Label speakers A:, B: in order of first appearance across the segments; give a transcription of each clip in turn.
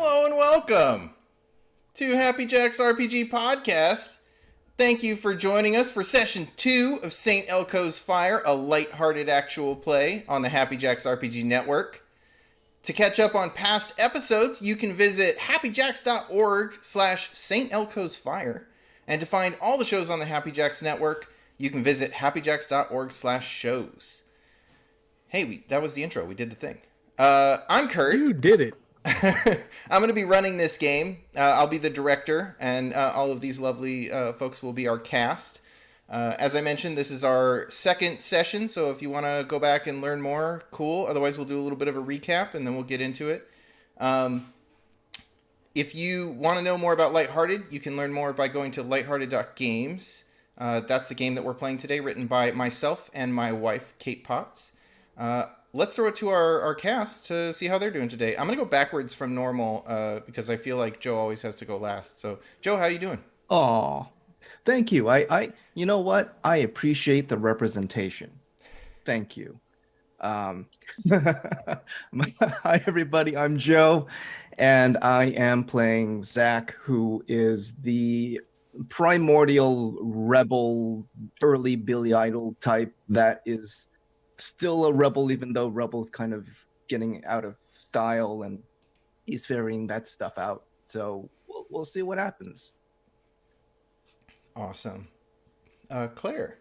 A: Hello and welcome to Happy Jack's RPG Podcast. Thank you for joining us for Session 2 of St. Elco's Fire, a lighthearted actual play on the Happy Jack's RPG Network. To catch up on past episodes, you can visit happyjacks.org/St. Elco's Fire. And to find all the shows on the Happy Jacks Network, you can visit happyjacks.org/shows. Hey, that was the intro. We did the thing. I'm Kurt.
B: You did it.
A: I'm going to be running this game. I'll be the director, and all of these lovely folks will be our cast. As I mentioned, this is our second session, so if you want to go back and learn more, cool. Otherwise, we'll do a little bit of a recap, and then we'll get into it. If you want to know more about Lighthearted, you can learn more by going to lighthearted.games. That's the game that we're playing today, written by myself and my wife, Kate Potts. Let's throw it to our cast to see how they're doing today. I'm going to go backwards from normal because I feel like Joe always has to go last. So, Joe, how you doing?
C: Oh, thank you. I you know what? I appreciate the representation. Thank you. Hi, everybody. I'm Joe, and I am playing Zach, who is the primordial rebel, early Billy Idol type that is still a rebel, even though rebel's kind of getting out of style, and he's figuring that stuff out. So we'll see what happens.
A: Awesome. Claire.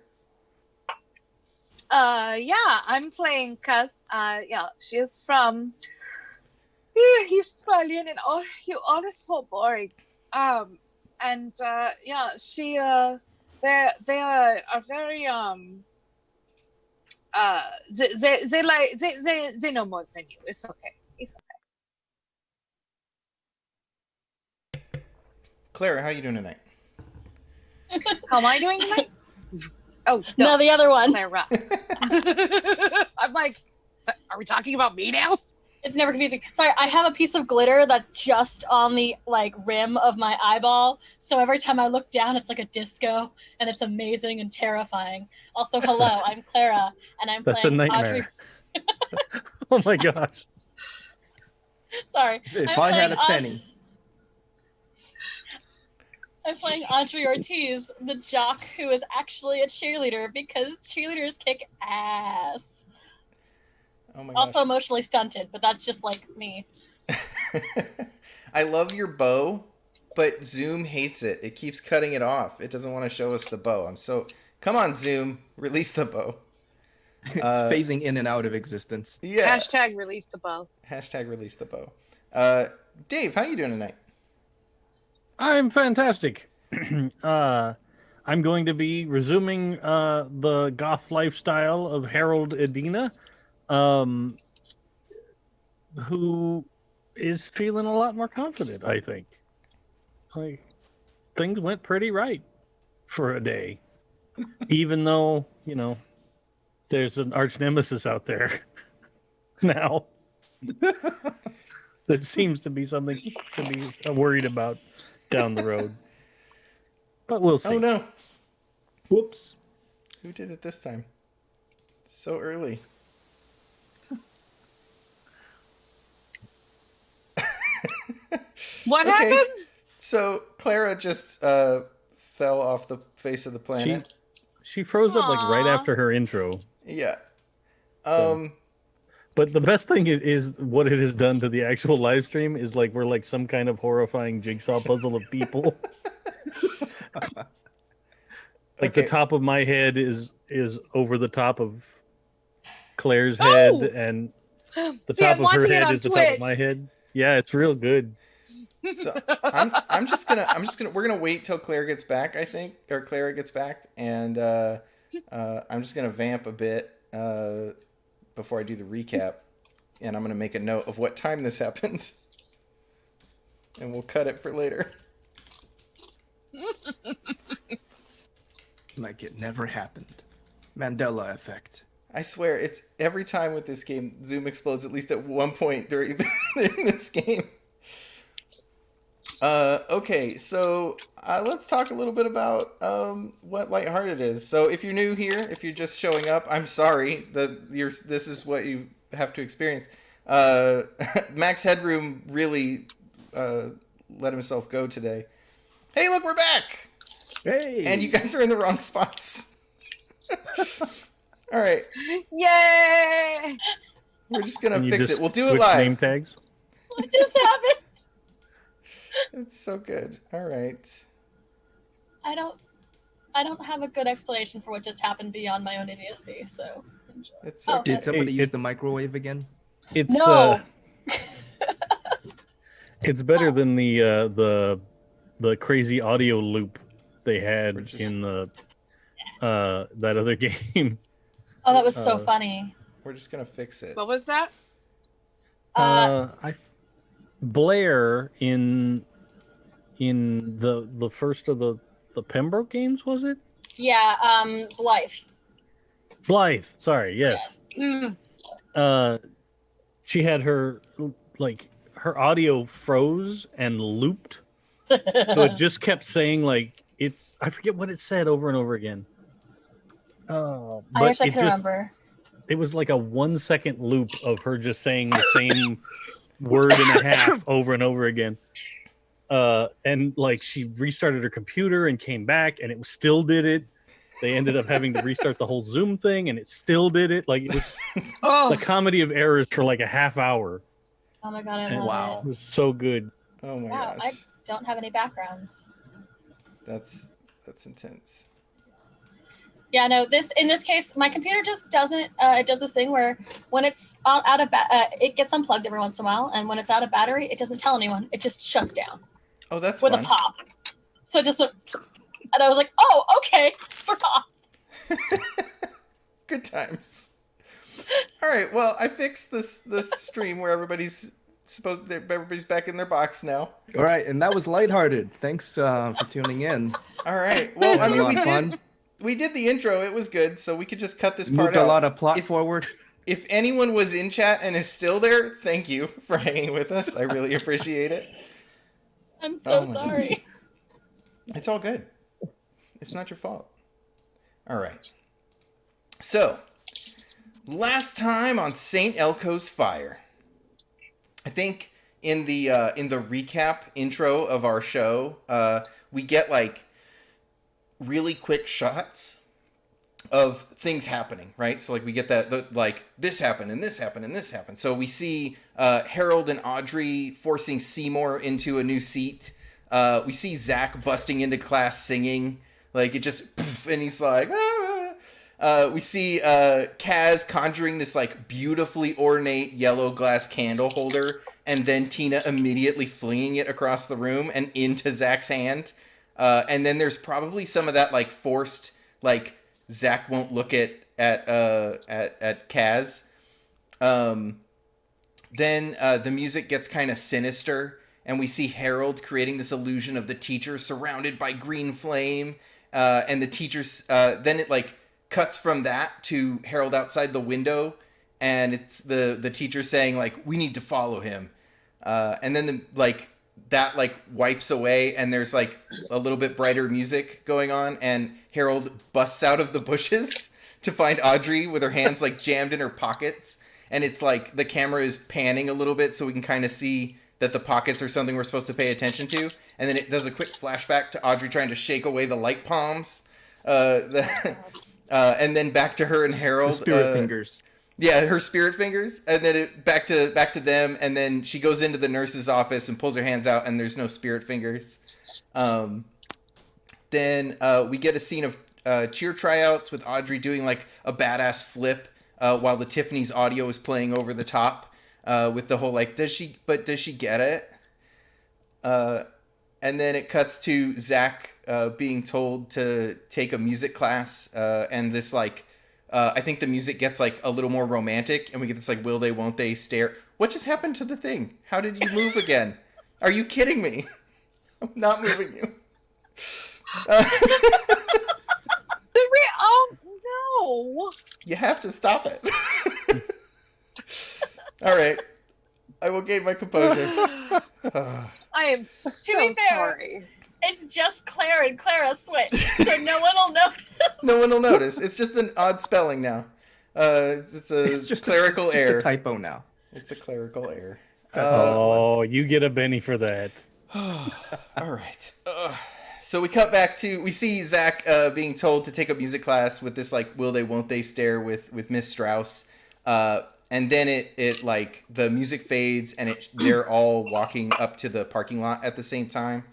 D: I'm playing Kaz. She is from Australian, and you all are so boring. She they are very they know more than you. It's okay.
A: Clara, how you doing tonight?
D: How am I doing tonight? Oh
E: no, the other one.
D: Clara. I'm like, are we talking about me now?
E: It's never confusing. Sorry, I have a piece of glitter that's just on the rim of my eyeball. So every time I look down, it's like a disco, and it's amazing and terrifying. Also, hello, I'm Clara, and I'm
B: That's
E: playing
B: a nightmare. Oh my gosh.
E: Sorry.
C: If I had a penny.
E: I'm playing Audrey Ortiz, the jock who is actually a cheerleader because cheerleaders kick ass.
A: Oh my gosh.
E: Also emotionally stunted, but that's just like me.
A: I love your bow, but Zoom hates it. It keeps cutting it off. It doesn't want to show us the bow. Come on, Zoom, release the bow.
C: It's phasing in and out of existence.
A: Yeah.
D: Hashtag release the bow.
A: Hashtag release the bow. Dave, how you doing tonight?
B: I'm fantastic. I'm going to be resuming the goth lifestyle of Harold Edina, who is feeling a lot more confident, I think. Things went pretty right for a day. Even though, there's an arch nemesis out there now. That seems to be something to be worried about down the road. But we'll see.
A: Oh no.
C: Whoops.
A: Who did it this time? So early.
D: What happened?
A: So Clara just fell off the face of the planet.
B: She froze up right after her intro.
A: Yeah.
B: But the best thing is what it has done to the actual live stream is we're some kind of horrifying jigsaw puzzle of people. The top of my head is over the top of Claire's head, and the top of her head is the top of my head. Yeah, it's real good.
A: So I'm just gonna we're gonna wait till Claire gets back, I think, or Clara gets back, and I'm just gonna vamp a bit before I do the recap, and I'm gonna make a note of what time this happened, and we'll cut it for later.
C: Like it never happened. Mandela effect.
A: I swear, it's every time with this game, Zoom explodes at least at one point during in this game. Okay, so let's talk a little bit about what Lighthearted is. So if you're new here, if you're just showing up, I'm sorry that this is what you have to experience. Max Headroom really let himself go today. Hey, look, we're back!
C: Hey!
A: And you guys are in the wrong spots. All right.
D: Yay!
A: We're just going to
B: Can you
A: fix
B: just
A: it. We'll do it
B: switch
A: live.
B: Name tags.
E: What just happened?
A: It's so good. All right.
E: I don't have a good explanation for what just happened beyond my own idiocy, so enjoy.
A: It's
E: Oh,
A: okay.
C: Did somebody use the microwave again?
B: It's
E: No.
B: it's better than the crazy audio loop they had in the that other game.
E: Oh, that was so funny.
A: We're just going to fix it.
D: What was that?
B: Blair in the first of the Pembroke games, was it?
E: Yeah, Blythe.
B: Sorry, yes. She had her audio froze and looped, so it just kept saying I forget what it said over and over again. Oh,
E: I wish I could remember.
B: It was like a 1 second loop of her just saying the same word and a half over and over again. And she restarted her computer and came back, and it still did it. They ended up having to restart the whole Zoom thing, and it still did it. It was the comedy of errors for a half hour.
E: Oh my god, I love
B: It was so good.
A: Oh my
E: Wow,
A: gosh.
E: I don't have any backgrounds.
A: That's intense.
E: Yeah, no. In this case, my computer just doesn't. It does this thing where when it's out of it gets unplugged every once in a while, and when it's out of battery, it doesn't tell anyone. It just shuts down.
A: Oh, that's
E: with
A: fun.
E: a pop. So it just went, and I was like, "Oh, okay, we're off."
A: Good times. All right. Well, I fixed this stream where everybody's back in their box now.
C: All right, and that was Lighthearted. Thanks for tuning in.
A: All right. Well, I
C: Had a
A: mean,
C: lot of fun.
A: we did the intro. It was good, so we could just cut this part
C: Moved
A: out.
C: a lot of plot forward.
A: If anyone was in chat and is still there, thank you for hanging with us. I really appreciate it.
E: I'm so sorry.
A: It's all good. It's not your fault. All right. So, last time on St. Elco's Fire, I think in the recap intro of our show, we get really quick shots of things happening, right? So we get that this happened and this happened and this happened. So we see Harold and Audrey forcing Seymour into a new seat. We see Zach busting into class singing, it just poof, and he's like, ah. We see Kaz conjuring this beautifully ornate yellow glass candle holder, and then Tina immediately flinging it across the room and into Zach's hand. And then there's probably some of that forced Zach won't look at Kaz. Then the music gets kind of sinister, and we see Harold creating this illusion of the teacher surrounded by green flame. And the teacher's then it cuts from that to Harold outside the window, and it's the teacher saying we need to follow him. And then that wipes away, and there's a little bit brighter music going on, and Harold busts out of the bushes to find Audrey with her hands jammed in her pockets, and it's the camera is panning a little bit so we can kind of see that the pockets are something we're supposed to pay attention to, and then it does a quick flashback to Audrey trying to shake away the light palms, and then back to her and Harold.
C: The spirit fingers.
A: Yeah, her spirit fingers, and then back to them, and then she goes into the nurse's office and pulls her hands out, and there's no spirit fingers. Then we get a scene of cheer tryouts with Audrey doing a badass flip while the Tiffany's audio is playing over the top with the whole does she get it? And then it cuts to Zach being told to take a music class, and this I think the music gets a little more romantic, and we get this will they, won't they stare. What just happened to the thing? How did you move again? Are you kidding me? I'm not moving you.
D: Did we? Oh no!
A: You have to stop it. All right, I will gain my composure.
D: I am so
E: be fair,
D: sorry.
E: It's just Clara and Clara switch, so no one will notice.
A: No one will notice. It's just an odd spelling now. It's just clerical error.
C: It's a typo now.
A: It's a clerical error.
C: That's all it was.
B: Oh, you get a Benny for that.
A: All right. So we cut back to, we see Zach being told to take up music class with this like will they won't they stare with Miss Strauss, and then it like the music fades and they're all walking up to the parking lot at the same time,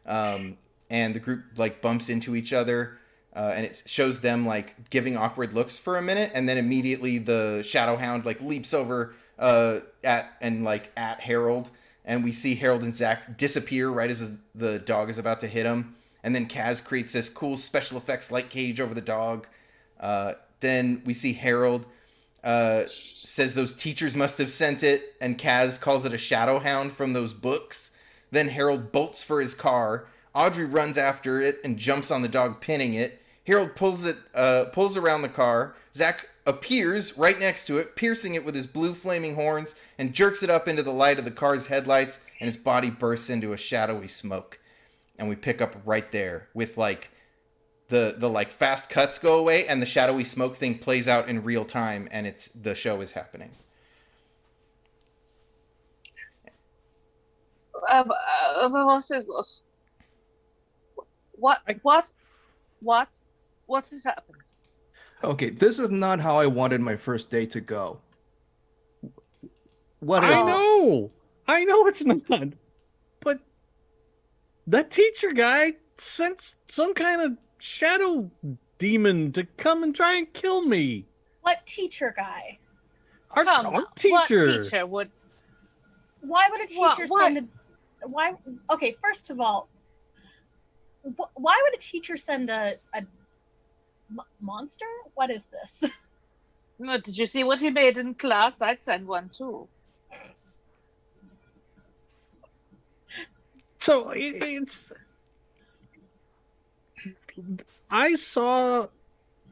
A: and the group like bumps into each other, and it shows them like giving awkward looks for a minute, and then immediately the Shadow Hound like leaps over at Harold. And we see Harold and Zach disappear right as the dog is about to hit him. And then Kaz creates this cool special effects light cage over the dog. Then we see Harold says those teachers must have sent it. And Kaz calls it a shadow hound from those books. Then Harold bolts for his car. Audrey runs after it and jumps on the dog, pinning it. Harold pulls around the car. Zach appears right next to it, piercing it with his blue flaming horns, and jerks it up into the light of the car's headlights, and his body bursts into a shadowy smoke. And we pick up right there with like the like fast cuts go away, and the shadowy smoke thing plays out in real time, and the show is happening.
D: What has happened?
C: Okay, this is not how I wanted my first day to go. What is
B: I
C: this?
B: know it's not. But that teacher guy sent some kind of shadow demon to come and try and kill me.
E: What teacher guy?
B: Our teacher.
D: What teacher would?
E: Why would a teacher
D: Why?
E: send a? Why? Okay, first of all, why would a teacher send a monster? What is this?
D: No, did you see what he made in class? I'd send one too.
B: So it's. I saw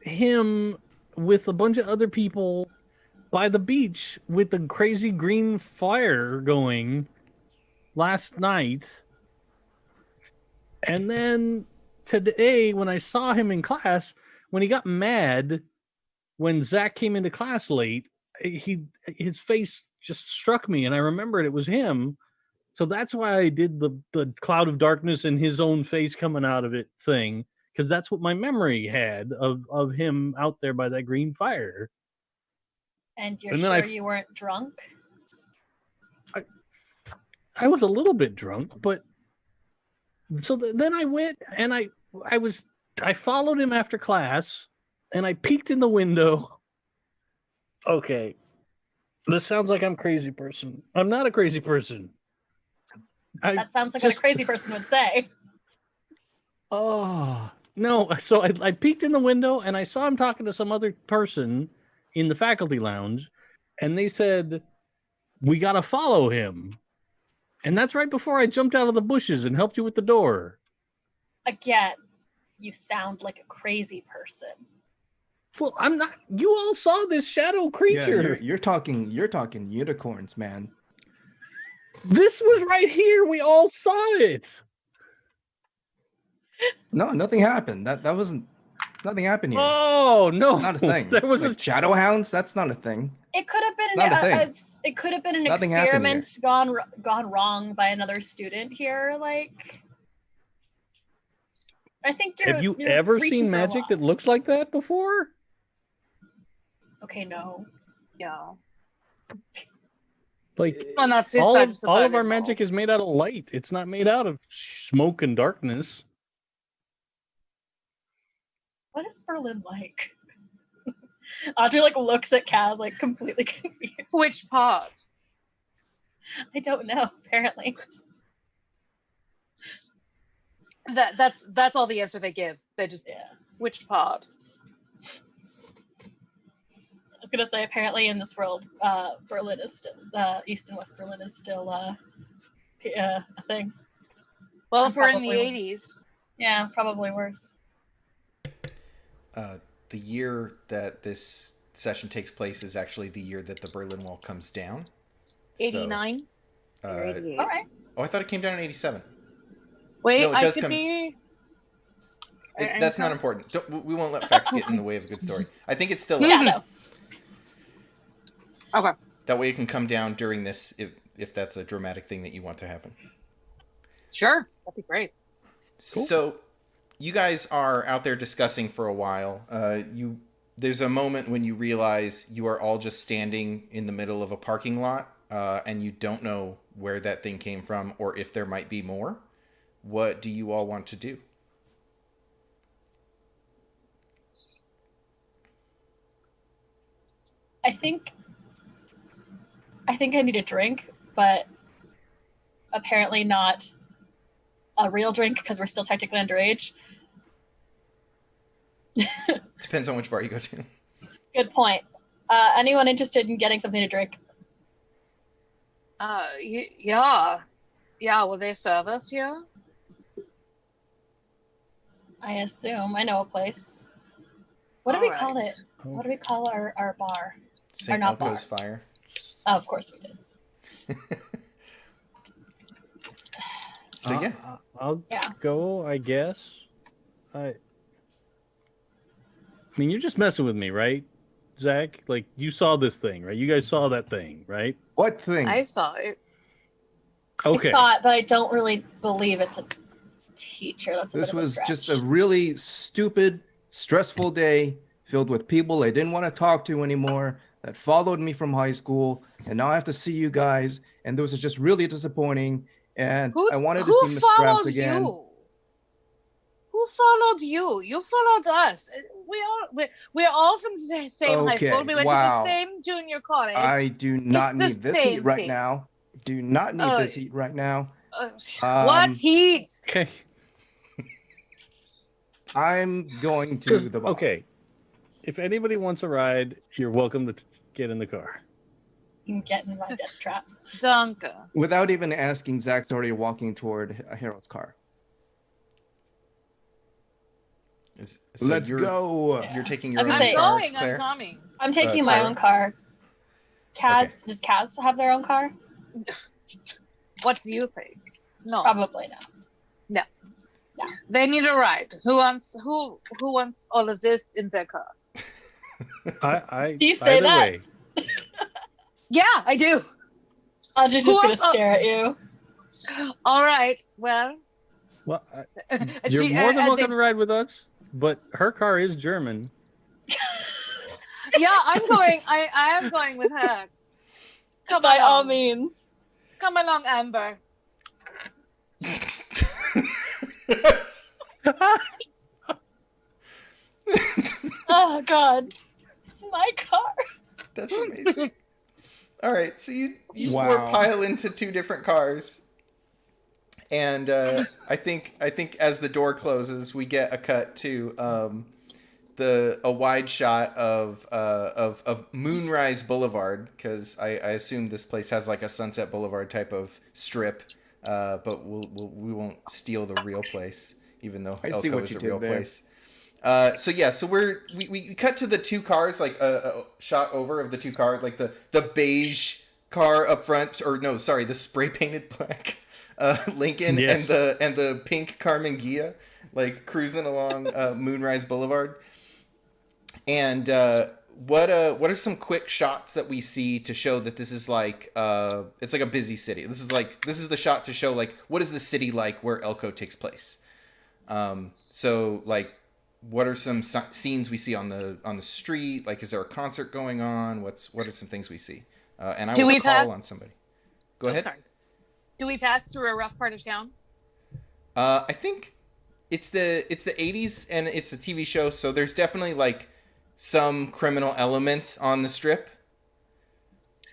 B: him with a bunch of other people by the beach with the crazy green fire going last night. And then today, when I saw him in class, when he got mad, when Zach came into class late, his face just struck me, and I remembered it was him. So that's why I did the cloud of darkness and his own face coming out of it thing, because that's what my memory had of him out there by that green fire.
E: And you're
B: And then
E: sure you weren't drunk?
B: I was a little bit drunk, but so then I went and I followed him after class, and I peeked in the window. Okay, this sounds like I'm a crazy person. I'm not a crazy person.
E: That sounds like what a crazy person would say.
B: Oh, no. So I peeked in the window and I saw him talking to some other person in the faculty lounge, and they said, "We got to follow him." And that's right before I jumped out of the bushes and helped you with the door.
E: Again, you sound like a crazy person.
B: Well, I'm not. You all saw this shadow
C: Yeah,
B: creature.
C: you're talking unicorns, man.
B: This was right here. We all saw it.
C: No, nothing happened. That wasn't nothing happened here.
B: Oh no,
C: Not a thing.
B: There was
C: Like, shadow hounds. That's not a thing.
E: It could have been
C: Not a thing.
E: it could have been an
C: Nothing happened here.
E: experiment gone wrong by another student here. Like, I think you're.
B: Have you
E: you're
B: ever
E: reaching
B: seen
E: for a
B: magic
E: lot.
B: that looks like that before?
E: Okay, no.
D: Yeah.
B: Like
D: Well, that's his
B: all
D: side
B: of our
D: survival.
B: magic is made out of light. It's not made out of smoke and darkness.
E: What is Berlin like? Audrey like looks at Kaz like completely confused.
D: Which part?
E: I don't know. Apparently,
D: That's all the answer they give. They just
E: yeah.
D: which part?
E: I was gonna say apparently in this world, Berlin is still East and West Berlin is still a thing.
D: Well,
E: And
D: if we're in the
E: probably
D: 80s.
E: worse. Yeah, probably worse.
A: The year that this session takes place is actually the year that the Berlin Wall comes down.
D: 89?
A: So,
D: Or 88?
E: All right.
A: oh, I thought it came down in 87.
D: Wait,
A: No, it
D: I
A: does
D: could
A: come-
D: be.
A: That's not important. We won't let facts get in the way of a good story. I think it's still
E: Yeah, no.
D: Okay.
A: that way it can come down during this if that's a dramatic thing that you want to happen.
D: Sure, that'd be great.
B: Cool.
A: So you guys are out there discussing for a while. There's a moment when you realize you are all just standing in the middle of a parking lot, and you don't know where that thing came from or if there might be more. What do you all want to do?
E: I think I need a drink, but apparently not a real drink because we're still technically underage.
A: Depends on which bar you go to.
E: Good point. Anyone interested in getting something to drink?
D: Yeah. Will they serve us here?
E: I assume. I know a place. What do we call
D: Alright.
E: it? What do we call our bar?
A: St.
E: not
A: Elco's Fire.
E: Oh, of course we did.
A: So yeah.
B: I'll
E: Yeah.
B: go, I guess. I mean, you're just messing with me, right, Zach? Like, you saw this thing, right? You guys saw that thing, right?
C: What thing?
D: I saw it.
B: Okay.
E: I saw it, but I don't really believe it's a teacher. That's a
C: This
E: bit of a
C: was
E: stretch.
C: just a really stupid, stressful day filled with people I didn't want to talk to anymore that followed me from high school, and now I have to see you guys, and this was just really disappointing. And I wanted to see Miss Scraps again.
D: You? Who followed you? You followed us. We're all from the same high
C: Okay,
D: school. We went to
C: wow.
D: the same junior college.
C: I do not
D: the
C: need this heat
D: same
C: right
D: thing.
C: now. Do not need this heat right now.
D: What heat?
B: Okay.
C: I'm going to the bar.
B: Okay. If anybody wants a ride, you're welcome to get in the car.
E: You can get in my death trap.
D: Danke.
C: Without even asking, Zach's already walking toward Harold's car.
A: So
C: Let's go.
A: You're taking
E: I
A: your
E: was
A: own
E: gonna say-
A: car,
D: I'm
A: Claire?
D: coming.
E: I'm taking my
A: Clara?
E: own car. Does Kaz have their own car?
D: What do you think? No.
E: Probably not.
D: They need a ride. Who wants all of this in their car?
B: I
E: You say
B: either
E: that.
B: way.
D: Yeah, I do.
E: Audrey's
D: Who
E: just gonna
D: wants-
E: stare at you.
D: All right. Well,
B: Well, you're more than welcome to ride with us, but her car is German.
D: yeah, I'm going. I am going with her. Come
E: By all
D: along.
E: means.
D: Come along, Amber.
E: Oh God, it's my car.
A: That's amazing. All right, so you
C: Wow.
A: four pile into two different cars, and I think as the door closes, we get a cut to a wide shot of Moonrise Boulevard, because I assume this place has like a Sunset Boulevard type of strip, but we won't steal the real place, even though
C: I see
A: Elco
C: what
A: is
C: you
A: a
C: did
A: real
C: there.
A: place. So we cut to the two cars, like a shot over of the two cars, like the beige car up front, or no, sorry, the spray painted black Lincoln,
B: Yes.
A: and the pink Carmen Ghia, like cruising along Moonrise Boulevard. And what are some quick shots that we see to show that this is like it's like a busy city? This is the shot to show like what is the city like where Elco takes place. So like, what are some scenes we see on the street? Like, is there a concert going on? What are some things we see? And I
D: Do
A: will
D: we
A: call
D: pass-
A: on somebody. Go ahead.
D: Sorry. Do we pass through a rough part of town?
A: I think it's the 80s and it's a TV show, so there's definitely like some criminal element on the strip.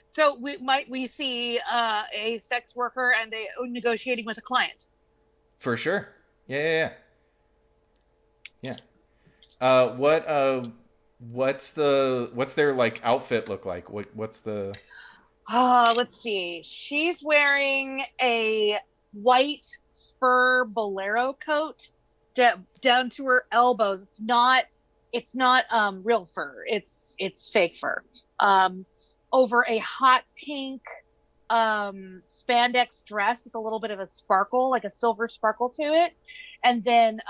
D: So we see a sex worker and a negotiating with a client.
A: For sure. Yeah. What's their like outfit look like? What's the
D: Let's see. She's wearing a white fur bolero coat down to her elbows. It's not real fur. It's fake fur. Over a hot pink spandex dress with a little bit of a sparkle, like a silver sparkle to it, and then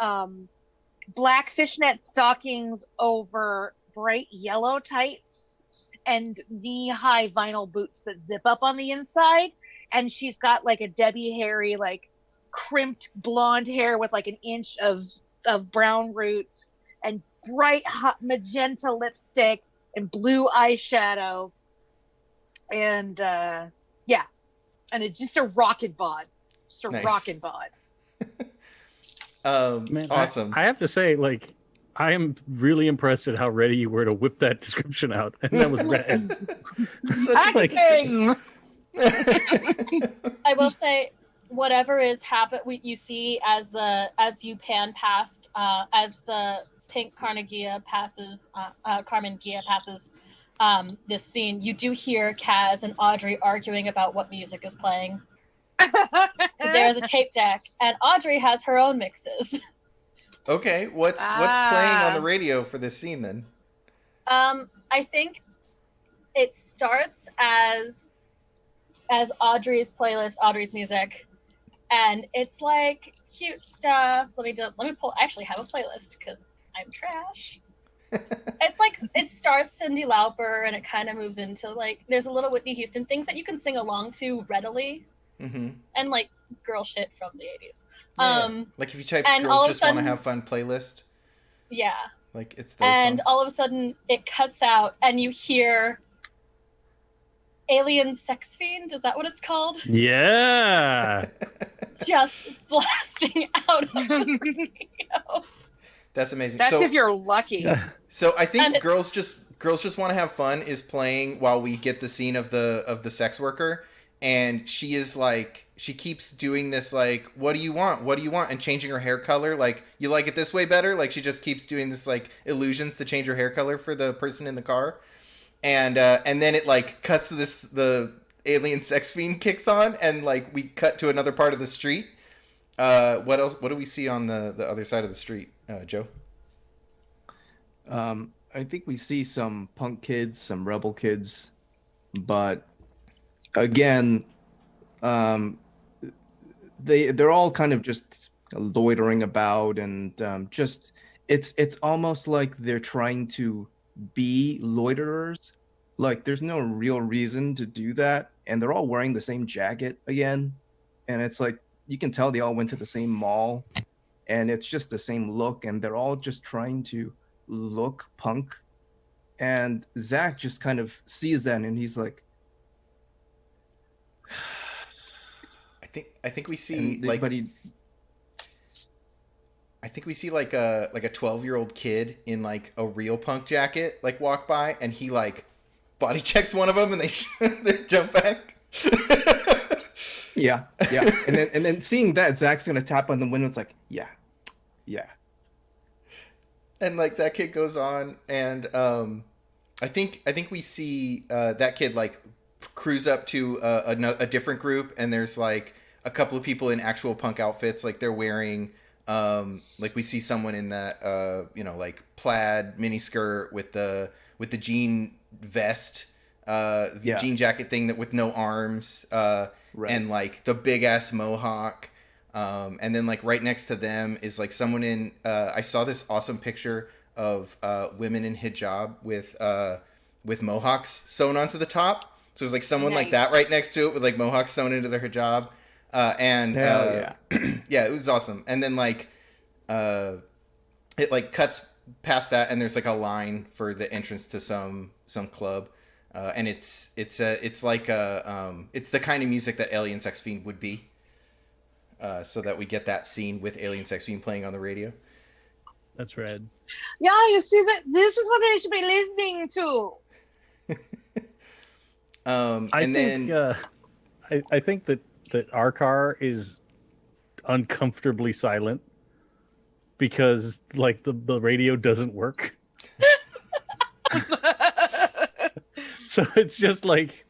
D: black fishnet stockings over bright yellow tights and knee-high vinyl boots that zip up on the inside. and she's got like a Debbie Harry, like crimped blonde hair with like an inch of brown roots and bright hot magenta lipstick and blue eyeshadow. And yeah, and it's just a rockin' bod. Just a
A: Nice.
D: rockin' bod.
B: Man,
A: Awesome.
B: I have to say, like, I am really impressed at how ready you were to whip that description out, and that was rad.
A: Such a
D: Acting!
E: I will say, whatever is you see as you pan past, as the pink Carmen Gia passes this scene, you do hear Kaz and Audrey arguing about what music is playing. Because there's a tape deck, and Audrey has her own mixes.
A: Okay, what's playing on the radio for this scene then?
E: I think it starts as Audrey's playlist, Audrey's music, and it's like cute stuff. Let me pull. I actually have a playlist because I'm trash. It's like it starts Cyndi Lauper and it kind of moves into like there's a little Whitney Houston, things that you can sing along to readily, and like girl shit from the 80s.
A: Yeah. Like if you type
E: and
A: "girls just want to have fun" playlist.
E: Yeah.
A: Like it's those
E: And
A: songs.
E: all of a sudden it cuts out and you hear Alien Sex Fiend, is that what it's called?
B: Yeah.
E: Just blasting out of the radio.
A: That's amazing.
D: That's
A: so,
D: if you're lucky.
A: So I think
E: And
A: girls just want to have fun is playing while we get the scene of the sex worker, and she is like she keeps doing this like what do you want and changing her hair color, like you like it this way better, like she just keeps doing this like illusions to change her hair color for the person in the car, and then it like cuts to the alien sex fiend kicks on, and like we cut to another part of the street. What else? What do we see on the other side of the street, Joe?
C: I think we see some punk kids, some rebel kids, but again, they're all kind of just loitering about, and just it's almost like they're trying to be loiterers. Like there's no real reason to do that, and they're all wearing the same jacket again, and it's like you can tell they all went to the same mall, and it's just the same look, and they're all just trying to look punk. And Zach just kind of sees that, and he's like,
A: I think we see like
C: but he,
A: I think we see like a 12-year-old kid in like a real punk jacket like walk by, and he like body checks one of them, and they they jump back.
C: yeah, and then seeing that, Zach's gonna tap on the window. It's like, yeah.
A: And like that kid goes on, and I think we see that kid like cruise up to a different group, and there's like a couple of people in actual punk outfits, like they're wearing like we see someone in that like plaid mini skirt with the jean vest, jean jacket thing that with no arms, right. And like the big ass mohawk. And then like right next to them is like someone in I saw this awesome picture of women in hijab with mohawks sewn onto the top. So there's like someone like that right next to it with like mohawks sewn into their hijab. Yeah, it was awesome. And then like it like cuts past that, and there's like a line for the entrance to some club. And it's like it's the kind of music that Alien Sex Fiend would be. So that we get that scene with Alien Sex Fiend playing on the radio.
B: That's rad.
D: Yeah, you see that this is what they should be listening to.
B: I think that our car is uncomfortably silent because like the radio doesn't work. So it's just like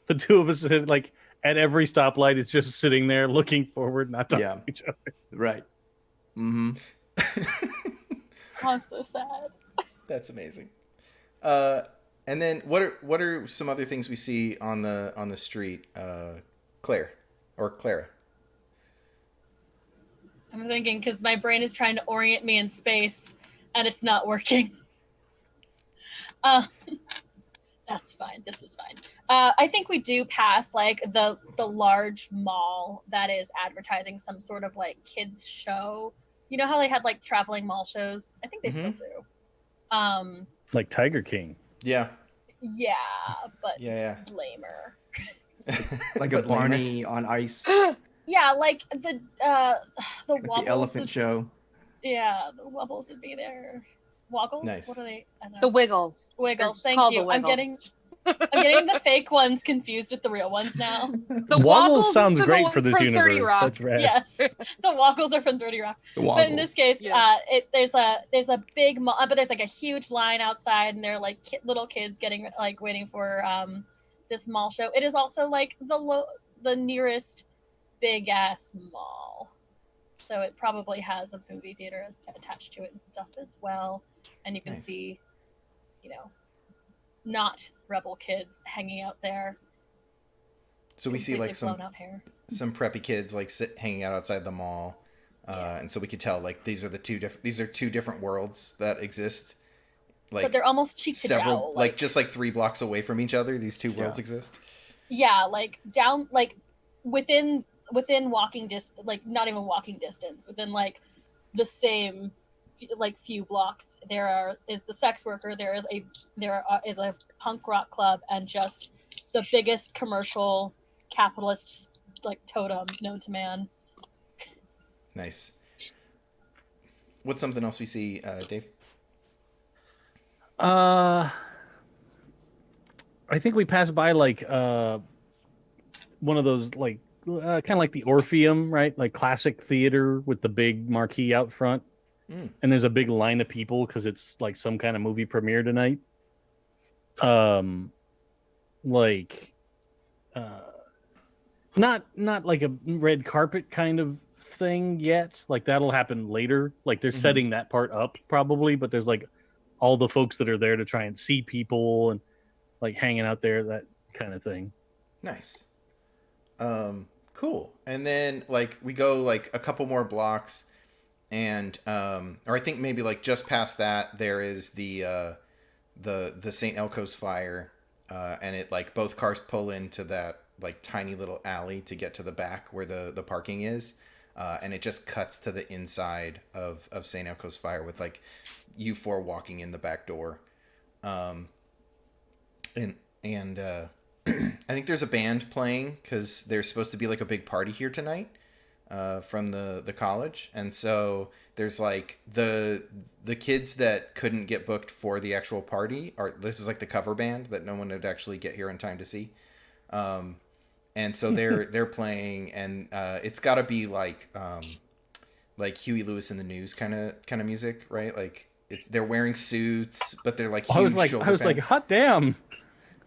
B: the two of us like at every stoplight, it's just sitting there looking forward, not talking to each other.
C: Right. Mm-hmm.
E: Oh, I'm so sad.
A: That's amazing. And then what are some other things we see on the street, Clara?
E: I'm thinking because my brain is trying to orient me in space, and it's not working. That's fine. This is fine. I think we do pass like the large mall that is advertising some sort of like kids show. You know how they had like traveling mall shows? I think they still do.
B: Like Tiger King.
A: Yeah.
E: Yeah, but
A: Yeah.
E: lamer.
C: Like a Barney on ice.
E: Yeah, like the
C: Like
E: wobbles.
C: the elephant show.
E: Yeah, the wobbles would be there. Woggles?
A: Nice.
E: What are they? I don't know.
D: The Wiggles.
E: Wiggles.
D: They're
E: Thank
D: called
E: you.
D: the
E: I'm
D: Wiggles.
E: getting the fake ones confused with the real ones now.
D: The
B: Woggles
D: Woggles
B: sounds
D: are the
B: great
D: ones
B: for this
D: from
B: universe.
D: 30 Rock.
B: That's right.
E: Yes, the Woggles are from 30 Rock.
C: The
E: But in this case,
D: Yeah.
E: there's a big mall, but there's like a huge line outside, and they're like little kids getting like waiting for this mall show. It is also like the nearest big ass mall, so it probably has a movie theater attached to it and stuff as well. And you can
A: Nice.
E: see, not rebel kids hanging out there.
A: So we see like
E: completely blown out hair.
A: some preppy kids like hanging out outside the mall, and so we could tell like these are two different worlds that exist. Like
E: But they're almost cheek to
A: several,
E: jowl.
A: like just like 3 blocks away from each other. These two worlds exist.
E: Yeah, like down, like within walking distance, like not even walking distance, within like the same like few blocks, is the sex worker. There is a punk rock club, and just the biggest commercial capitalist like totem known to man.
A: Nice. What's something else we see, Dave?
B: I think we passed by like one of those like kind of like the Orpheum, right? Like classic theater with the big marquee out front. And there's a big line of people because it's like some kind of movie premiere tonight. Not like a red carpet kind of thing yet. Like that'll happen later. Like they're setting that part up probably, but there's like all the folks that are there to try and see people and like hanging out there, that kind of thing.
A: Nice. Cool. And then like we go like a couple more blocks, and or I think maybe like just past that there is the St. Elco's fire, and it like both cars pull into that like tiny little alley to get to the back where the parking is, and it just cuts to the inside of St. Elco's fire with like you 4 walking in the back door, and I think there's a band playing because there's supposed to be like a big party here tonight from the college. And so there's like the kids that couldn't get booked for the actual party, or this is like the cover band that no one would actually get here in time to see. And so they're playing, and it's got to be like Huey Lewis in the News kind of music, right? Like they're wearing suits, but they're like huge shoulder
B: I was like,
A: pads.
B: hot damn.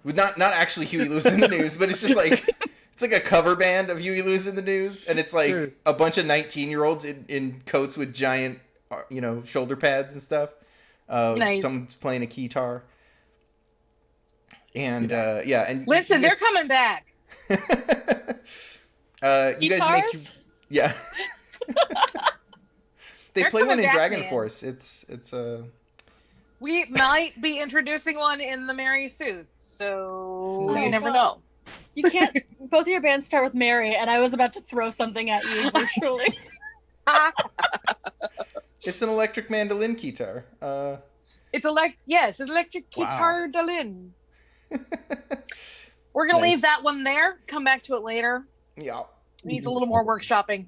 A: Not actually Huey Lewis in the News, but it's just like it's like a cover band of Huey Lewis in the News, and it's like
B: Sure.
A: a bunch of 19-year-olds in coats with giant shoulder pads and stuff.
D: Nice.
A: Someone's playing a guitar, and and
D: Listen, they're coming back.
A: you guys make
E: Guitars?
A: yeah. They
D: They're
A: play one
D: coming
A: in
D: back,
A: Dragon
D: man.
A: Force. It's
D: We might be introducing one in the Mary Sue's, so you
A: Nice.
D: never know.
E: You can't. Both of your bands start with Mary, and I was about to throw something at you virtually.
A: it's an electric mandolin guitar.
D: It's electric
C: Wow.
D: guitar Dalin. We're gonna
A: Nice.
D: leave that one there. Come back to it later.
A: Yeah.
D: It needs a little more workshopping.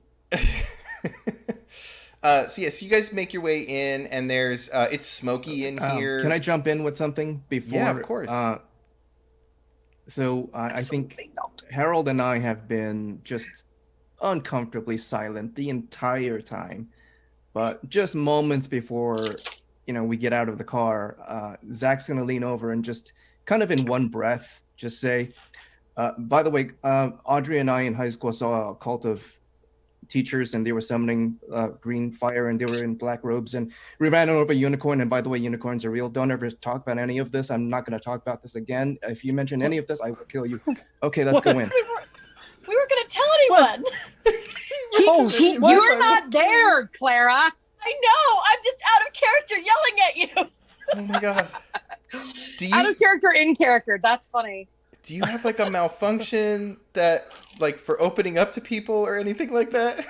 A: So you guys make your way in, and there's it's smoky in here.
C: Can I jump in with something before?
A: Yeah, of course.
C: I think Harold and I have been just uncomfortably silent the entire time, but just moments before we get out of the car, Zach's gonna lean over and just kind of in one breath just say, by the way, Audrey and I in high school saw a cult of teachers, and they were summoning green fire, and they were in black robes, and we ran over a unicorn. And by the way, unicorns are real. Don't ever talk about any of this. I'm not going to talk about this again. If you mention any of this, I will kill you. Okay, let's go in.
E: We weren't going to tell anyone.
D: You're not there, Clara.
E: I know. I'm just out of character yelling at you.
A: Oh my god.
D: Out of character, in character. That's funny.
A: Do you have like a malfunction that like for opening up to people or anything like that?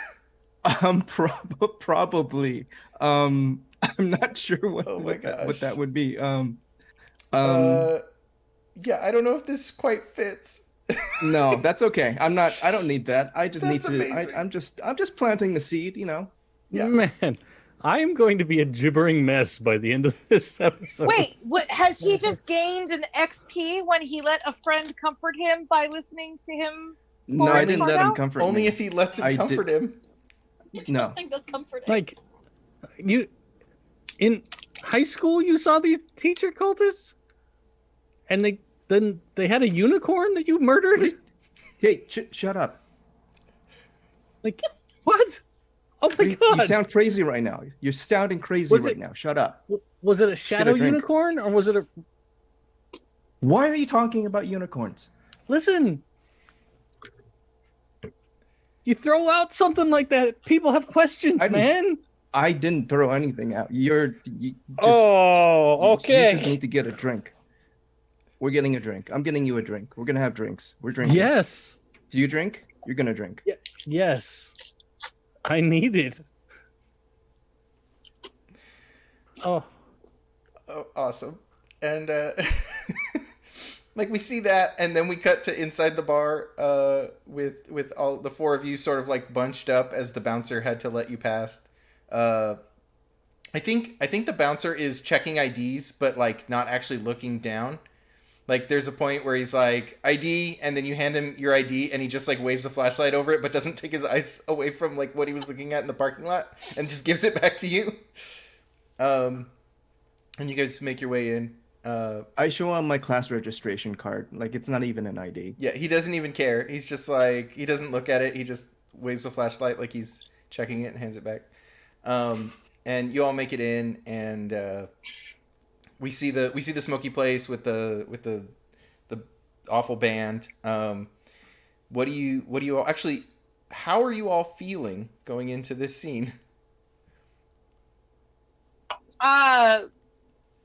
C: Probably. I'm not sure what
A: Oh my
C: what that would be.
A: Yeah, I don't know if this quite fits.
C: No, that's okay. I don't need that. I just
A: That's
C: need to.
A: amazing.
C: I'm just planting the seed. You know.
A: Yeah.
B: Man, I am going to be a gibbering mess by the end of this episode.
D: Wait, what has he just gained an XP when he let a friend comfort him by listening to him?
C: No,
D: Or
C: I
D: is
C: didn't
D: it
C: let him
D: out?
C: comfort
A: Only
C: me.
A: if he lets him
C: I
A: comfort
C: did-
A: him.
E: I don't
C: No.
E: think that's comforting.
B: Like, you in high school, you saw these teacher cultists, and they had a unicorn that you murdered.
C: Hey, shut up.
B: Like, what? Oh my
C: You
B: god!
C: sound crazy right now. You're sounding crazy
B: Was
C: right
B: it-
C: now. Shut up.
B: Was it a shadow
C: drink.
B: unicorn, or was it a?
C: Why are you talking about unicorns?
B: Listen, you throw out something like that, people have questions,
C: I didn't-
B: man.
C: I didn't throw anything out. You just
B: Oh, okay.
C: You just need to get a drink. We're getting a drink. I'm getting you a drink. We're gonna have drinks. We're drinking.
B: Yes,
C: Do you drink? You're gonna drink.
B: yes. I need it. Oh,
A: Oh, awesome. And like we see that, and then we cut to inside the bar with all the four of you sort of like bunched up as the bouncer had to let you past. I think the bouncer is checking IDs, but like not actually looking down. Like there's a point where he's like ID, and then you hand him your ID, and he just like waves a flashlight over it, but doesn't take his eyes away from like what he was looking at in the parking lot, and just gives it back to you. And you guys make your way in.
C: I show him my class registration card. Like it's not even an ID.
A: Yeah, he doesn't even care. He's just like, he doesn't look at it. He just waves a flashlight like he's checking it and hands it back. And you all make it in, and we see the smoky place with the awful band. What do you all actually? How are you all feeling going into this scene?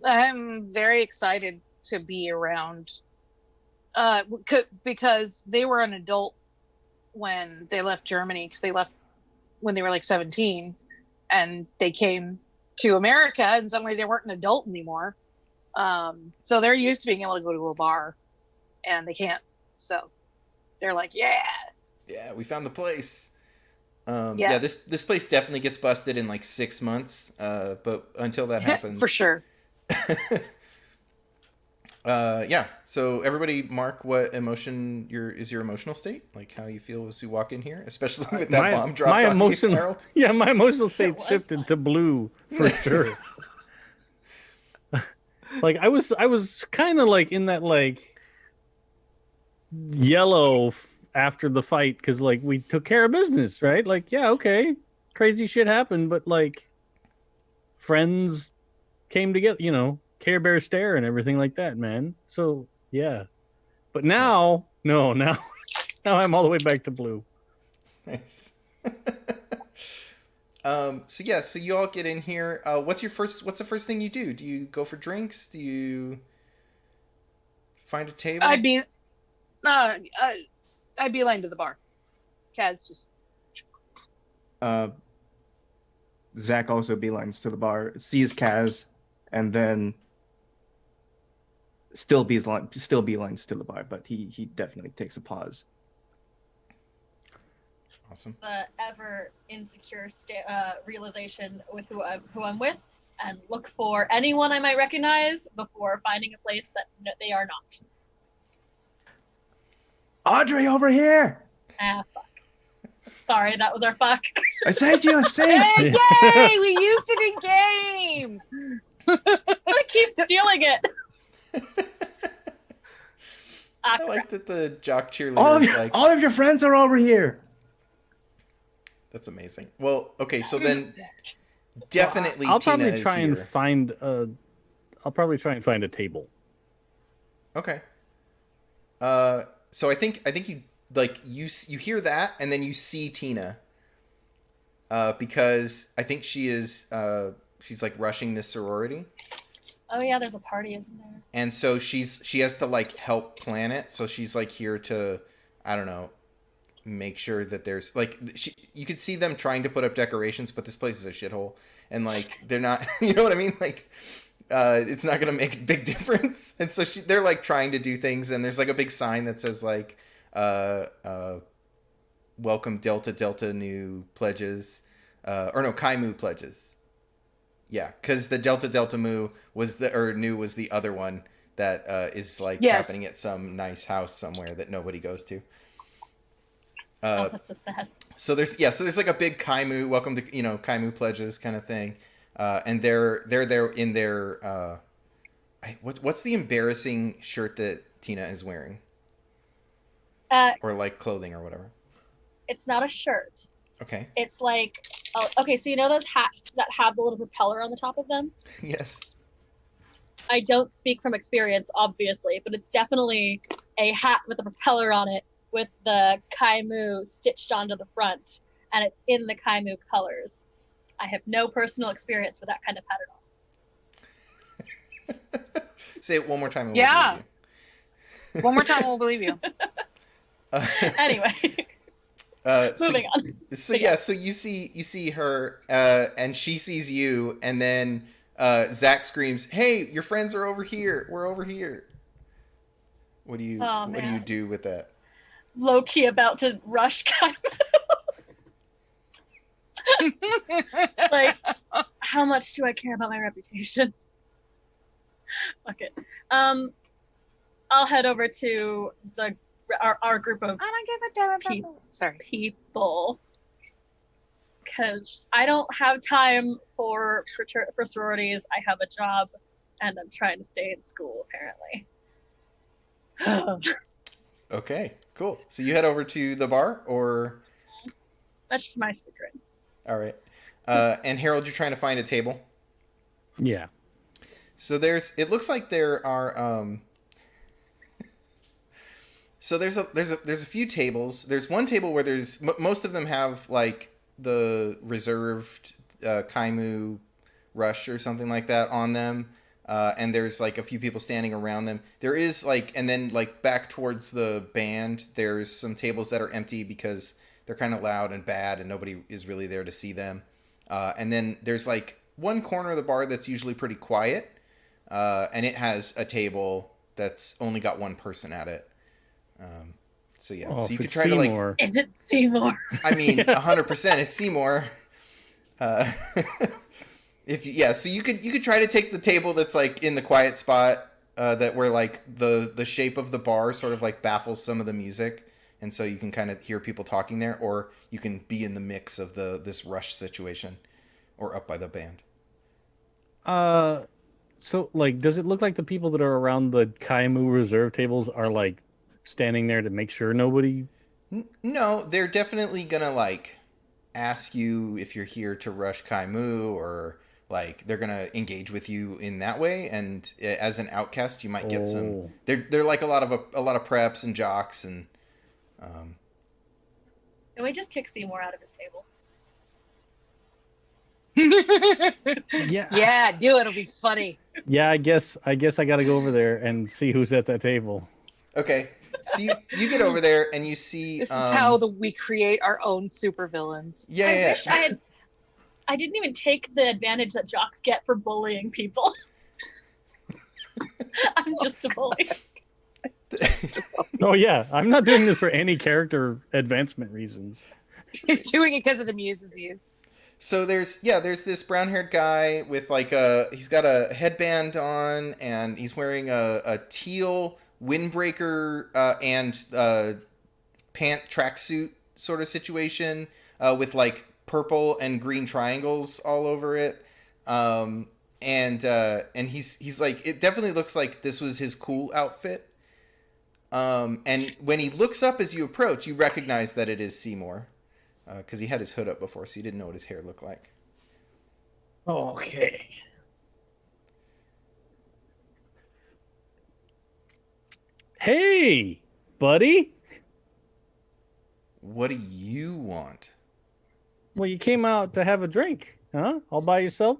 D: I'm very excited to be around. Because they were an adult when they left Germany, because they left when they were like 17, and they came to America, and suddenly they weren't an adult anymore. So they're used to being able to go to a bar, and they can't. So they're like, yeah,
A: We found the place.
D: Yeah.
A: Yeah, this place definitely gets busted in like 6 months. But until that happens,
D: for sure.
A: Yeah. So everybody, mark what emotion is your emotional state, like how you feel as you walk in here, especially with that bomb dropped
B: my
A: on
B: emotion,
A: you, Harold.
B: yeah, my emotional state
E: was
B: shifted to blue for sure. Like I was kind of like in that like yellow after the fight, because like we took care of business, right? Like, yeah, okay, crazy shit happened, but like friends came together, you know, Care Bear stare and everything like that, man. So yeah, but now no, now I'm all the way back to blue.
A: Nice. So yeah, so you all get in here. What's the first thing you do? Do you go for drinks? Do you find a table?
D: I'd beeline to the bar. Kaz just
C: Zach also beelines to the bar, sees Kaz, and then still beelines to the bar, but he definitely takes a pause.
A: Awesome.
E: The ever insecure realization with who I'm with, and look for anyone I might recognize before finding a place that they are not.
C: Audrey, over here!
E: Ah, fuck. Sorry, that was our fuck.
C: I saved you a seat!
D: hey, yay! We used it in game.
E: I keep stealing it.
A: I like that the jock cheerleader
C: all
A: is like,
C: of your friends are over here.
A: that's amazing. Well, okay, so then definitely
B: I'll
A: Tina
B: probably
A: is
B: try and
A: here.
B: find a table.
A: Okay. So I think you like you hear that, and then you see Tina. Because I think she's like rushing this sorority.
E: Oh yeah, there's a party, isn't there?
A: And so she has to like help plan it. So she's like here to, I don't know, make sure that there's like you could see them trying to put up decorations, but this place is a shithole, and like they're not, you know what I mean? Like, it's not gonna make a big difference. And so they're like trying to do things, and there's like a big sign that says like, welcome Delta new pledges, or no, Kaimu pledges. Yeah, because the Delta Mu was new was the other one that is like happening at some nice house somewhere that nobody goes to.
E: Oh, that's so sad.
A: So there's like a big Kaimu welcome to Kaimu pledges kind of thing, and they're there in their what's the embarrassing shirt that Tina is wearing, or like clothing or whatever.
E: It's not a shirt.
A: Okay.
E: It's like, okay, so you know those hats that have the little propeller on the top of them?
A: Yes.
E: I don't speak from experience, obviously, but it's definitely a hat with a propeller on it with the Kaimu stitched onto the front, and it's in the Kaimu colors. I have no personal experience with that kind of hat at all.
A: Say it one more time. And
D: Yeah.
A: We'll believe
D: you. One more time, we'll believe you.
E: Anyway. Moving on.
A: So yeah, so you see her, and she sees you, and then Zach screams, "Hey, your friends are over here. We're over here." What do you do with that?
E: Low key about to rush Kaimu. Like, how much do I care about my reputation? Fuck it. I'll head over to our group of people, because I don't have time for sororities. I have a job, and I'm trying to stay in school, apparently.
A: Okay, cool. So you head over to the bar, or?
E: Much to my chagrin.
A: All right. And Harold, you're trying to find a table?
B: Yeah.
A: So it looks like there are, so there's a few tables. There's one table where most of them have like the reserved Kaimu rush or something like that on them. And there's like a few people standing around them. There is like, and then like back towards the band, there's some tables that are empty because they're kind of loud and bad and nobody is really there to see them. And then there's like one corner of the bar that's usually pretty quiet. And it has a table that's only got one person at it. So yeah, so you could try
B: Seymour.
A: to like.
E: Is it Seymour?
A: I mean, 100%. It's Seymour. So you could try to take the table that's like in the quiet spot, that where like the shape of the bar sort of like baffles some of the music, and so you can kind of hear people talking there, or you can be in the mix of this rush situation, or up by the band.
B: So like, does it look like the people that are around the Kaimu reserve tables are like standing there to make sure nobody?
A: No, they're definitely gonna like ask you if you're here to rush Kaimu, or like they're gonna engage with you in that way. And as an outcast, you might get some. They're like a lot of preps and jocks and.
E: Can we just kick Seymour out of his table?
B: Yeah.
D: Yeah, do it. It'll be funny.
B: Yeah, I guess I gotta go over there and see who's at that table.
A: Okay. So you get over there and you see.
D: This is how we create our own supervillains.
A: Yeah,
E: I
A: yeah.
E: wish I didn't even take the advantage that jocks get for bullying people. I'm just a bully.
B: Oh yeah, I'm not doing this for any character advancement reasons.
D: You're doing it because it amuses you.
A: So there's this brown-haired guy with like he's got a headband on, and he's wearing a teal windbreaker and pant tracksuit sort of situation with like purple and green triangles all over it. And he's like, it definitely looks like this was his cool outfit. And when he looks up as you approach, you recognize that it is Seymour. Because he had his hood up before, so you didn't know what his hair looked like.
B: Okay. Hey, buddy.
A: What do you want?
B: Well, you came out to have a drink, huh? All by yourself?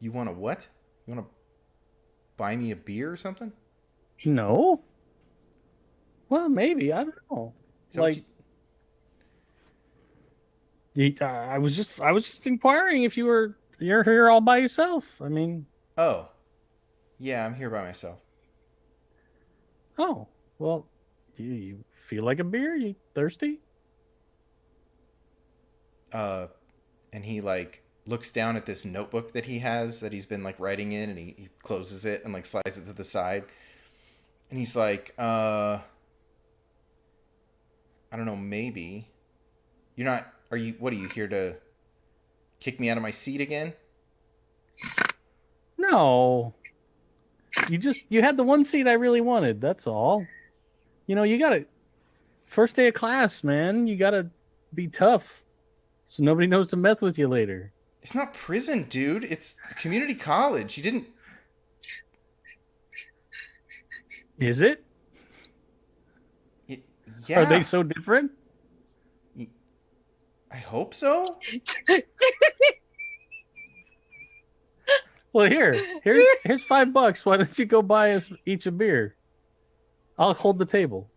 A: You want a what? You want to buy me a beer or something?
B: No. Well, maybe, I don't know.
A: Is that what
B: Like, I was just inquiring if you're here all by yourself. I mean,
A: Oh, yeah, I'm here by myself.
B: oh, well, you feel like a beer? You thirsty?
A: And he like looks down at this notebook that he has that he's been like writing in, and he closes it and like slides it to the side, and he's like, I don't know, maybe you're not. Are you? What are you here to kick me out of my seat again?
B: No. You had the one seat I really wanted. That's all. You know, you gotta first day of class, man. You gotta be tough, so nobody knows to mess with you later.
A: It's not prison, dude. It's community college. You didn't.
B: Is it?
A: Yeah.
B: Are they so different?
A: I hope so.
B: Well, here's $5. Why don't you go buy us each a beer? I'll hold the table.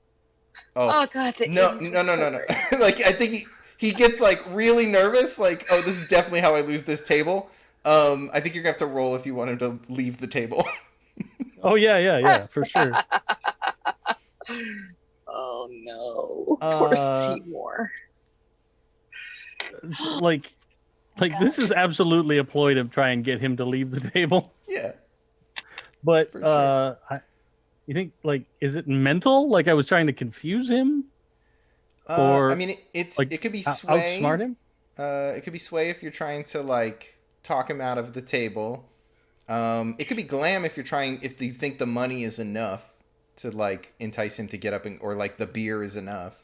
D: Oh God!
A: No. Like I think he gets like really nervous. Like, oh, this is definitely how I lose this table. I think you're gonna have to roll if you want him to leave the table.
B: Oh yeah, for sure.
D: Oh no! Poor Seymour.
B: Like this is absolutely a ploy to try and get him to leave the table.
A: Yeah.
B: But
A: For sure.
B: you think like is it mental? Like I was trying to confuse him? Or
A: I mean, it could be sway.
B: Outsmart him?
A: It could be sway if you're trying to like talk him out of the table. It could be glam if you think the money is enough to like entice him to get up or like the beer is enough.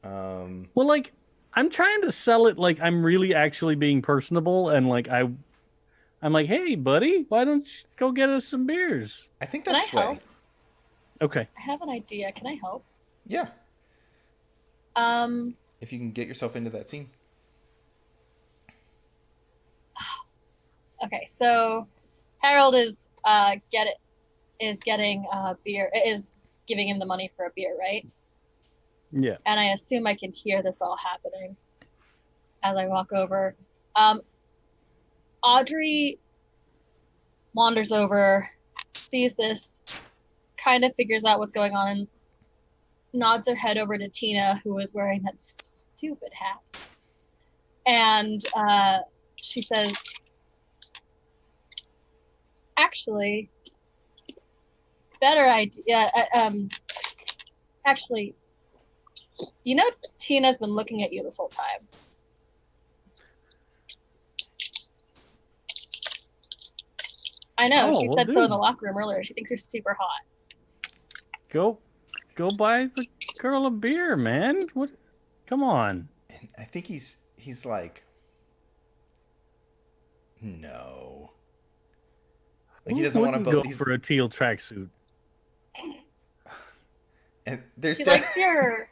B: Well, like I'm trying to sell it like I'm really actually being personable and like I'm like, hey buddy, why don't you go get us some beers?
A: I think
E: Can
A: that's
E: I
A: sway.
E: help?
B: Okay.
E: I have an idea. Can I help?
A: Yeah.
E: Um.
A: If you can get yourself into that scene.
E: Okay, so Harold is getting beer, is giving him the money for a beer, right?
B: Yeah.
E: And I assume I can hear this all happening as I walk over. Audrey wanders over, sees this, kind of figures out what's going on, and nods her head over to Tina, who is wearing that stupid hat. And she says, actually, better idea. Actually, you know, Tina's been looking at you this whole time. I know.
B: Oh,
E: She
B: well,
E: said so in the
B: dude.
E: locker room earlier. She thinks you're super hot.
B: Go buy the girl a beer, man. What? Come on.
A: And I think he's like, no. Like he doesn't want to
B: go for a teal tracksuit.
A: And there's
E: She likes your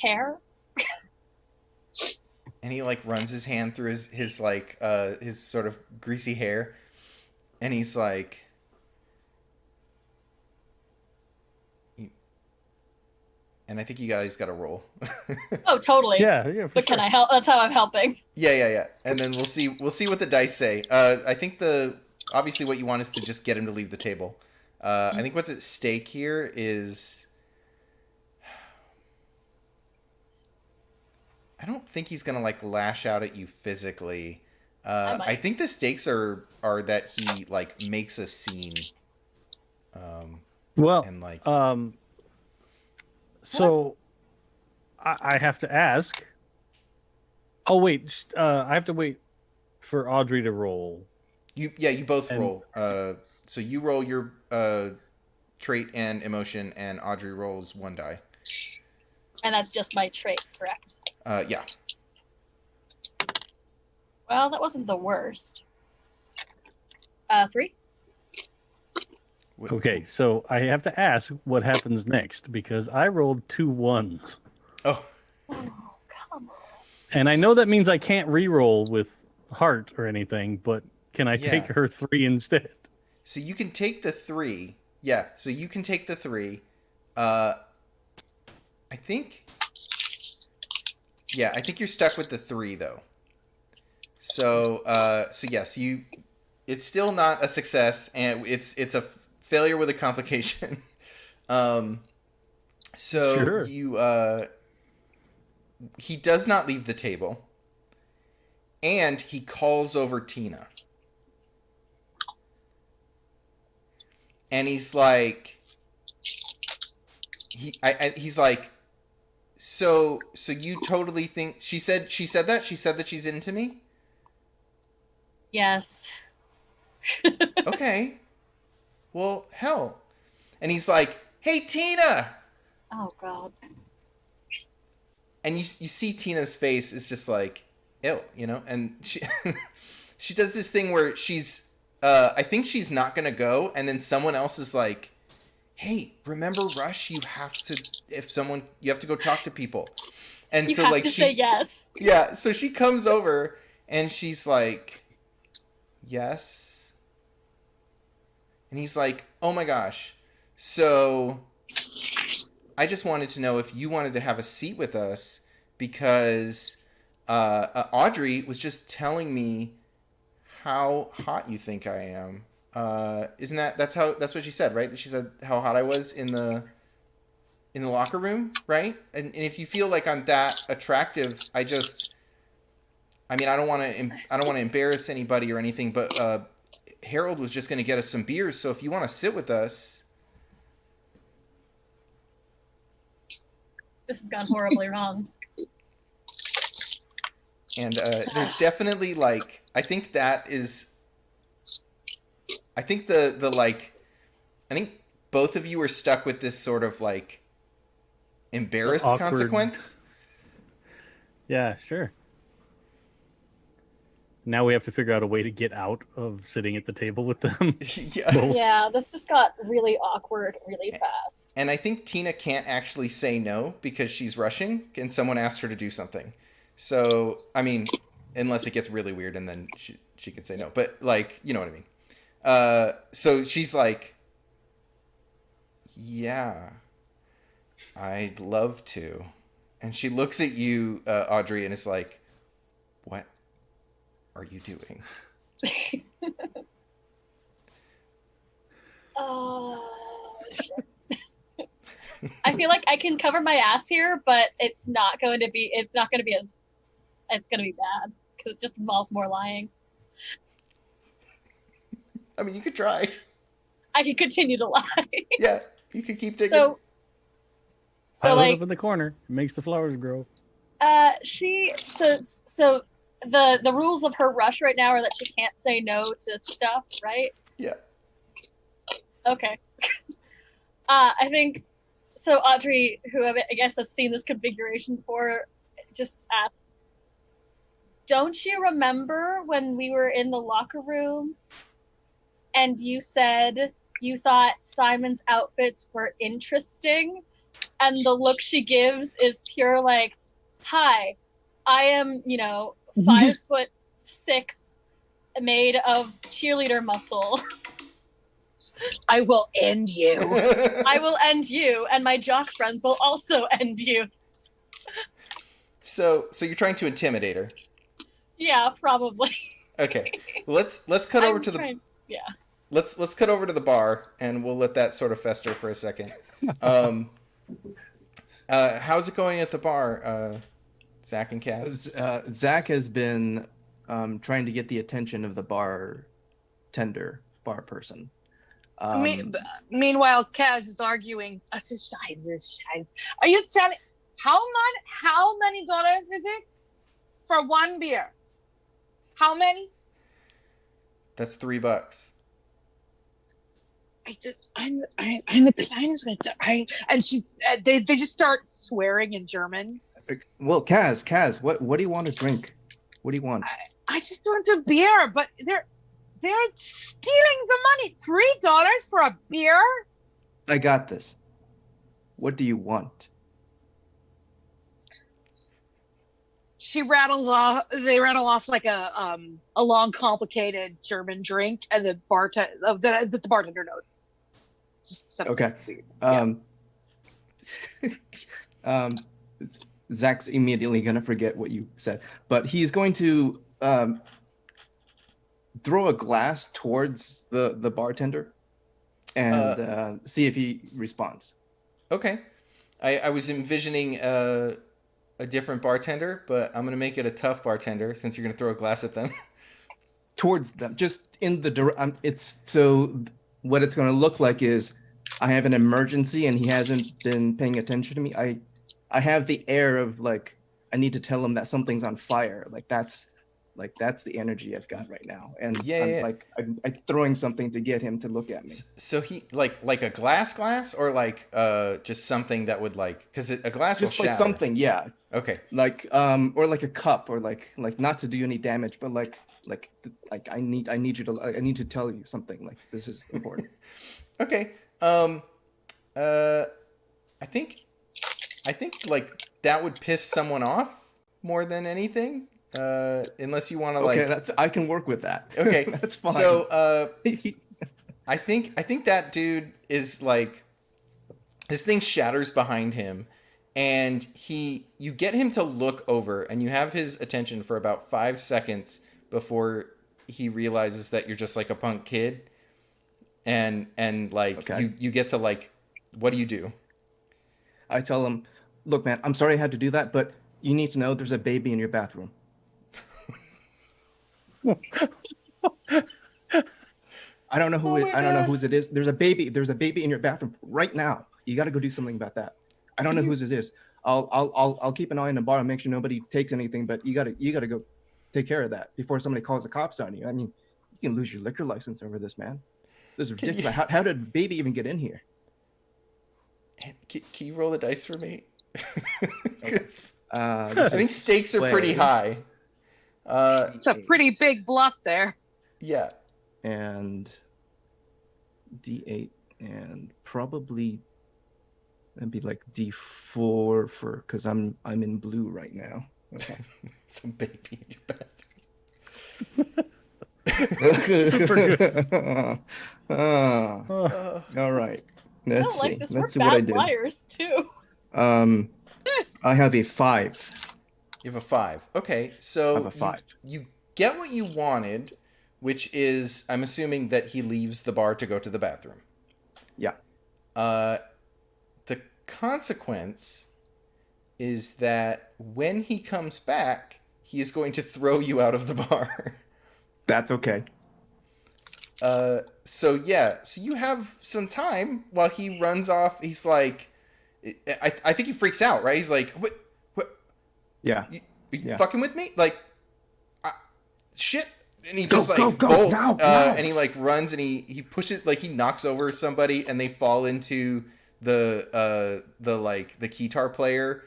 E: hair.
A: and he like runs his hand through his like his sort of greasy hair, and he's like, and I think you guys got to roll.
E: Oh, totally.
B: Yeah.
E: But can I help? That's how I'm helping.
A: Yeah. And then we'll see what the dice say. I think obviously what you want is to just get him to leave the table. I think what's at stake here is I don't think he's gonna like lash out at you physically. I think the stakes are that he like makes a scene.
B: Well,
A: And like
B: so I have to ask. Oh wait, I have to wait for Audrey to roll.
A: you both roll. So you roll your trait and emotion, and Audrey rolls one die.
E: And that's just my trait, correct?
A: Yeah.
E: Well, that wasn't the worst. 3?
B: Okay, so I have to ask what happens next because I rolled 2 1s.
A: Oh.
E: Oh, come on.
B: And I know that means I can't re-roll with heart or anything, but can I
A: Yeah.
B: take her 3 instead?
A: So you can take the 3. Yeah, so you can take the 3. I think... Yeah, I think you're stuck with the 3, though. So yes, it's still not a success, and it's a failure with a complication.
B: Sure.
A: He does not leave the table, and he calls over Tina. And he's like, he's like, so you totally think she said that she's into me?
E: Yes.
A: Okay. Well, hell. And he's like, hey, Tina.
E: Oh God.
A: And you see Tina's face is just like, ew, and she she does this thing where she's I think she's not gonna go, and then someone else is like, hey, remember Rush, you have to go talk to people. And
E: You
A: so
E: have
A: like
E: to say yes.
A: Yeah, so she comes over and she's like, yes. And he's like, oh my gosh. So I just wanted to know if you wanted to have a seat with us, because Audrey was just telling me how hot you think I am. Isn't that's what she said, right? She said how hot I was in the locker room, right? And if you feel like I'm that attractive, I don't want to embarrass anybody or anything, but Harold was just going to get us some beers, so if you want to sit with us.
E: This has gone horribly wrong.
A: And there's definitely like, I think both of you are stuck with this sort of like embarrassed
B: Awkward.
A: consequence.
B: Yeah, sure. Now we have to figure out a way to get out of sitting at the table with them.
A: Yeah.
B: Both.
E: Yeah, this just got really awkward really fast.
A: And I think Tina can't actually say no because she's rushing and someone asked her to do something. So, I mean, unless it gets really weird and then she can say no. But, like, you know what I mean. So she's like, yeah, I'd love to. And she looks at you, Audrey, and is like, what are you doing?
E: Shit. I feel like I can cover my ass here, but it's not going to be bad because it just involves more lying.
A: I mean, you could try.
E: I can continue to lie.
A: Yeah, you could keep digging.
E: So
B: Pile it
E: like
B: up in the corner. It makes the flowers grow.
E: so the rules of her rush right now are that she can't say no to stuff, right?
A: Yeah.
E: Okay. I think so. Audrey, who I guess has seen this configuration before, just asks, don't you remember when we were in the locker room and you said you thought Simon's outfits were interesting? And the look she gives is pure like, hi, I am, 5'6", made of cheerleader muscle.
D: I will end you.
E: I will end you, and my jock friends will also end you.
A: So you're trying to intimidate her.
E: Yeah, probably.
A: Okay. Let's cut over to
E: the
A: Let's cut over to the bar, and we'll let that sort of fester for a second. How's it going at the bar, Zach and Kaz?
C: Zach has been trying to get the attention of the bar person.
D: Meanwhile, Kaz is arguing. Are you telling how many dollars is it for one beer? How many?
A: That's $3.
D: I'm the client and she they just start swearing in German.
C: Well, Kaz, what do you want to drink? What do you want?
D: I just want a beer, but they're stealing the money. $3 for a beer?
C: I got this. What do you want?
D: She rattles off. They rattle off like a long, complicated German drink, and the bartender knows. Just something
C: Okay.
D: weird.
C: Zach's immediately gonna forget what you said, but he's going to throw a glass towards the bartender and see if he responds.
A: Okay. I was envisioning a different bartender, but I'm gonna make it a tough bartender since you're gonna throw a glass at them.
C: Towards them, just in the it's so what it's going to look like is I have an emergency and he hasn't been paying attention to me. I have the air of like I need to tell him that something's on fire. That's the energy I've got right now, and I'm throwing something to get him to look at me.
A: So he like a glass or like just something that would like because a glass
C: Just
A: will
C: like
A: shatter.
C: something, yeah.
A: Okay.
C: Like or like a cup or like not to do any damage, but like I need to tell you something. Like this is important.
A: Okay. I think like that would piss someone off more than anything. Unless you want to
C: Okay, I can work with that.
A: Okay.
C: That's fine.
A: So I think that dude is like this thing shatters behind him and you get him to look over and you have his attention for about 5 seconds before he realizes that you're just like a punk kid and like
C: okay.
A: you get to like what do you do?
C: I tell him, look man, I'm sorry I had to do that, but you need to know there's a baby in your bathroom. I don't know whose it is. There's a baby in your bathroom right now. You got to go do something about that. I don't know whose it is. I'll keep an eye on the bar and make sure nobody takes anything, but you got to go take care of that before somebody calls the cops on you. I mean, you can lose your liquor license over this, man. This is ridiculous. How did baby even get in here?
A: Can you roll the dice for me?
C: I
A: think stakes are pretty high.
D: It's a pretty big bluff there.
A: Yeah.
C: And D8 and probably that'd be like D4 for because I'm in blue right now. Okay.
A: Some baby in your bathroom.
B: Super good.
C: All right.
E: I
C: Let's
E: don't
C: see.
E: like this.
C: Let's see
E: We're
C: what I
E: bad
C: did.
E: liars too.
C: I have a 5.
A: You have a 5. Okay, so
C: I have a 5.
A: You get what you wanted, which is, I'm assuming that he leaves the bar to go to the bathroom.
C: Yeah.
A: The consequence is that when he comes back, he is going to throw you out of the bar.
C: That's okay.
A: So you have some time while he runs off. He's like, I think he freaks out, right? He's like, what?
C: Yeah.
A: You fucking with me? Like, shit. And he just
C: go,
A: bolts,
C: now.
A: and he like runs and he pushes, like he knocks over somebody and they fall into the guitar player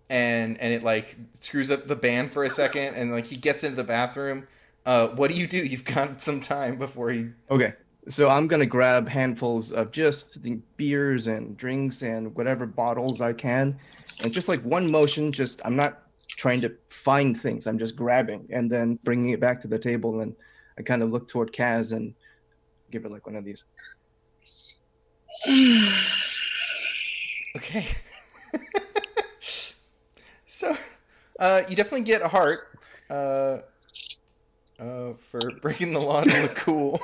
A: and it like screws up the band for a second and like he gets into the bathroom. What do? You've got some time before he...
C: Okay. So I'm going to grab handfuls of just the beers and drinks and whatever bottles I can. And just like one motion, I'm not trying to find things. I'm just grabbing and then bringing it back to the table. And I kind of look toward Kaz and give her like one of these.
A: Okay. So, you definitely get a heart for breaking the law to look cool.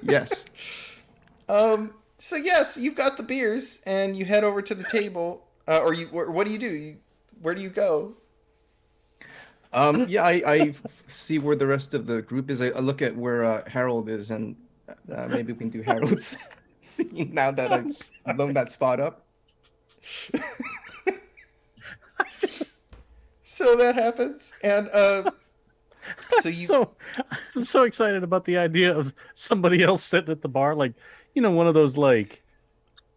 C: Yes.
A: So yes, you've got the beers and you head over to the table. What do you do? Where do you go?
C: Yeah, I see where the rest of the group is. I look at where Harold is, and maybe we can do Harold's scene now that I've blown that spot up.
A: So that happens, and
B: I'm so excited about the idea of somebody else sitting at the bar, like one of those like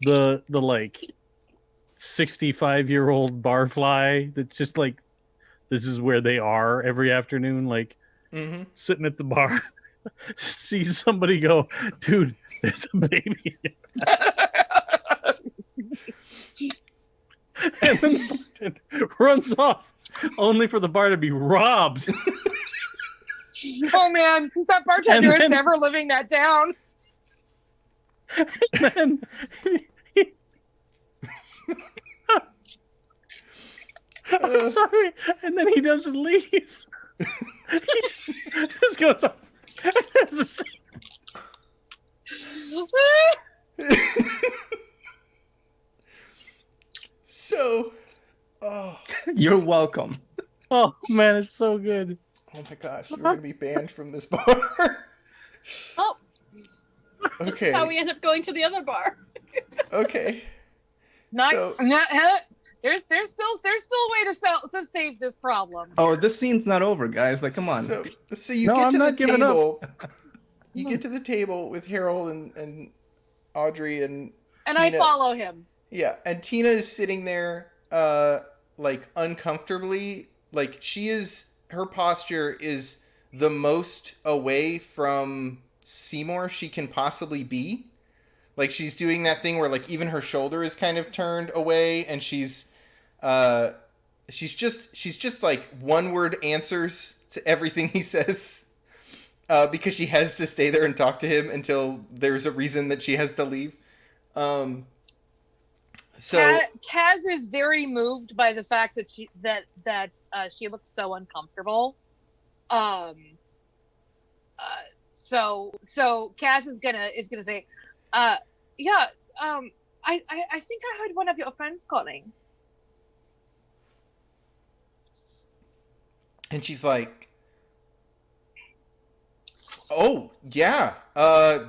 B: the like 65-year-old barfly that's just like this is where they are every afternoon, like sitting at the bar. See somebody go, dude, there's a baby. And then runs off only for the bar to be robbed.
D: Oh man, that bartender
B: And
D: is
B: then-
D: never living that down.
B: And I'm sorry. And then he doesn't leave. He just goes on.
A: So, oh
C: You're welcome.
B: Oh man, it's so good.
A: my gosh, you're gonna be banned from this bar.
E: Oh, this
A: Okay.
E: is how we end up going to the other bar.
A: Okay.
D: Not,
A: So-
D: there's still a way to save this problem.
C: Oh, this scene's not over, guys. Like, come on.
A: So you
B: No,
A: get
B: I'm
A: to the
B: not giving up.
A: table. You get to the table with Harold and Audrey and
D: And I
A: Tina.
D: follow him.
A: Yeah, and Tina is sitting there, like uncomfortably. Like her posture is the most away from Seymour she can possibly be. Like she's doing that thing where like even her shoulder is kind of turned away, and she's just like one word answers to everything he says, because she has to stay there and talk to him until there's a reason that she has to leave. So
D: Kaz is very moved by the fact that she looks so uncomfortable. So Kaz is gonna say, I think I heard one of your friends calling.
A: and she's like, "Oh yeah,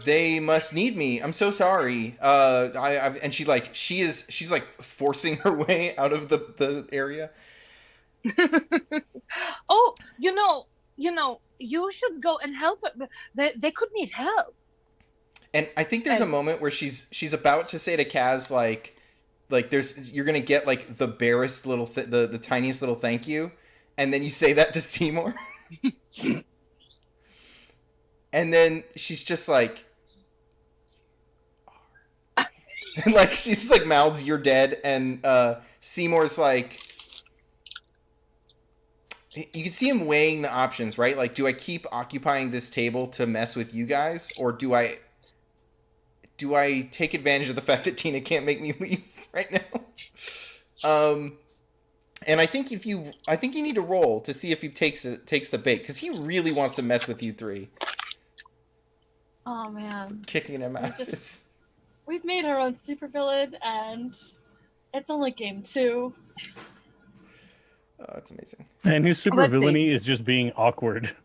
A: they must need me. I'm so sorry. And she's like forcing her way out of the area.
D: Oh, you know, you should go and help. They could need help.
A: And I think there's a moment where she's about to say to Kaz like you're gonna get like the barest little the tiniest little thank you, and then you say that to Seymour. And then she's just like, and like she's like mouths "you're dead," and Seymour's like, you can see him weighing the options, right? Like, do I keep occupying this table to mess with you guys, or do I take advantage of the fact that Tina can't make me leave right now? And I think you need to roll to see if he takes the bait, because he really wants to mess with you three.
E: Oh man,
A: Kicking him out. It's-
E: we've made our own supervillain, and it's only game 2.
A: Oh, that's amazing.
B: And his super
D: Let's see.
B: villainy is just being awkward.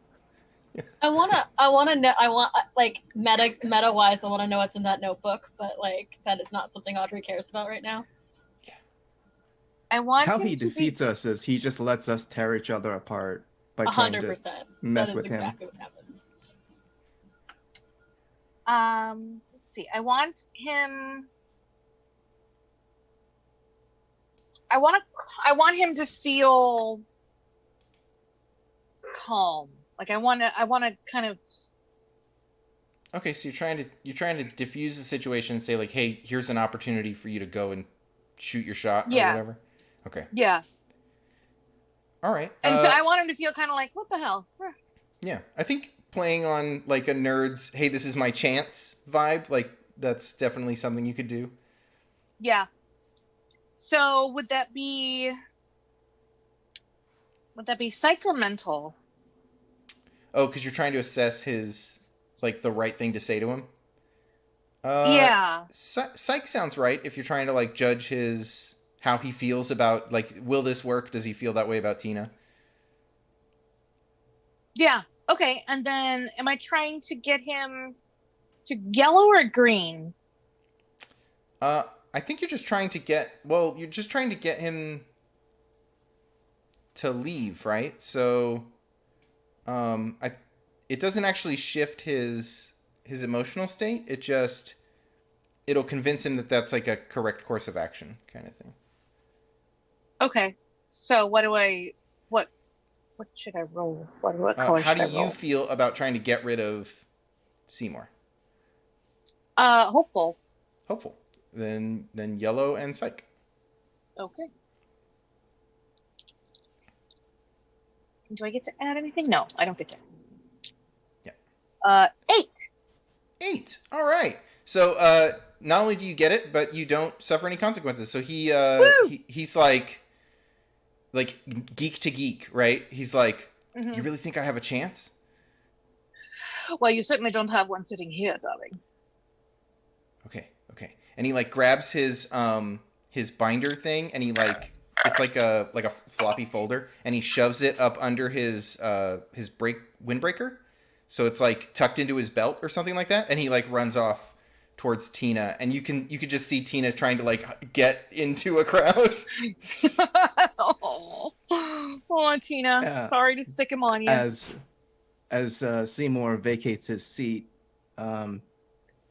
E: I wanna know. Like meta wise, I wanna know what's in that notebook, but like that is not something Audrey cares about right now.
D: I want
C: How
D: him
C: he
D: to
C: defeats us is he just lets us tear each other apart by trying to
E: 100%.
C: mess
E: That is
C: with him.
E: exactly what happens.
D: Let's see. I want him to feel calm. Like I want to kind of.
A: Okay, so you're trying to diffuse the situation and say like, hey, here's an opportunity for you to go and shoot your shot or
D: Yeah.
A: whatever. Okay.
D: Yeah.
A: All right.
D: And so I want him to feel kind of like, what the hell?
A: Yeah, I think playing on like a nerd's "hey, this is my chance" vibe, like that's definitely something you could do.
D: Yeah. So would that be sacramental?
A: Oh, because you're trying to assess his like the right thing to say to him.
D: Yeah.
A: Psych sounds right if you're trying to like judge how he feels about like, will this work? Does he feel that way about Tina?
D: Yeah. Okay. And then am I trying to get him to yellow or green?
A: I think you're just trying to get him to leave, right? So, it doesn't actually shift his emotional state. It'll convince him that that's like a correct course of action kind of thing.
D: Okay. So what should I roll? What color
A: How
D: should
A: do
D: I
A: you
D: roll?
A: feel about trying to get rid of Seymour?
D: Hopeful.
A: Hopeful. Then yellow and psych.
D: Okay. Do I get to add anything? No, I don't get to.
A: Yeah.
D: 8.
A: 8. All right. So not only do you get it, but you don't suffer any consequences. So he's like geek to geek, right? He's like,
D: Mm-hmm.
A: you really think I have a chance?
D: Well, you certainly don't have one sitting here, darling.
A: Okay. And he like grabs his binder thing, and he like it's like a floppy folder, and he shoves it up under his windbreaker, so it's like tucked into his belt or something like that, and he like runs off towards Tina, and you could just see Tina trying to like get into a crowd.
D: Oh, Tina,
C: Yeah.
D: sorry to stick him on you.
C: As Seymour vacates his seat,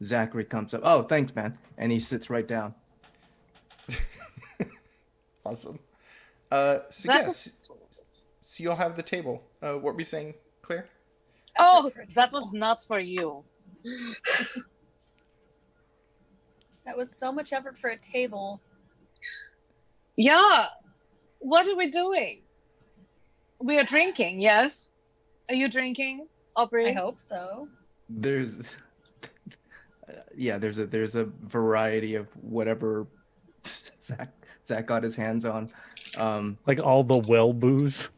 C: Zachary comes up. Oh, thanks, man, and he sits right down.
A: Awesome. So you'll have the table. What were you saying, Claire?
D: Oh, that was not for you.
E: That was so much effort for a table.
D: Yeah. What are we doing? We are drinking, yes? Are you drinking, Aubrey?
E: I hope so.
C: There's there's a variety of whatever Zach got his hands on.
B: Like all the well booze.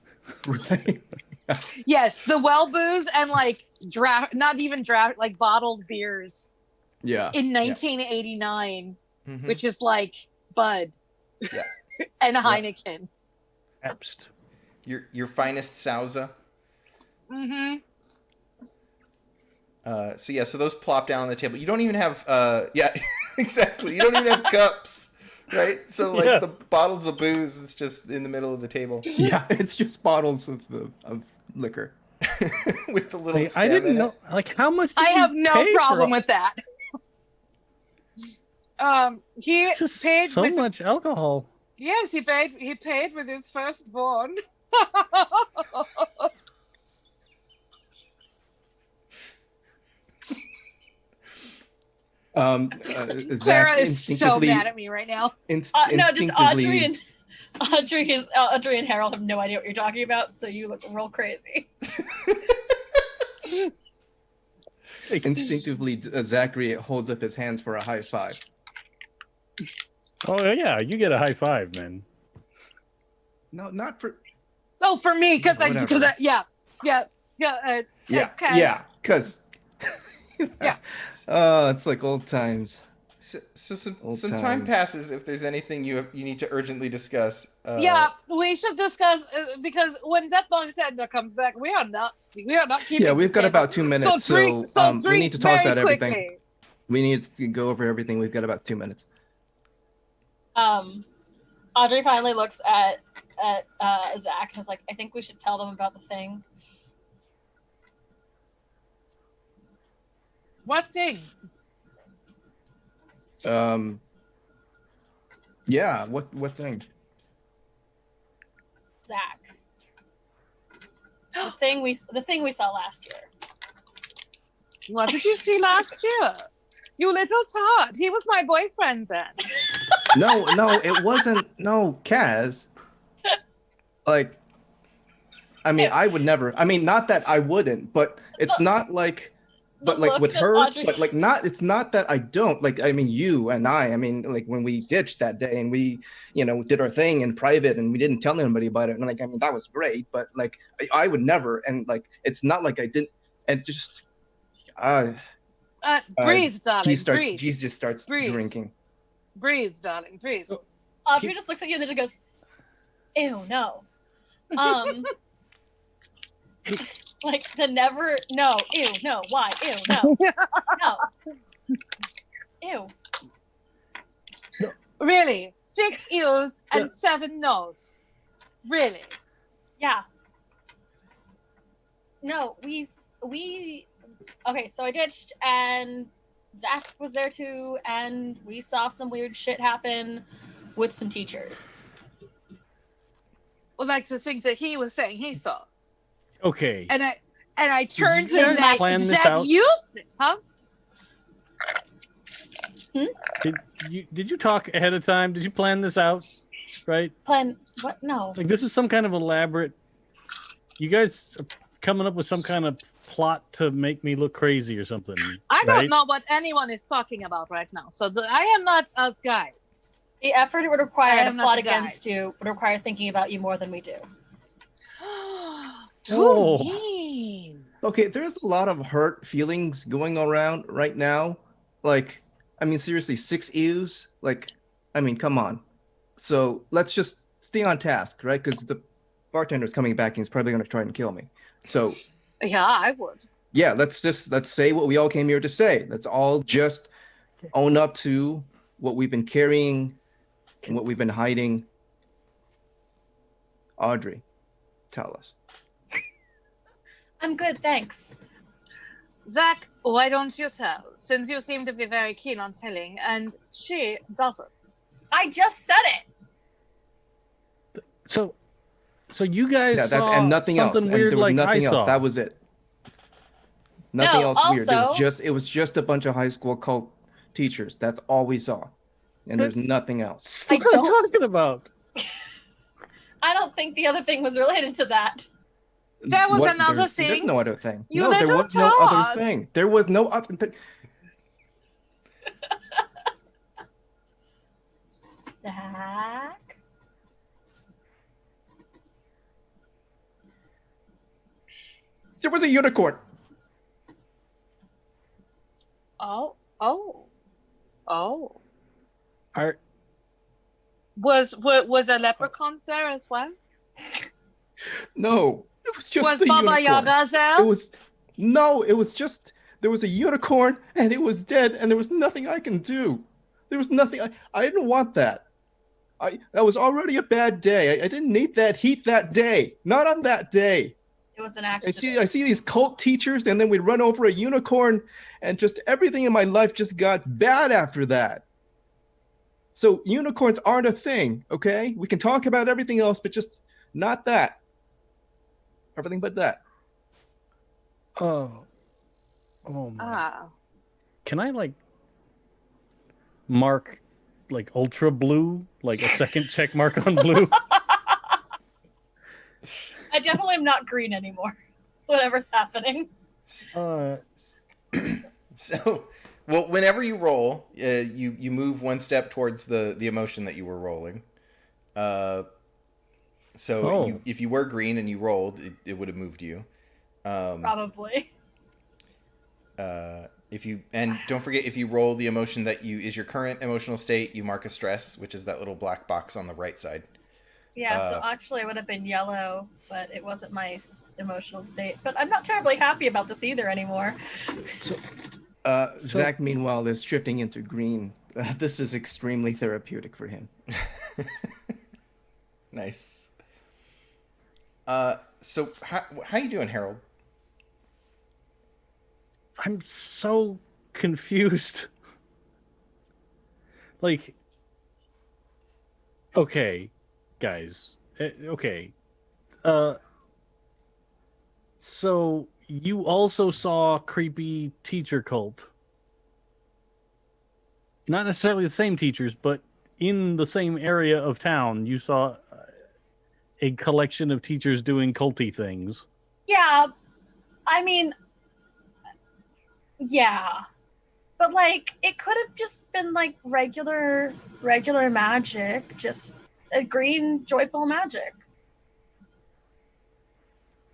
C: Right.
D: Yes, the well booze and like like bottled beers
C: Yeah.
D: in 1989,
A: Mm-hmm.
D: which is like Bud
A: Yeah.
D: and Heineken.
B: Epst.
A: Your finest Sauza.
D: Mm-hmm.
A: So those plop down on the table. You don't even have exactly. You don't even have cups, right? So like
B: Yeah.
A: the bottles of booze is just in the middle of the table
C: Yeah, it's just bottles of liquor.
A: with the little.
B: Like,
A: stem
B: I didn't
A: in
B: know.
A: it.
B: Like, how much?
D: I
B: did you
D: have no
B: pay for
D: problem
B: all-
D: with that. He
B: It's just
D: paid
B: so
D: with
B: much alcohol.
D: yes, he paid with his firstborn.
C: Zach
D: Clara is so
C: instinctively-
D: mad at me right now.
E: No, just Audrey
C: instinctively-
E: and Audrey and Harold have no idea what you're talking about, so you look real crazy.
C: Instinctively, Zachary holds up his hands for a high five.
B: Oh yeah, you get a high five, man.
C: No, not for.
D: Oh, for me, because
C: Whatever.
D: yeah.
C: Because.
D: Yeah.
C: Oh, it's like old times.
A: So some
C: Old
A: time
C: times.
A: passes. If there's anything you need to urgently discuss.
D: Yeah, we should discuss because when that bartender comes back, we are not keeping.
C: Yeah, we've
D: this
C: got
D: table.
C: about 2 minutes, so, we
D: drink
C: need to talk
D: very
C: about everything.
D: quickly.
C: We need to go over everything. We've got about 2 minutes.
E: Audrey finally looks at Zach and is like, I think we should tell them about the thing.
D: What thing?
C: Yeah. What thing?
E: Zach. The thing we saw last year.
D: What did you see last year? You little tot. He was my boyfriend then.
C: No, it wasn't. No, Kaz. Like, I mean, I would never. I mean, not that I wouldn't, but it's not like. But
E: The
C: like
E: look
C: with
E: that
C: her,
E: Audrey-
C: but like not. It's not that I don't like. I mean, you and I mean, like when we ditched that day and we, did our thing in private and we didn't tell anybody about it. And like, I mean, that was great. But like, I would never. And like, it's not like I didn't. And just.
D: Breathe, darling. Breathe.
C: He just starts
D: Breathe.
C: drinking.
D: Breathe, darling. Breathe.
E: Audrey just looks at you and then goes, ew, no. Like the never, no, ew, no, why, ew, no, no, ew.
D: Really? 6 ews and 7 no's. Really?
E: Yeah. No, okay, so I ditched and Zach was there too, and we saw some weird shit happen with some teachers.
D: Well, like the things that he was saying he saw.
B: Okay.
D: And I turned to
B: you guys
D: Zach.
B: plan this
D: Zach,
B: out?
D: huh?
B: Did you talk ahead of time? Did you plan this out? Right?
E: Plan, what? No.
B: Like this is some kind of elaborate You guys are coming up with some kind of plot to make me look crazy or something.
D: I don't
B: right?
D: know what anyone is talking about right now. So I am not us guys.
E: The effort it would
D: I
E: require to
D: am not
E: plot
D: the guy.
E: against you would require thinking about you more than we do.
D: Too
B: Whoa.
D: mean.
C: Okay, there's a lot of hurt feelings going around right now. Like, I mean, seriously, 6 E's? Like, I mean, come on. So let's just stay on task, right? Because the bartender's coming back and he's probably going to try and kill me. So,
D: Yeah, I would.
C: yeah, let's say what we all came here to say. Let's all just own up to what we've been carrying and what we've been hiding. Audrey, tell us.
E: I'm good, thanks.
D: Zach, why don't you tell? Since you seem to be very keen on telling, and she doesn't.
E: I just said it.
B: So you guys
C: Yeah,
B: saw
C: and nothing else.
B: something
C: And
B: weird
C: there was
B: like
C: nothing
B: I
C: else.
B: saw.
C: That was it. Nothing
E: No,
C: else weird.
E: also-
C: It was just a bunch of high school cult teachers. That's all we saw. And there's
B: That's-
C: nothing else.
E: I
B: What am I
E: don't-
B: talking about?
E: I don't think the other thing was related to that.
D: There was another
C: There's
D: thing.
C: no other thing.
D: You
C: No, there
D: little
C: was no
D: tot.
C: other thing. There was no other thing.
E: Zach?
C: There was a unicorn.
D: Oh.
B: Are
D: Was a leprechaun there as well?
C: No, it was just
D: Was
C: the
D: Baba
C: unicorn.
D: Yaga there?
C: It was just there was a unicorn and it was dead and there was nothing I can do. There was nothing. I didn't want that. That was already a bad day. I didn't need that heat that day. Not on that day.
E: It was an
C: I
E: accident.
C: see these cult teachers and then we'd run over a unicorn and just everything in my life just got bad after that. So unicorns aren't a thing, okay? We can talk about everything else, but just not that. Everything but that.
B: oh my.
D: Ah.
B: Can I mark ultra blue, a second check mark on blue?
E: I definitely am not green anymore. Whatever's happening.
B: Uh,
A: So, well, whenever you roll, you move one step towards the emotion that you were rolling. If you were green and you rolled, it would have moved you.
E: Probably.
A: Don't forget, if you roll the emotion that is your current emotional state, you mark a stress, which is that little black box on the right side.
E: Yeah, so actually it would have been yellow, but it wasn't my emotional state. But I'm not terribly happy about this either anymore.
C: Zach, meanwhile, is shifting into green. This is extremely therapeutic for him.
A: Nice. So how you doing, Harold?
B: I'm so confused. Okay, guys. Okay. So you also saw creepy teacher cult. Not necessarily the same teachers, but in the same area of town, you saw a collection of teachers doing culty things.
E: Yeah, I mean, yeah. But it could have just been regular magic, just a green joyful magic.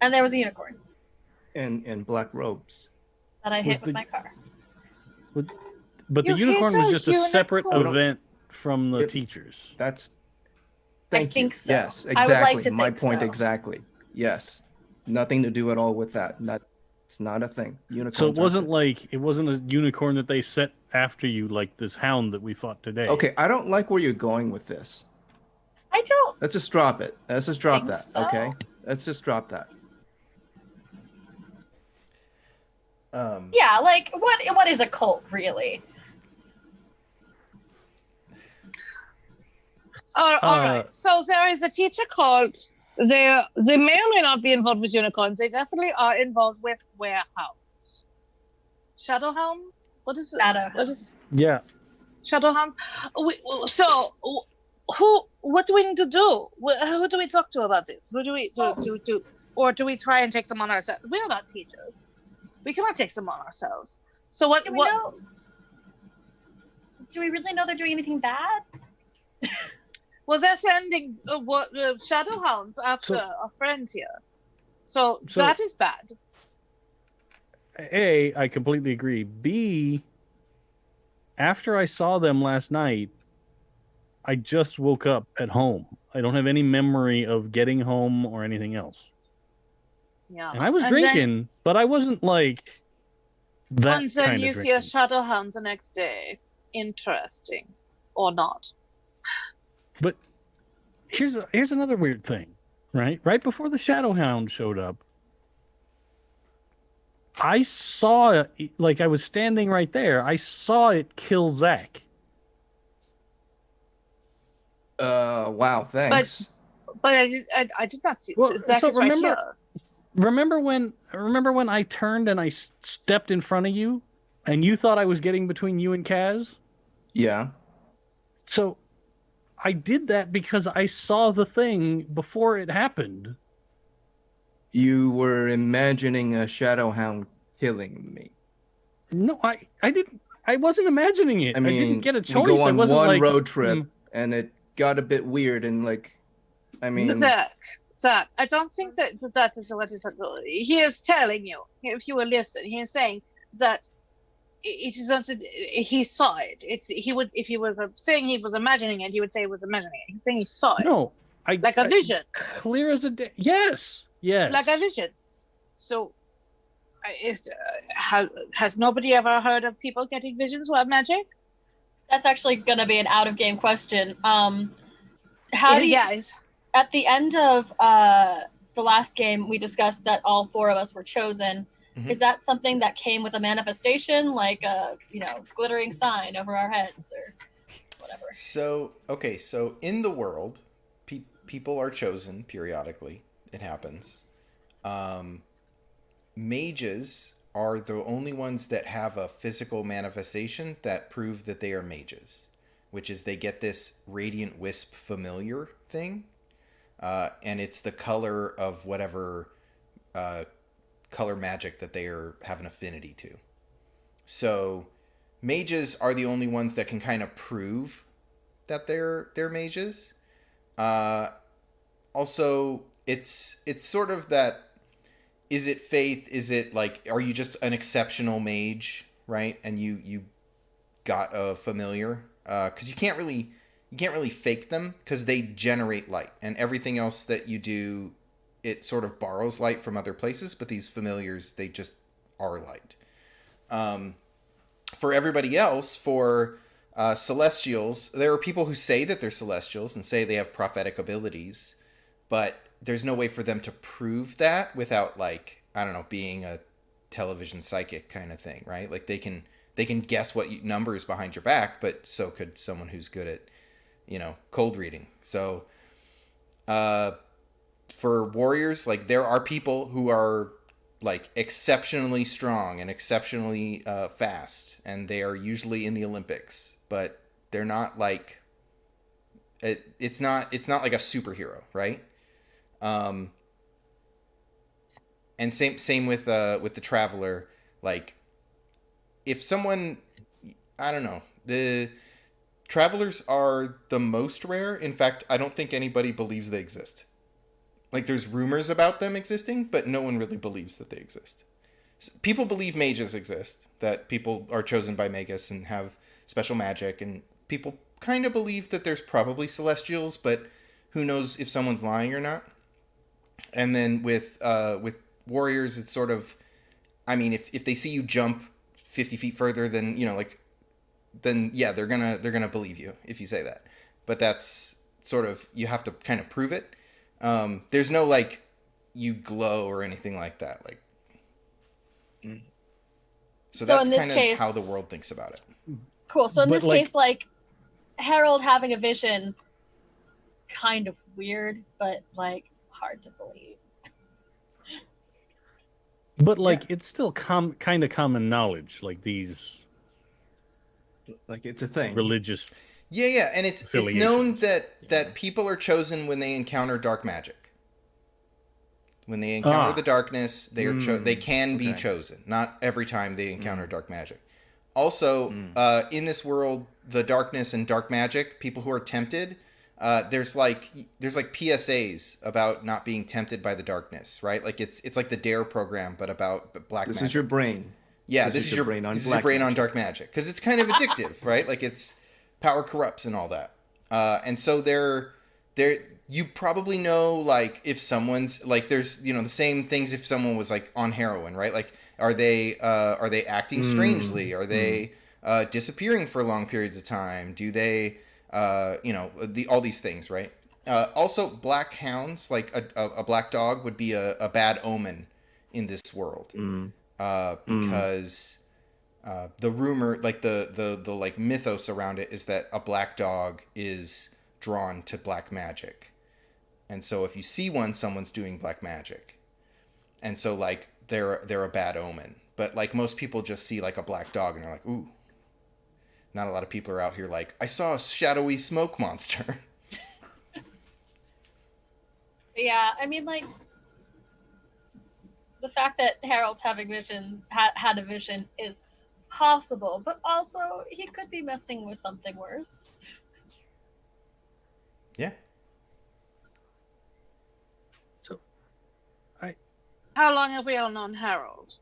E: And there was a unicorn
C: And black robes.
E: that I hit
B: Was
E: with my car.
B: But the
D: You
B: unicorn
D: hit
B: was
D: a
B: just a separate
D: unicorn.
B: event from the
C: Yep.
B: teachers.
C: That's.
E: I
C: Thank you.
E: think so.
C: Yes,
E: I would
C: exactly.
E: like to
C: My
E: think
C: point
E: so.
C: exactly. Yes, nothing to do at all with that. It's not a thing. Unicorns.
B: So it wasn't
C: aren't
B: it wasn't a unicorn that they set after you like this hound that we fought today.
C: a- Okay, I don't like where you're going with this.
E: I don't.
C: Let's just drop it. Let's just drop
E: Think
C: that.
E: so?
C: Okay. Let's just drop that.
E: Yeah, what is a cult really?
D: All
B: Uh,
D: right. So there is a teacher called. They may or may not be involved with unicorns. They definitely are involved with warehounds. Shadowhounds? What is it?
E: Shadow.
D: What is
B: Yeah.
D: Shadowhounds? What do we need to do? Who do we talk to about this? Who do we do? Or do we try and take them on ourselves? We are not teachers. We cannot take them on ourselves. So what?
E: Do we know? Do we really know they're doing anything bad?
D: Well, they're sending Shadowhounds after a friend here. So that is bad.
B: A, I completely agree. B, after I saw them last night, I just woke up at home. I don't have any memory of getting home or anything else.
D: Yeah.
B: And I was drinking, but I wasn't like that
D: And then
B: kind
D: you
B: of
D: see a
B: drinking.
D: Shadowhound the next day. Interesting. Or not.
B: But here's another weird thing, right? Right before the Shadowhound showed up, I saw it, like I was standing right there. I saw it kill Zach.
C: Wow, thanks.
D: But I did not see.
B: Well,
D: Zach
B: so
D: is right here.
B: Remember when I turned and I stepped in front of you, and you thought I was getting between you and Kaz?
C: Yeah.
B: So I did that because I saw the thing before it happened.
C: You were imagining a Shadowhound killing me.
B: No, I didn't. I wasn't imagining it.
C: I mean,
B: didn't get a choice.
C: we go
B: I
C: on
B: wasn't
C: one
B: like,
C: road trip, and it got a bit weird, and like, I mean,
D: Zach, I don't think that is what is. He is telling you, if you will listen, he is saying that it is not. He saw it. He would, if he was saying he was imagining it, he would say he was imagining it. He's saying he saw it.
B: No,
D: like a vision.
B: Clear as a day. Yes.
D: Like a vision. So, has nobody ever heard of people getting visions with magic?
E: That's actually going to be an out-of-game question.
D: Guys?
E: At the end of the last game, we discussed that all four of us were chosen.
A: Mhm.
E: Is that something that came with a manifestation, like a glittering sign over our heads or whatever?
A: So in the world, people are chosen periodically. It happens. Mages are the only ones that have a physical manifestation that prove that they are mages, which is they get this radiant wisp familiar thing, and it's the color of whatever color magic that they have an affinity to. So mages are the only ones that can kind of prove that they're mages. Also, it's sort of that, is it faith? Is it like, are you just an exceptional mage, right? And you got a familiar? Because you can't really fake them, because they generate light, and everything else that you do, it sort of borrows light from other places, but these familiars, they just are light. For everybody else, for celestials, there are people who say that they're celestials and say they have prophetic abilities, but there's no way for them to prove that without, like, I don't know, being a television psychic kind of thing, right? Like they can guess what numbers behind your back, but so could someone who's good at, cold reading. So for warriors, like, there are people who are like exceptionally strong and exceptionally fast, and they are usually in the Olympics, but they're not like it's not like a superhero, right? And same with the traveler. Like, if someone, I don't know, the travelers are the most rare. In fact, I don't think anybody believes they exist. Like, there's rumors about them existing, but no one really believes that they exist. People believe mages exist, that people are chosen by Magus and have special magic, and people kind of believe that there's probably celestials, but who knows if someone's lying or not. And then with warriors, it's sort of, I mean, if they see you jump 50 feet further than, then yeah, they're gonna believe you if you say that. But that's sort of, you have to kind of prove it. There's no, like, you glow or anything like that. Like, so that's
E: in this
A: kind
E: case,
A: of how the world thinks about it.
E: Cool. So in
B: But,
E: this
B: like-
E: case, like, Harold having a vision, kind of weird, but like hard to believe.
B: But like, it's still kind of common knowledge, like these
C: like, it's a thing.
B: religious.
A: Yeah, and it's known
B: affiliations.
A: that people are chosen when they encounter dark magic. When they encounter the darkness, they are they can be
C: okay.
A: chosen. Not every time they encounter dark magic. Also, in this world, the darkness and dark magic, people who are tempted, there's like PSAs about not being tempted by the darkness, right? Like it's like the DARE program, but about black magic.
C: This is your brain.
A: Yeah, this is your brain on dark magic, because it's kind of addictive, right? Like it's power corrupts and all that. And so they're you probably know, like, if someone's like, there's, you know, the same things if someone was like on heroin, right? Like, are they acting strangely? Are they disappearing for long periods of time? Do they all these things, right? Also, black hounds, like a black dog would be a bad omen in this world, because the rumor, like the like mythos around it, is that a black dog is drawn to black magic. And so if you see one, someone's doing black magic. And so, like, they're a bad omen. But, like, most people just see, like, a black dog and they're like, ooh. Not a lot of people are out here like, I saw a shadowy smoke monster.
E: Yeah, I mean, like, the fact that Harold's having vision, had a vision is possible, but also he could be messing with something worse.
A: Yeah.
D: How long have we all known Harold?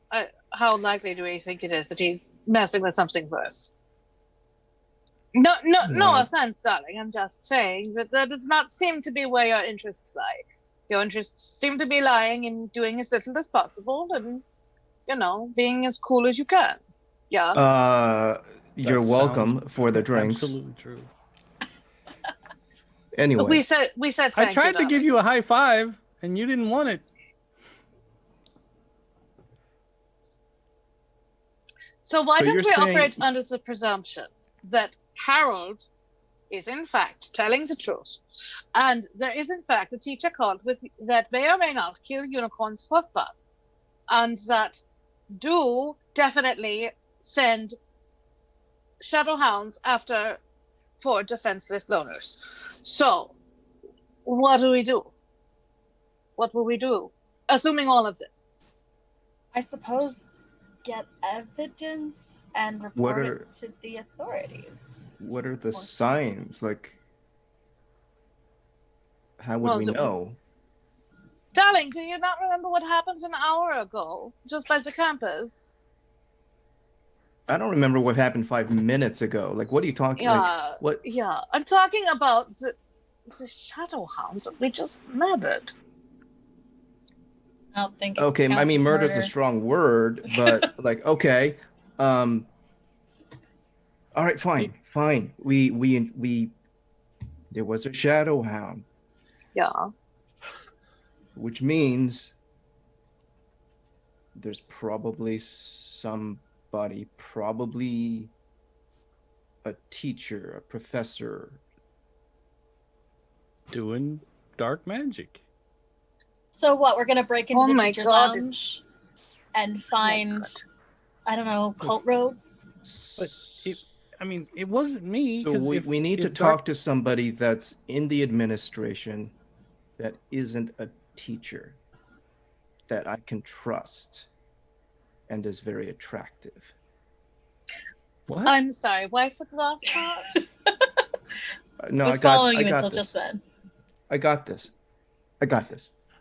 D: How likely do we think it is that he's messing with something worse? No offense, darling. I'm just saying that does not seem to be where your interests lie. Your interests seem to be lying in doing as little as possible and, you know, being as cool as you can. Yeah.
C: You're welcome for the drinks.
B: Absolutely true.
C: Anyway,
D: We said.
B: I tried to give you a high five, and you didn't want it.
D: So why
C: So
D: don't
C: you're
D: we
C: saying-
D: operate under the presumption that Harold is in fact telling the truth, and there is in fact a teacher cult that may or may not kill unicorns for fun, and that do definitely send shadowhounds after poor defenseless loners. So, what do we do? What will we do, assuming all of this?
E: I suppose get evidence and report it to the authorities.
C: what are the signs? Like, how would we know?
D: Darling, do you not remember what happened an hour ago, just by the campus?
C: I don't remember what happened 5 minutes ago. Like, what are you talking
D: Yeah,
C: like, what?
D: yeah. I'm talking about the shadowhounds that we just murdered.
E: I don't think it
C: Okay, I
E: counts
C: mean,
E: as
C: murder's a
E: murder.
C: strong word, but like, okay. All right, fine. We there was a shadow hound,
D: Yeah.
C: which means there's probably somebody, probably a teacher, a professor.
B: Doing dark magic.
E: So what? We're gonna break into
D: Oh
E: the
D: my
E: teacher's
D: God,
E: lounge and find, I don't know, cult robes.
B: But it wasn't me.
C: So
B: 'cause
C: we need
B: if
C: to talk to somebody that's in the administration that isn't a teacher, that I can trust and is very attractive.
B: What?
D: I'm sorry, why for the last part?
C: No,
E: I was
C: I got
E: following you until
C: this.
E: just then.
C: I got this.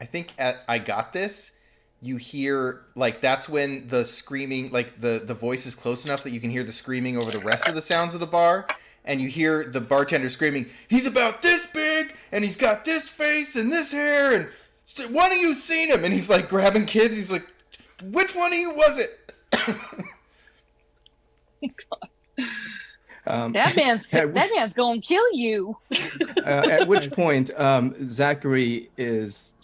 A: I think at I got this, you hear, like, that's when the screaming, like the voice is close enough that you can hear the screaming over the rest of the sounds of the bar, and you hear the bartender screaming, he's about this big and he's got this face and this hair, and one of you seen him? And he's like grabbing kids. He's like, which one of you was it?
D: That man's gonna kill you.
C: At which point, Zachary is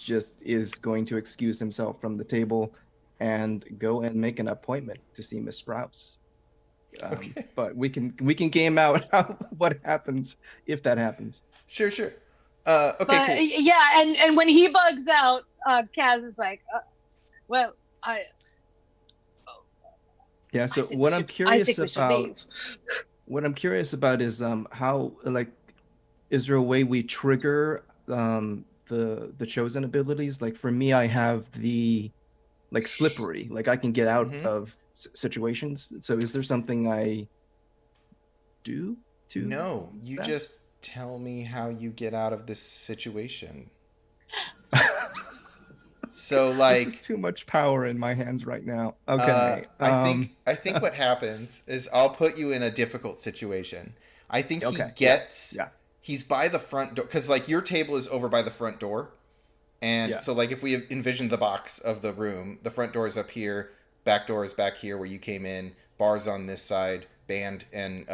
C: going to excuse himself from the table and go and make an appointment to see Miss Strauss.
A: Okay.
C: But we can game out what happens if that happens.
A: Sure. Okay,
D: But
A: cool.
D: yeah, and when he bugs out, Kaz is like, well,
C: Yeah. So
D: I think
C: what
D: we
C: I'm
D: should- I
C: curious
D: think we should
C: about,
D: leave.
C: what I'm curious about is how, like, is there a way we trigger the chosen abilities. Like for me, I have the like slippery, like I can get out
A: Mhm.
C: of situations. So is there something I do to
A: No, you
C: that?
A: just tell me how you get out of this situation. So
C: This is
A: like
C: too much power in my hands right now. Okay.
A: I think what happens is I'll put you in a difficult situation. I think he
C: Okay,
A: gets
C: yeah.
A: he's by the front door because like your table is over by the front door, and
C: Yeah.
A: so like if we envision the box of the room, the front door is up here, back door is back here where you came in, bars on this side, band and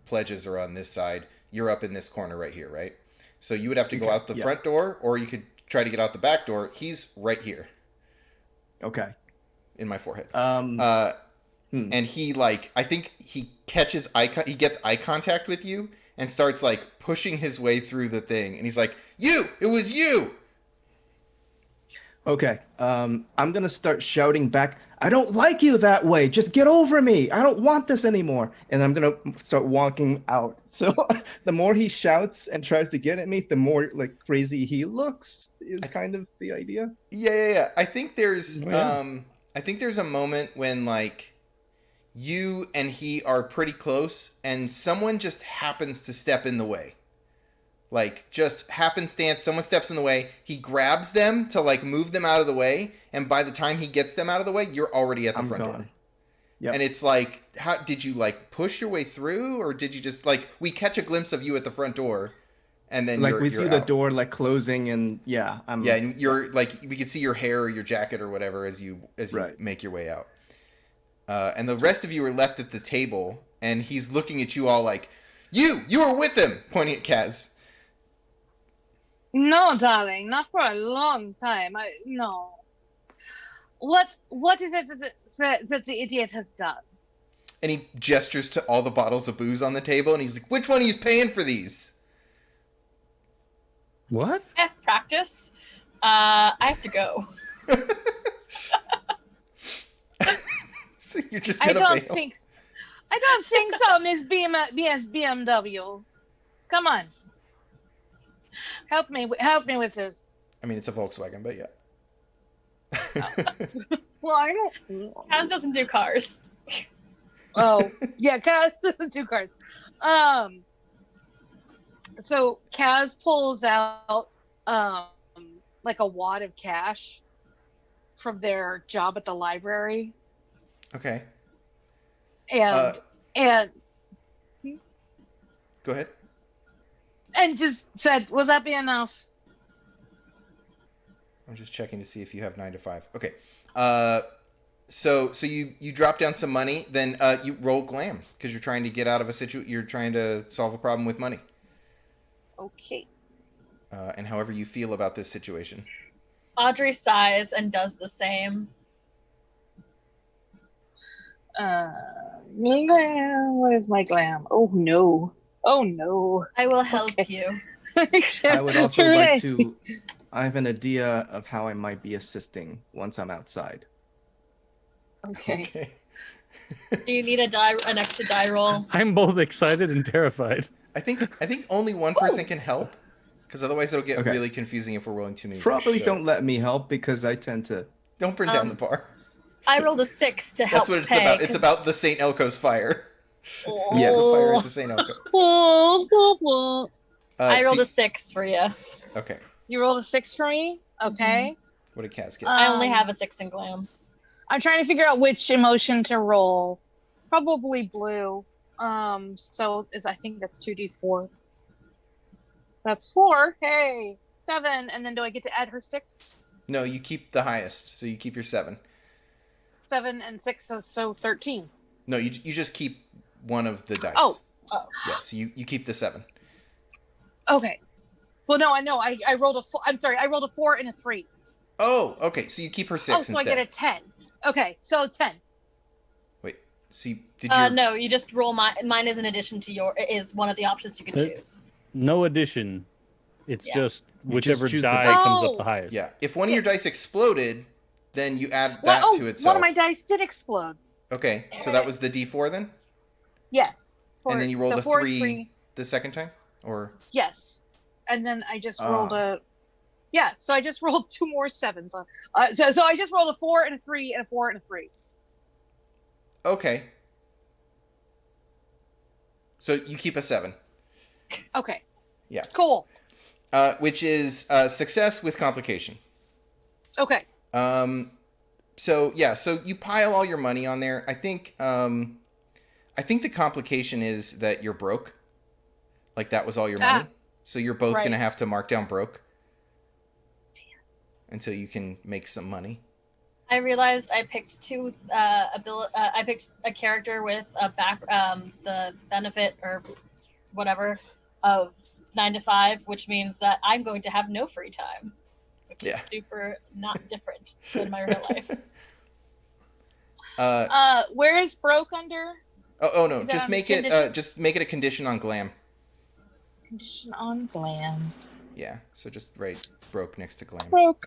A: pledges are on this side. You're up in this corner right here, right? So you would have to go
C: Okay,
A: out the
C: yeah.
A: front door, or you could try to get out the back door. He's right here
C: Okay.
A: in my forehead.
C: Hmm.
A: And he like I think he catches he gets eye contact with you and starts like pushing his way through the thing, and he's like, it was you.
C: Okay. I'm gonna start shouting back, I don't like you that way. Just get over me. I don't want this anymore. And I'm gonna start walking out. So the more he shouts and tries to get at me, the more like crazy he looks is kind of the idea.
A: Yeah. I think there's
B: Oh, yeah.
A: I think there's a moment when like you and he are pretty close and someone just happens to step in the way. Like just happenstance, someone steps in the way, he grabs them to like move them out of the way, and by the time he gets them out of the way, you're already at the
C: I'm
A: front door.
C: gone. Yep.
A: And it's like, how did you like push your way through, or did you just like we catch a glimpse of you at the front door, and then
C: Like
A: you're
C: we see the
A: out.
C: door like closing and yeah, I'm
A: Yeah, and you're like we could see your hair or your jacket or whatever as you
C: Right.
A: make your way out. And the rest of you are left at the table, and he's looking at you all like, you were with him, pointing at Kaz.
D: No, darling, not for a long time. No. What is it that the idiot has done?
A: And he gestures to all the bottles of booze on the table, and he's like, which one of you's paying for these?
B: What?
E: I have practice. I have to go.
A: So you're just
D: I
A: gonna
D: don't
A: bail.
D: think so, Miss BMW. Come on. Help me with this.
A: I mean, it's a Volkswagen, but yeah.
D: Well, I don't.
E: Kaz doesn't do cars.
D: Oh, yeah, Kaz doesn't do cards. So Kaz pulls out like a wad of cash from their job at the library,
A: Okay.
D: and
A: Go ahead.
D: and just said, "Will that be enough?"
A: I'm just checking to see if you have 9 to 5. Okay. So you drop down some money, then you roll glam because you're trying to get out of a you're trying to solve a problem with money.
D: Okay.
A: And however you feel about this situation.
E: Audrey sighs and does the same.
D: What is my glam? Oh no!
E: I will help
D: Okay.
E: you.
C: I would also like
D: Hooray.
C: to I have an idea of how I might be assisting once I'm outside.
D: Okay.
E: Do you need an extra die roll?
B: I'm both excited and terrified.
A: I think only one person can help, because otherwise it'll get
C: Okay.
A: really confusing if we're rolling too many. dice,
C: Probably
A: so
C: don't let me help because I tend to.
A: don't burn down the bar.
E: I rolled a 6 to help
A: That's what it's
E: pay,
A: about. It's
E: 'cause-
A: about the St. Elco's fire.
C: Yes.
A: The fire is the St. Elco.
E: I rolled
A: so-
E: a 6 for you.
A: Okay.
D: You rolled a 6 for me. Okay.
A: What did Kaz get?
E: I only
D: Um,
E: have a 6 in glam.
D: I'm trying to figure out which emotion to roll. Probably blue. So I think that's 2d4. That's 4. Hey, 7. And then do I get to add her 6?
A: No, you keep the highest, so you keep your 7.
D: 7 and 6 is so 13.
A: No, you just keep one of the dice.
D: Oh.
A: Yeah, so you keep the 7.
D: Okay. Well, no, I know. I rolled a 4. I'm sorry. I rolled a 4 and a 3.
A: Oh, okay. So you keep her 6
D: Oh,
A: instead.
D: so I get a 10. Okay, so 10.
A: Wait. So did you?
E: No, you just roll mine. Mine is in addition to is one of the options you can
B: Uh,
E: choose.
B: No addition. It's
E: Yeah.
B: just
C: You
B: whichever
C: just choose the
B: die
C: dice.
B: comes
D: Oh.
B: up the highest.
A: Yeah. If one of your dice exploded, then you add
D: Well,
A: that to itself.
D: one of my dice did explode.
A: Okay. So that was the D4 then,
D: Yes.
A: and then you rolled
D: so
A: a
D: 4
A: 3
D: and 3.
A: the second time, or
D: Yes. And then I just rolled a Yeah, so I just rolled 2 more 7s. So I just rolled a 4 and a 3 and a 4 and a 3.
A: Okay. So you keep a 7.
D: Okay.
A: Yeah.
D: Cool.
A: Which is success with complication.
D: Okay.
A: So yeah, so you pile all your money on there. I think the complication is that you're broke. Like that was all your money. So you're both
D: right.
A: gonna have to mark down broke until you can make some money.
E: I realized I picked I picked a character with a the benefit or whatever of 9 to 5, which means that I'm going to have no free time, which is super not different than my real life.
D: Where is broke under?
A: Oh no, just make it a condition on glam.
D: Condition on glam.
A: Yeah, so just write broke next to glam.
D: Broke.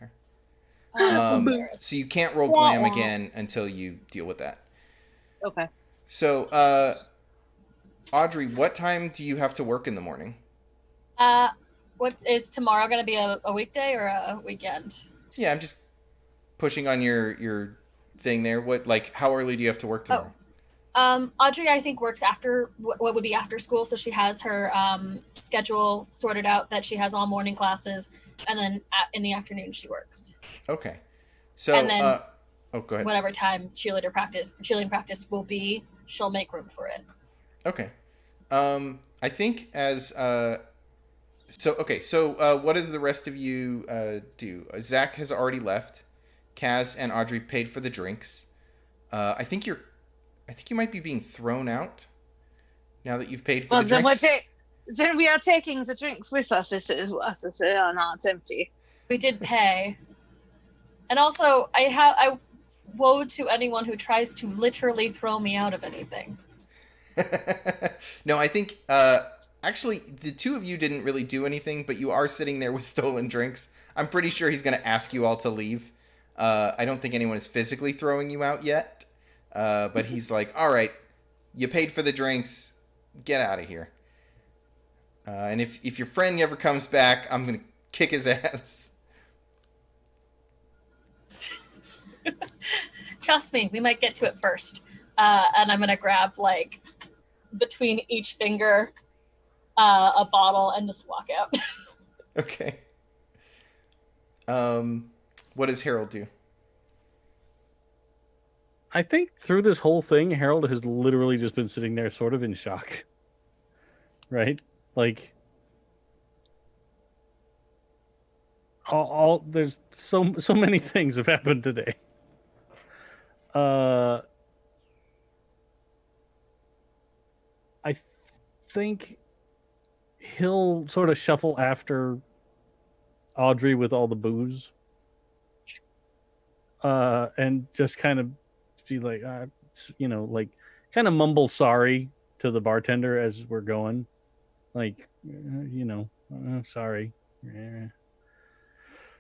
A: So you can't roll glam again until you deal with that.
D: Okay.
A: So, Audrey, what time do you have to work in the morning?
E: What is tomorrow going to be a weekday or a weekend?
A: Yeah, I'm just pushing on your thing there. How early do you have to work tomorrow?
E: Audrey, I think, works after what would be after school, so she has her schedule sorted out that she has all morning classes, and then in the afternoon she works.
A: Okay, so
E: and then
A: go ahead.
E: Whatever time cheerleading practice will be, she'll make room for it.
A: Okay, I think what does the rest of you do? Zach has already left. Kaz and Audrey paid for the drinks. I think you might be being thrown out now that you've paid for the drinks.
D: Then we are taking the drinks with us. They are not empty.
E: We did pay. And also, I woe to anyone who tries to literally throw me out of anything.
A: No, I think, actually, the two of you didn't really do anything, but you are sitting there with stolen drinks. I'm pretty sure he's going to ask you all to leave. I don't think anyone is physically throwing you out yet. But he's like, all right, you paid for the drinks, get out of here. And if your friend ever comes back, I'm going to kick his ass.
E: Trust me, we might get to it first. And I'm going to grab, between each finger, a bottle and just walk out.
A: Okay. What does Harold do?
B: I think through this whole thing, Harold has literally just been sitting there sort of in shock. Right? There's so many things have happened today. I think he'll sort of shuffle after Audrey with all the booze. And just kind of be like, kind of mumble sorry to the bartender as we're going. Sorry. Yeah.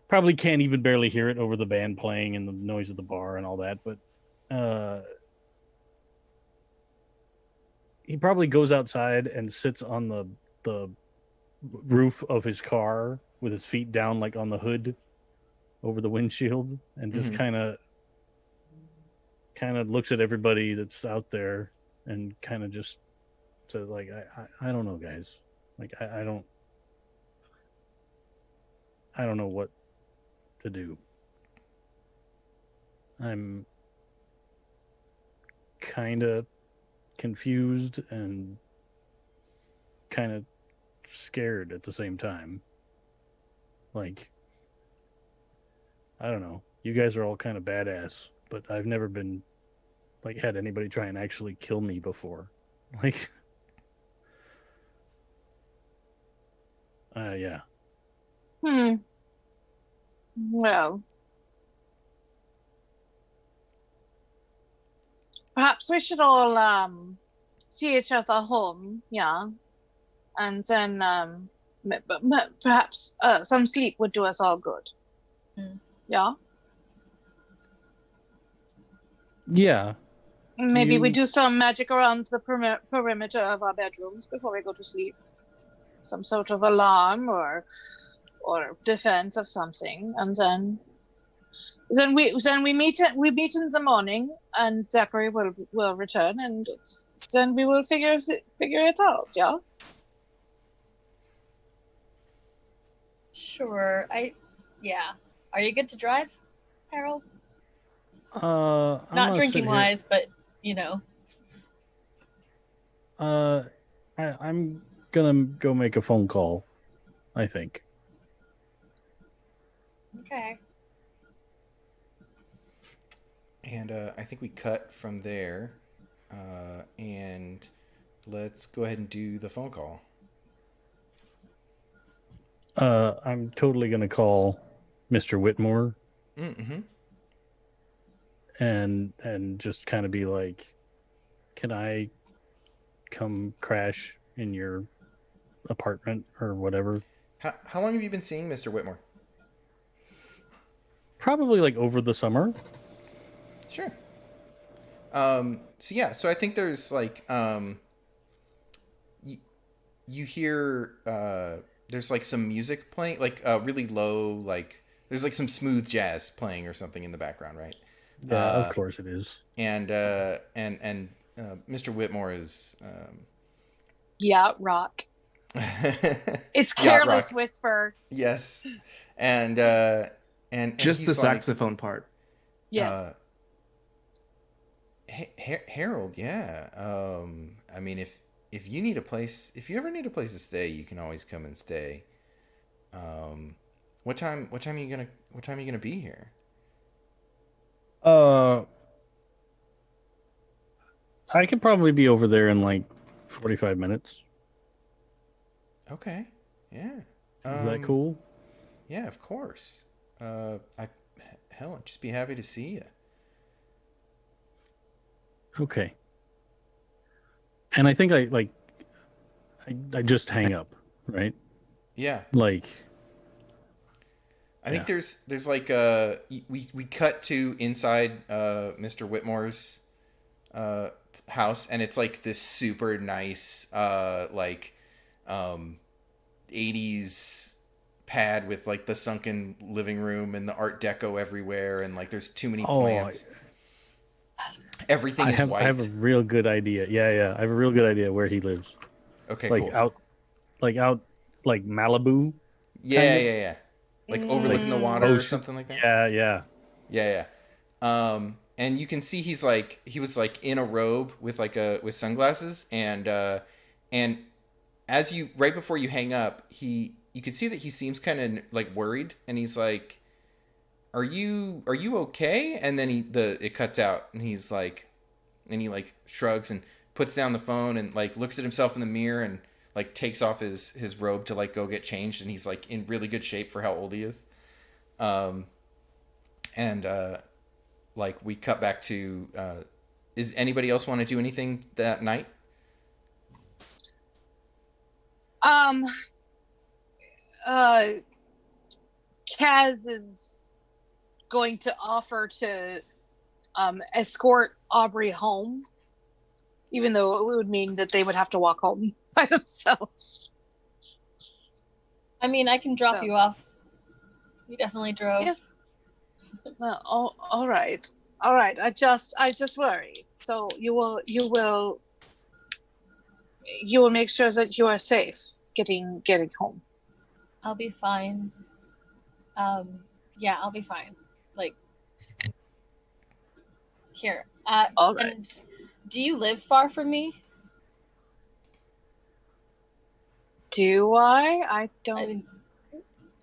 B: Probably can't even barely hear it over the band playing and the noise of the bar and all that, but he probably goes outside and sits on the roof of his car with his feet down, on the hood over the windshield, and just kind of looks at everybody that's out there and kind of just says, I don't know, guys. I don't know what to do. I'm kind of confused and kind of scared at the same time. I don't know. You guys are all kind of badass, but I've never been had anybody try and actually kill me before. Yeah.
D: Well, perhaps we should all see each other home, yeah, and then perhaps some sleep would do us all good. Yeah.
B: Yeah.
D: Maybe we do some magic around the perimeter of our bedrooms before we go to sleep. Some sort of alarm or or defense of something, and then we meet in the morning, and Zachary will return, and then we will figure it out. Yeah.
E: Sure. Yeah. Are you good to drive, Harold?
B: I'm
E: Not drinking
B: sitting
E: wise, but
B: I'm gonna go make a phone call, I think.
E: Okay.
A: And I think we cut from there, and let's go ahead and do the phone call.
B: I'm totally gonna call Mr. Whitmore
A: Mm-hmm.
B: and just kind of be like, can I come crash in your apartment or whatever?
A: How long have you been seeing Mr. Whitmore?
B: Probably like over the summer.
A: Sure. So I think there's like you hear there's like some music playing, like really low, like there's like some smooth jazz playing or something in the background, right?
B: Yeah, of course it is.
A: And Mr. Whitmore is
D: Yacht rock. It's
A: Yacht
D: Careless
A: rock.
D: Whisper.
A: Yes. And
C: Just
A: he's
C: the
A: like,
C: saxophone part.
D: Yes.
A: Harold, yeah. I mean, if you need a place, if you ever need a place to stay, you can always come and stay. What time are you gonna be here?
B: I could probably be over there in like 45 minutes.
A: Okay. Yeah.
B: Is that cool?
A: Yeah, of course. I'd just be happy to see you.
B: Okay. And I think I just hang up, right?
A: Yeah.
B: Like,
A: I think there's like we cut to inside Mr. Whitmore's house, and it's like this super nice 80s pad with like the sunken living room and the art deco everywhere, and like there's too many plants. Everything is white.
B: I have a real good idea. Yeah. I have a real good idea where he lives.
A: Okay,
B: like
A: cool.
B: out like Malibu.
A: Yeah. Like overlooking the water or something like that.
B: Yeah.
A: And you can see he was like in a robe with with sunglasses, and as you right before you hang up, you can see that he seems kind of like worried, and he's like, Are you okay? And then it cuts out, and he's like, and he like shrugs and puts down the phone and like looks at himself in the mirror and like takes off his robe to like go get changed, and he's like in really good shape for how old he is. Like we cut back to is anybody else want to do anything that night?
D: Kaz is going to offer to escort Aubrey home, even though it would mean that they would have to walk home by themselves.
E: I mean, I can drop you off. You definitely drove.
D: Yes. All right. I just worry. So you will make sure that you are safe getting home.
E: I'll be fine. Yeah, I'll be fine. Like, here.
D: All right.
E: And do you live far from me?
D: Do I? I don't.
E: I mean,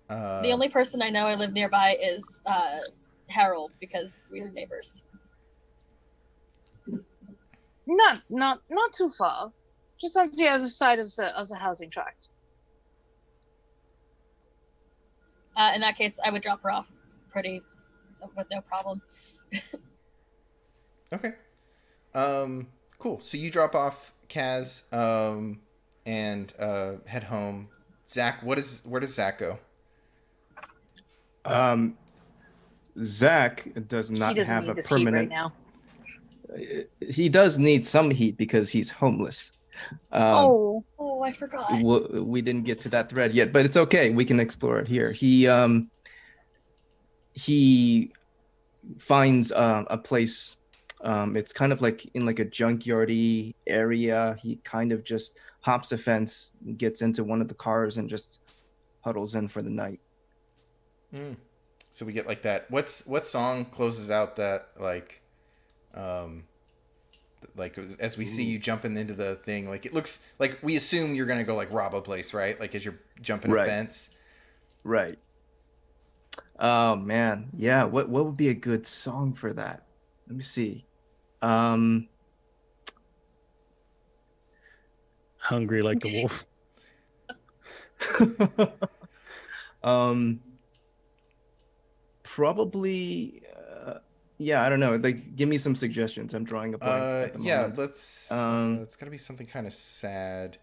E: the only person I know I live nearby is Harold, because we're neighbors.
D: Not too far. Just on the other side of the housing tract.
E: In that case, I would drop her off with no problem.
A: Okay. Cool. So you drop off Kaz and head home. Zach, where does Zach go?
C: Zach does not
D: He doesn't
C: have
D: need
C: a
D: this heat
C: permanent.
D: right now.
C: He does need some heat because he's homeless.
D: Oh,
E: I forgot.
C: We didn't get to that thread yet, but it's okay. We can explore it here. He finds a place. It's kind of like in like a junkyardy area. He kind of just hops a fence, gets into one of the cars, and just huddles in for the night.
A: So we get like that. What song closes out that like as we see you jumping into the thing? Like it looks like we assume you're gonna go like rob a place, right? Like as you're jumping a fence.
C: Right. Oh man, yeah. What would be a good song for that? Let me see.
B: Hungry like the wolf.
C: Probably. Yeah, I don't know. Like, give me some suggestions. I'm drawing a blank. At the moment.
A: Let's. It's gotta be something kind of sad.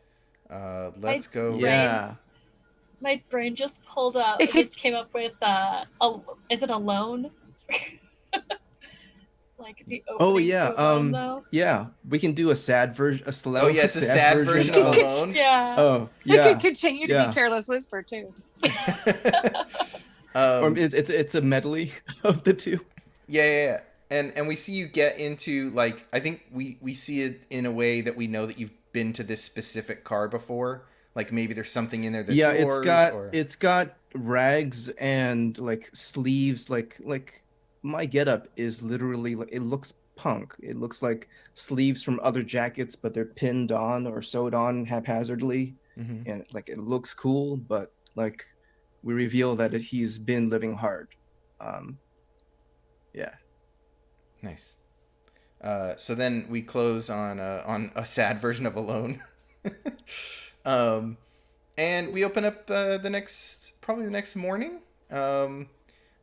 A: Let's go.
C: Yeah.
E: My brain just pulled up. It just came up with is it Alone? Like the opening to Alone, though?
C: Yeah, we can do a sad version, a slow.
A: Oh yeah, it's a sad version of Alone.
E: Yeah.
C: Oh
D: It
C: yeah.
D: could continue to be Careless Whisper too.
C: Or it's a medley of the two.
A: Yeah. And we see you get into like, I think we see it in a way that we know that you've been to this specific car before. Like maybe there's something in there that's yours.
C: It's got rags and like sleeves. Like my getup is literally like, it looks punk. It looks like sleeves from other jackets, but they're pinned on or sewed on haphazardly, and like it looks cool. But like we reveal that he's been living hard. Yeah.
A: Nice. So then we close on a sad version of Alone. And we open up the next morning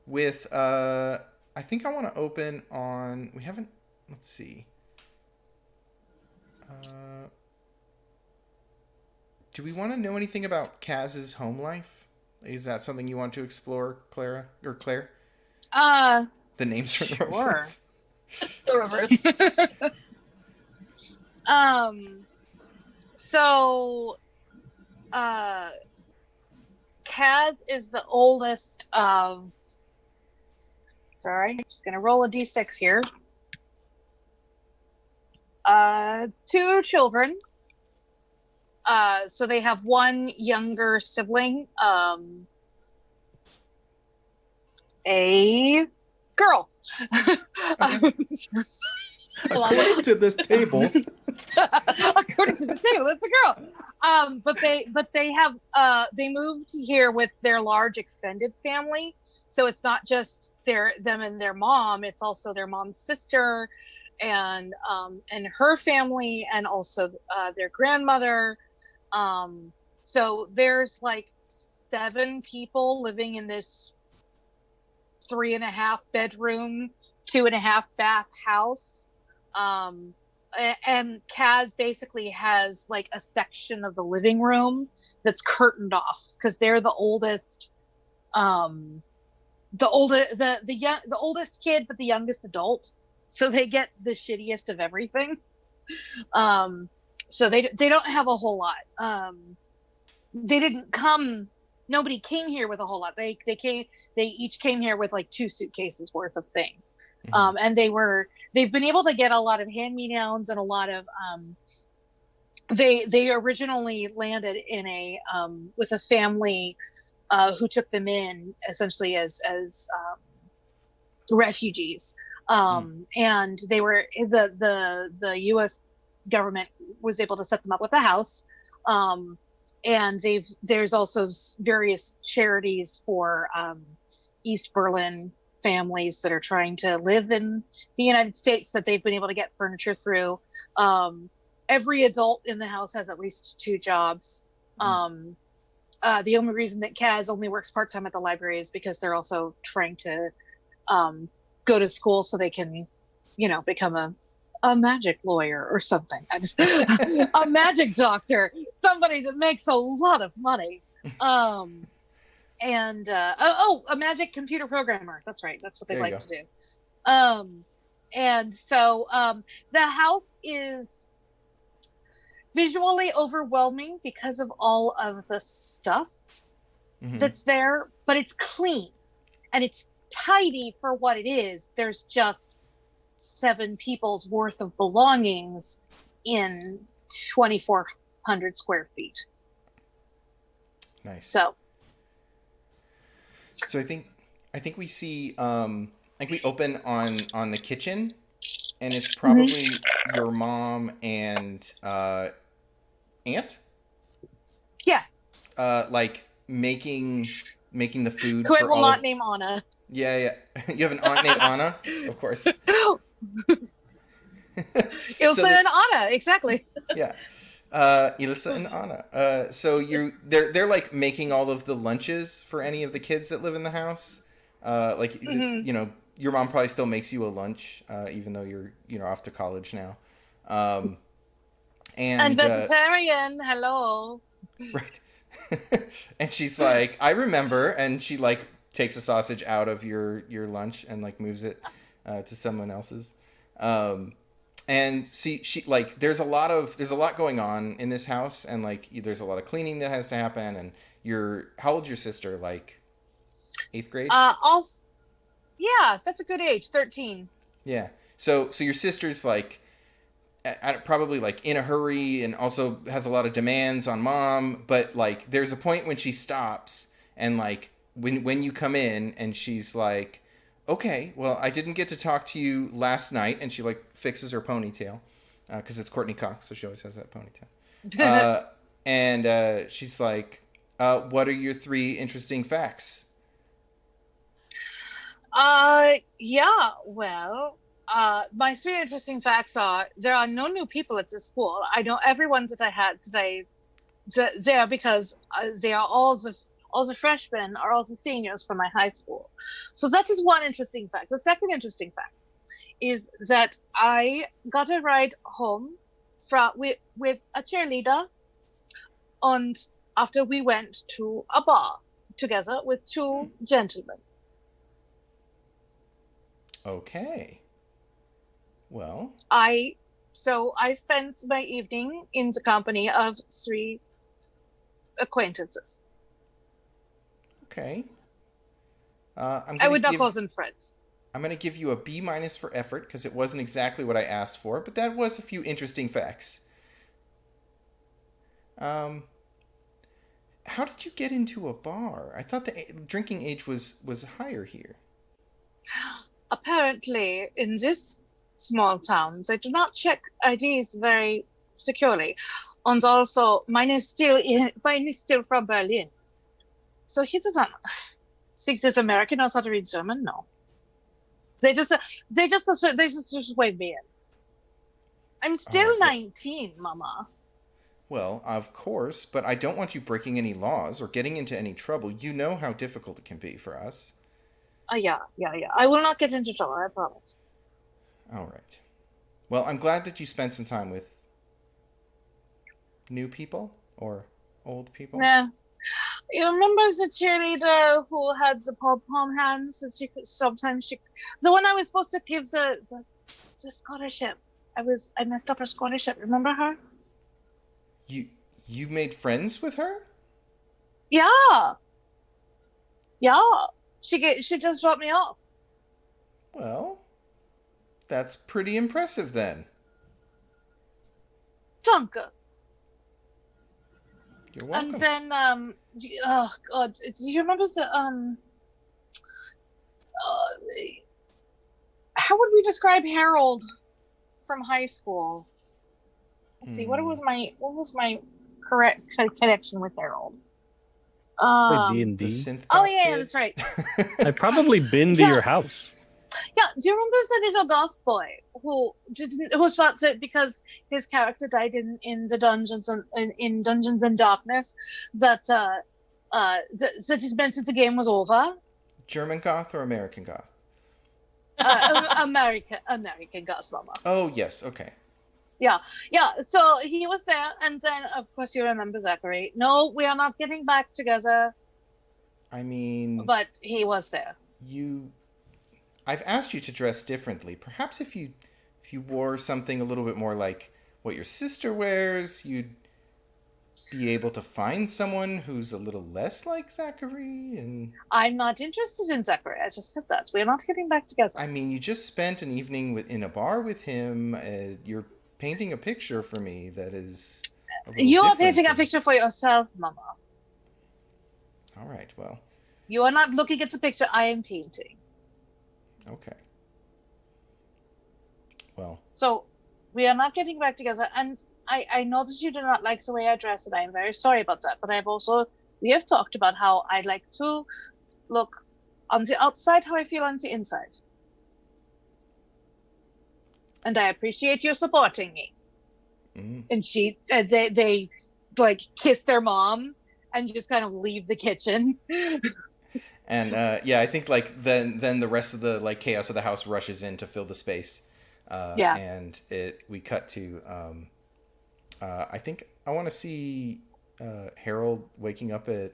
A: with I think I want to open on, we haven't, let's see. Do we want to know anything about Kaz's home life? Is that something you want to explore, Clara or Claire?
D: The
A: names are in the
D: sure.
A: reverse.
E: It's the reverse.
D: So Kaz is the oldest of, sorry, just gonna roll a d6 here. 2 children. So they have one younger sibling, a girl.
C: According to this table.
D: According to the table, it's a girl. But they have they moved here with their large extended family, so it's not just them and their mom. It's also their mom's sister, and her family, and also their grandmother. So there's like 7 people living in this 3.5 bedroom, 2.5 bath house. And Kaz basically has like a section of the living room that's curtained off because they're the oldest, the oldest kid, but the youngest adult. So they get the shittiest of everything. So they don't have a whole lot. Nobody came here with a whole lot. They each came here with like 2 suitcases worth of things. And they've been able to get a lot of hand-me-downs and a lot of they originally landed in with a family who took them in essentially as refugees. And they were the US government was able to set them up with a house. And there's also various charities for East Berlin families that are trying to live in the United States that they've been able to get furniture through. Every adult in the house has at least 2 jobs. The only reason that Kaz only works part-time at the library is because they're also trying to go to school so they can, become a magic lawyer or something. A magic doctor, somebody that makes a lot of money. And a magic computer programmer. That's right. That's what they like to do. And so the house is visually overwhelming because of all of the stuff that's there, but it's clean and it's tidy for what it is. There's just 7 people's worth of belongings in 2,400 square feet.
A: Nice.
D: So
A: I think we see like we open on the kitchen, and it's probably your mom and aunt.
D: Yeah.
A: Like making the food.
D: Who I
A: for
D: will
A: all
D: not
A: of...
D: name Anna.
A: Yeah. You have an aunt named Anna, of course.
D: Ilsa and Anna, exactly.
A: Yeah. Ilsa and Anna. So they're like making all of the lunches for any of the kids that live in the house. Like you know, your mom probably still makes you a lunch, even though you're off to college now. And
D: vegetarian, hello.
A: Right. And she's like, I remember, and she like takes a sausage out of your lunch and like moves it to someone else's. And she like there's a lot going on in this house, and like there's a lot of cleaning that has to happen. And how old's your sister? Like 8th grade?
D: Also, yeah, that's a good age, 13.
A: Yeah. So your sister's like probably like in a hurry, and also has a lot of demands on mom. But like there's a point when she stops, and like when you come in, and she's like, okay, well, I didn't get to talk to you last night, and she like fixes her ponytail because it's Courtney Cox, so she always has that ponytail. And she's like, what are your 3 interesting facts?
D: Yeah, well, my 3 interesting facts are there are no new people at this school. I know everyone's that I had today there because they are all the freshmen are all the seniors from my high school. So that is one interesting fact. The second interesting fact is that I got a ride home with a cheerleader, and after we went to a bar together with 2 gentlemen.
A: Okay. Well,
D: I spent my evening in the company of 3 acquaintances.
A: Okay.
D: I would not call them friends.
A: I'm going to give you a B- for effort because it wasn't exactly what I asked for, but that was a few interesting facts. How did you get into a bar? I thought the drinking age was higher here.
D: Apparently, in this small town, they do not check IDs very securely, and also mine is still from Berlin, so he doesn't think this American knows how to read German. No, they just wave me in. I'm still 19, Mama.
A: Well, of course, but I don't want you breaking any laws or getting into any trouble. You know how difficult it can be for us.
D: Yeah. I will not get into trouble, I promise.
A: All right. Well, I'm glad that you spent some time with new people or old people.
D: Yeah. You remember the cheerleader who had the pom-pom hands that the one I was supposed to give the scholarship. I messed up her scholarship. Remember her?
A: You made friends with her?
D: Yeah. She just dropped me off.
A: Well, that's pretty impressive then.
D: Danke.
A: You're welcome.
D: And then oh god, do you remember the how would we describe Harold from high school? Let's see, what was my correct connection with Harold?
B: D&D.
A: The synth
D: Oh
A: pop
D: yeah,
A: kid?
D: that's right.
B: I've probably been to your house.
D: Yeah, do you remember the little goth boy who thought that because his character died in the dungeons and in Dungeons and Darkness that that it meant that the game was over?
A: German goth or American goth?
D: American goth, Mama.
A: Oh, yes, okay.
D: Yeah. So he was there, and then of course you remember Zachary. No, we are not getting back together.
A: I mean,
D: but he was there.
A: I've asked you to dress differently. Perhaps if you wore something a little bit more like what your sister wears, you'd be able to find someone who's a little less like Zachary. And
D: I'm not interested in Zachary. I just said that. We're not getting back together.
A: I mean, you just spent an evening in a bar with him. You're painting a picture for me that is a little
D: You are
A: different
D: painting a
A: from-
D: picture for yourself, Mama.
A: All right, well,
D: You are not looking at the picture I am painting.
A: okay. Well,
D: So we are not getting back together, and I know that you do not like the way I dress, and I am very sorry about that. But we have talked about how I like to look on the outside how I feel on the inside. And I appreciate you supporting me.
A: mm,
D: And they like kiss their mom and just kind of leave the kitchen.
A: and yeah, I think like then the rest of the like chaos of the house rushes in to fill the space.
D: Yeah.
A: And we cut to I think I want to see Harold waking up at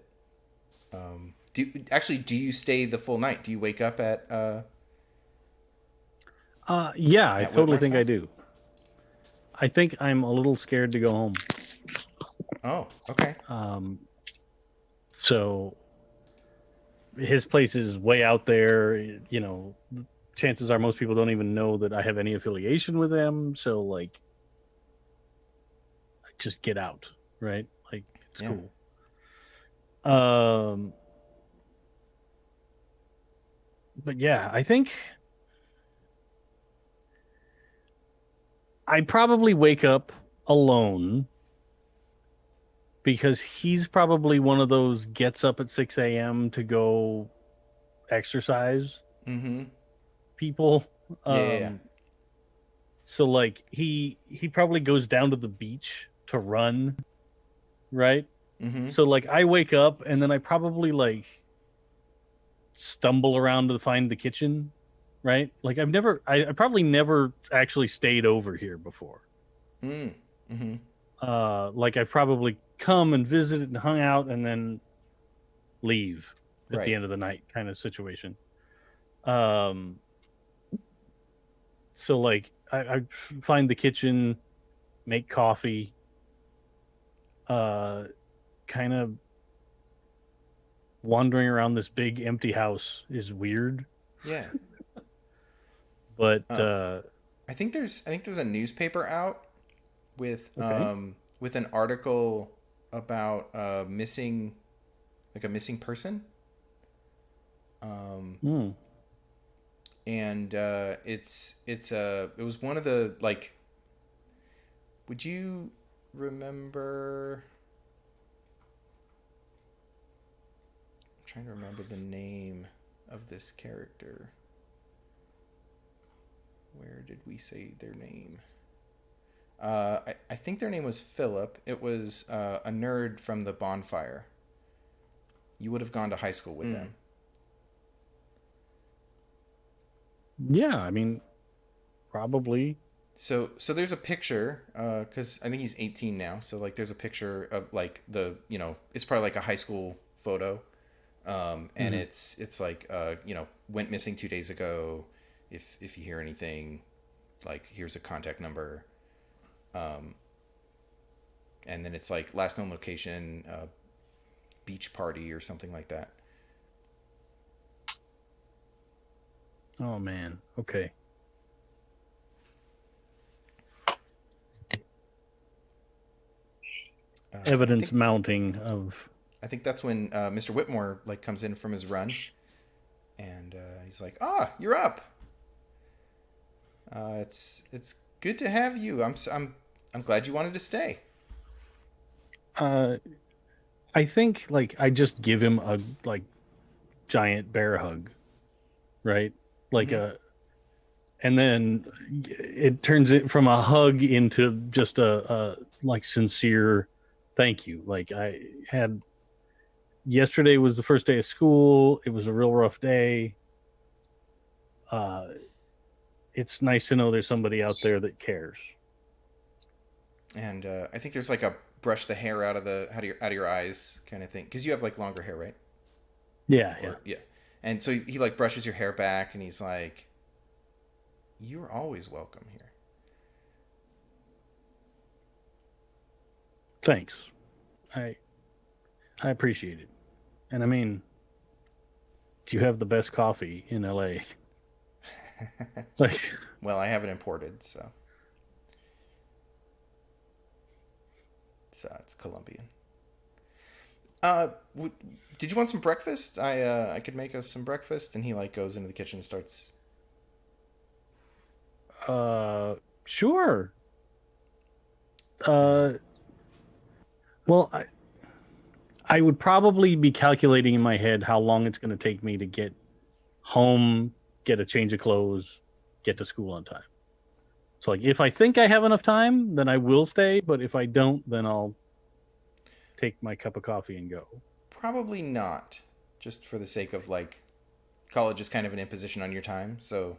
A: do you stay the full night? Do you wake up at
B: Yeah, I
A: At
B: totally
A: Whitmore's
B: think I
A: house?
B: do. I think I'm a little scared to go home.
A: Oh, okay.
B: So his place is way out there. You know, chances are most people don't even know that I have any affiliation with them. So like, just get out, right? Like it's
A: Yeah.
B: cool. But yeah, I think I probably wake up alone because he's probably one of those gets up at 6 a.m. to go exercise
A: Mm-hmm.
B: people.
A: Yeah.
B: So like he probably goes down to the beach to run, right?
A: Mm-hmm.
B: So like I wake up and then I probably like stumble around to find the kitchen, right? Like I probably never actually stayed over here before.
A: Mm-hmm.
B: Like I've probably come and visited and hung out and then leave at
A: Right.
B: the end of the night kind of situation. So like I find the kitchen, make coffee, kind of wandering around this big empty house is weird,
A: Yeah.
B: but
A: I think there's a newspaper out with
B: Okay.
A: with an article about a missing person. And it was one of the like, would you remember? I'm trying to remember the name of this character. Where did we say their name? I think their name was Philip. It was a nerd from the bonfire. You would have gone to high school with them.
B: yeah, I mean, probably.
A: So there's a picture, because I think he's 18 now. So like, there's a picture of like it's probably like a high school photo, and it's like went missing 2 days ago. If you hear anything, like here's a contact number, and then it's like last known location, beach party or something like that.
B: Oh man. Okay. Evidence mounting of.
A: I think that's when Mr. Whitmore like comes in from his run, and he's like, you're up. It's good to have you. I'm glad you wanted to stay.
B: I think like I just give him a like giant bear hug, right? Like and then it turns it from a hug into just a like sincere thank you. Like I had yesterday was the first day of school. It was a real rough day. It's nice to know there's somebody out there that cares.
A: And I think there's like a brush the hair out of your eyes kind of thing, because you have like longer hair, right?
B: Yeah,
A: Yeah. And so he like brushes your hair back, and he's like, "You're always welcome here."
B: Thanks. I appreciate it. And I mean, you have the best coffee in LA. Like,
A: Well, I have it imported, so it's Colombian. Did you want some breakfast? I could make us some breakfast. And he like goes into the kitchen and starts.
B: sure. Well, I would probably be calculating in my head how long it's going to take me to get home, get a change of clothes, get to school on time. So, like, if I think I have enough time, then I will stay. But if I don't, then I'll take my cup of coffee and go.
A: Probably not, just for the sake of like, college is kind of an imposition on your time. So,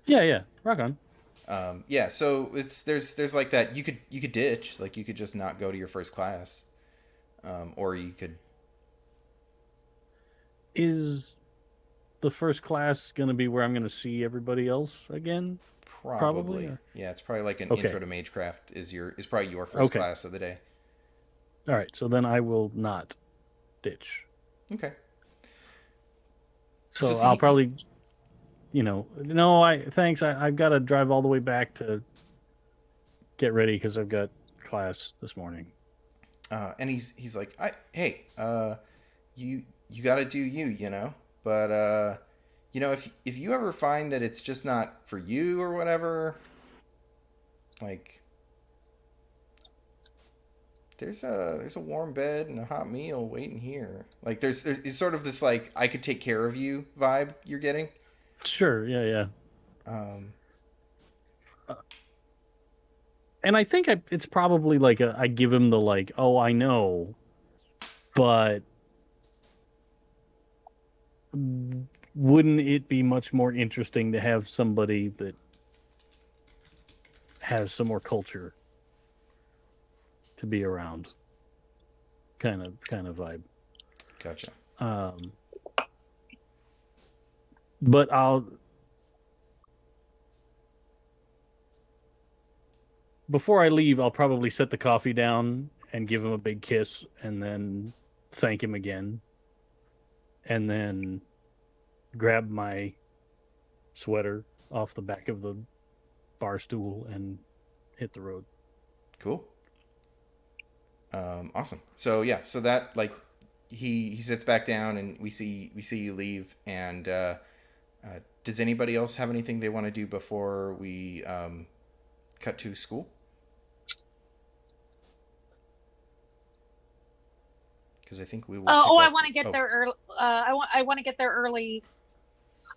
B: Yeah, rock on.
A: yeah. So there's like that. You could ditch, like you could just not go to your first class, or you could.
B: Is the first class going to be where I'm going to see everybody else again?
A: Probably.
B: Or?
A: Yeah, it's probably like an
B: Okay.
A: intro to Magecraft is probably your first
B: Okay.
A: class of the day.
B: All right, so then I will not ditch.
A: Okay.
B: So
A: So
B: I'll
A: he-
B: probably, thanks. I've got to drive all the way back to get ready because I've got class this morning.
A: And he's like, hey, you got to do you know, but if you ever find that it's just not for you or whatever, like, there's a warm bed and a hot meal waiting here. Like, there's it's sort of this like I could take care of you vibe you're getting.
B: Sure, yeah.
A: Um,
B: And I think it's probably like I give him the like, oh, I know, but wouldn't it be much more interesting to have somebody that has some more culture to be around? Kind of vibe.
A: gotcha.
B: But before I leave, I'll probably set the coffee down and give him a big kiss and then thank him again. And then grab my sweater off the back of the bar stool and hit the road.
A: Cool. Awesome. So yeah, so that like he sits back down and we see you leave. And does anybody else have anything they want to do before we cut to school? Because I think we will.
D: I want to get there early. I want to get there early,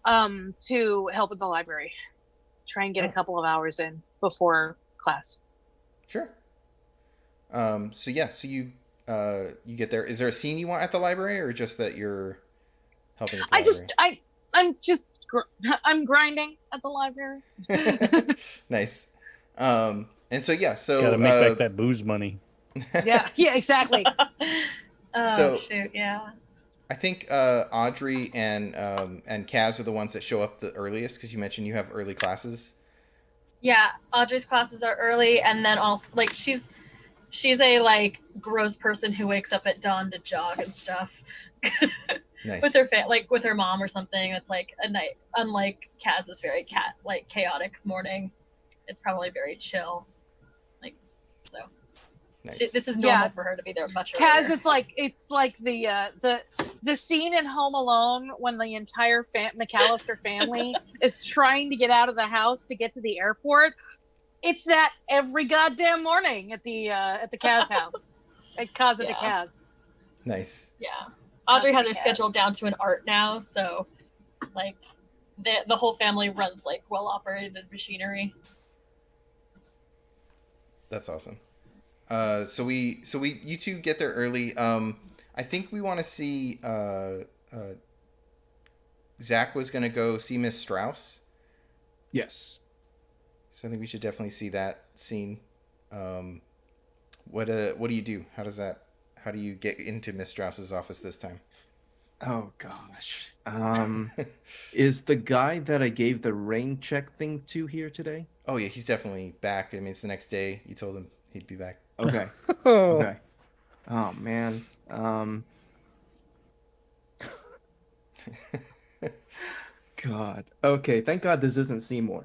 D: to help with the library. Try and get a couple of hours in before class.
A: Sure. So yeah, so you get there. Is there a scene you want at the library, or just that you're helping at the library?
D: I'm grinding at the library.
A: Nice. And so yeah, so
B: Gotta make back that booze money.
D: Yeah, exactly.
E: Oh,
A: So-
E: shoot, yeah.
A: I think Audrey and Kaz are the ones that show up the earliest because you mentioned you have early classes.
E: Yeah, Audrey's classes are early, and then also, like, she's a, like, gross person who wakes up at dawn to jog and stuff.
A: Nice.
E: With her with her mom or something. It's like a night, unlike Kaz's very chaotic morning. It's probably very chill. Like, so
A: Nice.
E: this is normal
D: Yeah.
E: for her to be there much
D: Kaz,
E: earlier.
D: it's like the scene in Home Alone when the entire McAllister family is trying to get out of the house to get to the airport. It's that every goddamn morning at the Kaz house, at Casa de
E: Yeah.
D: Kaz.
A: Nice.
E: Yeah, Audrey has her
D: Yes.
E: schedule down to an art now, so like the whole family runs like well operated machinery.
A: That's awesome. So you two get there early. I think we want to see. Zach was gonna go see Miss Strauss,
C: Yes.
A: so I think we should definitely see that scene. What do you do? How do you get into Miss Strauss's office this time?
C: Oh gosh. Is the guy that I gave the rain check thing to here today?
A: Oh yeah, he's definitely back. I mean, it's the next day. You told him he'd be back.
C: Okay.
B: Oh.
C: Okay. Oh man. God. Okay. Thank God this isn't Seymour.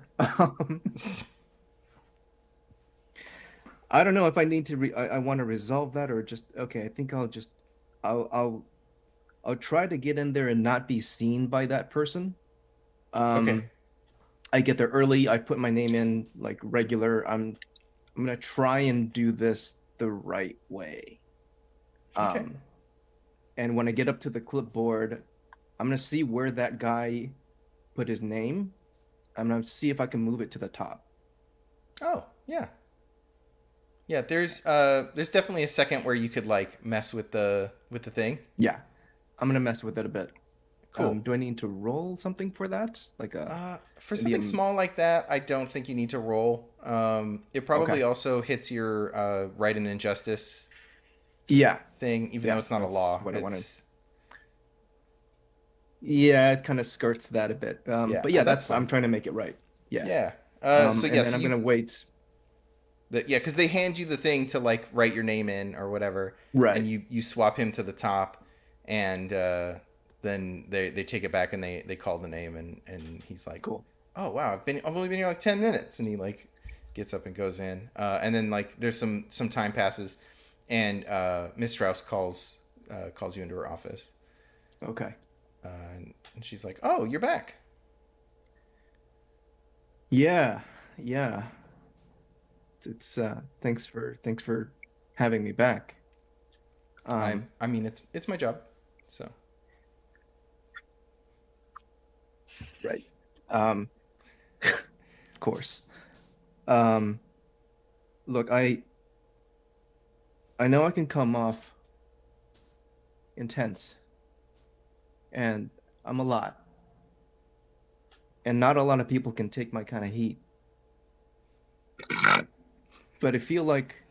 C: I don't know if I need to. I want to resolve that or just. Okay. I think I'll try to get in there and not be seen by that person.
A: Okay.
C: I get there early. I put my name in like regular. I'm gonna try and do this the right way.
A: Okay.
C: And when I get up to the clipboard, I'm gonna see where that guy put his name. I'm gonna see if I can move it to the top.
A: Oh, yeah. Yeah, there's definitely a second where you could like mess with the thing.
C: Yeah, I'm gonna mess with it a bit.
A: Cool.
C: Do I need to roll something for that? Like
A: For
C: maybe
A: something small like that, I don't think you need to roll. It probably
C: Okay.
A: also hits your right and injustice
C: Yeah,
A: thing, even
C: Yeah,
A: though it's not a
C: that's
A: law.
C: what I wanted.
A: It's,
C: yeah, it kind of skirts that a bit.
A: Yeah,
C: But yeah,
A: that's
C: I'm
A: fine.
C: trying to make it right. Yeah.
A: yeah. So
C: And
A: yeah,
C: then
A: so
C: I'm gonna wait.
A: yeah, because they hand you the thing to like write your name in or whatever,
C: Right.
A: and you swap him to the top, and then they take it back and they call the name, and he's like,
C: Cool.
A: oh wow, I've only been here like 10 minutes, and he like gets up and goes in, and then like there's some time passes, and Miss Strauss calls you into her office,
C: Okay.
A: and she's like, oh, you're back.
C: Yeah. Yeah. It's thanks for having me back.
A: I mean it's my job, so
C: Right. Of course. Um, Look, I know I can come off intense, and I'm a lot, and not a lot of people can take my kind of heat. But I feel like,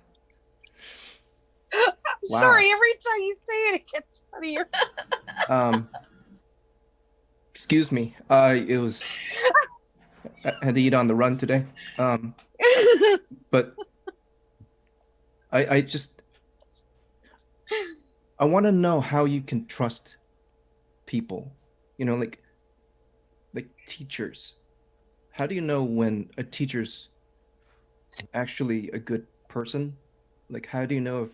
C: Wow.
D: Sorry, every time you say it, it gets funnier.
C: excuse me, it was I had to eat on the run today. But I just I want to know how you can trust people. You know, like teachers. How do you know when a teacher's actually a good person? Like, how do you know if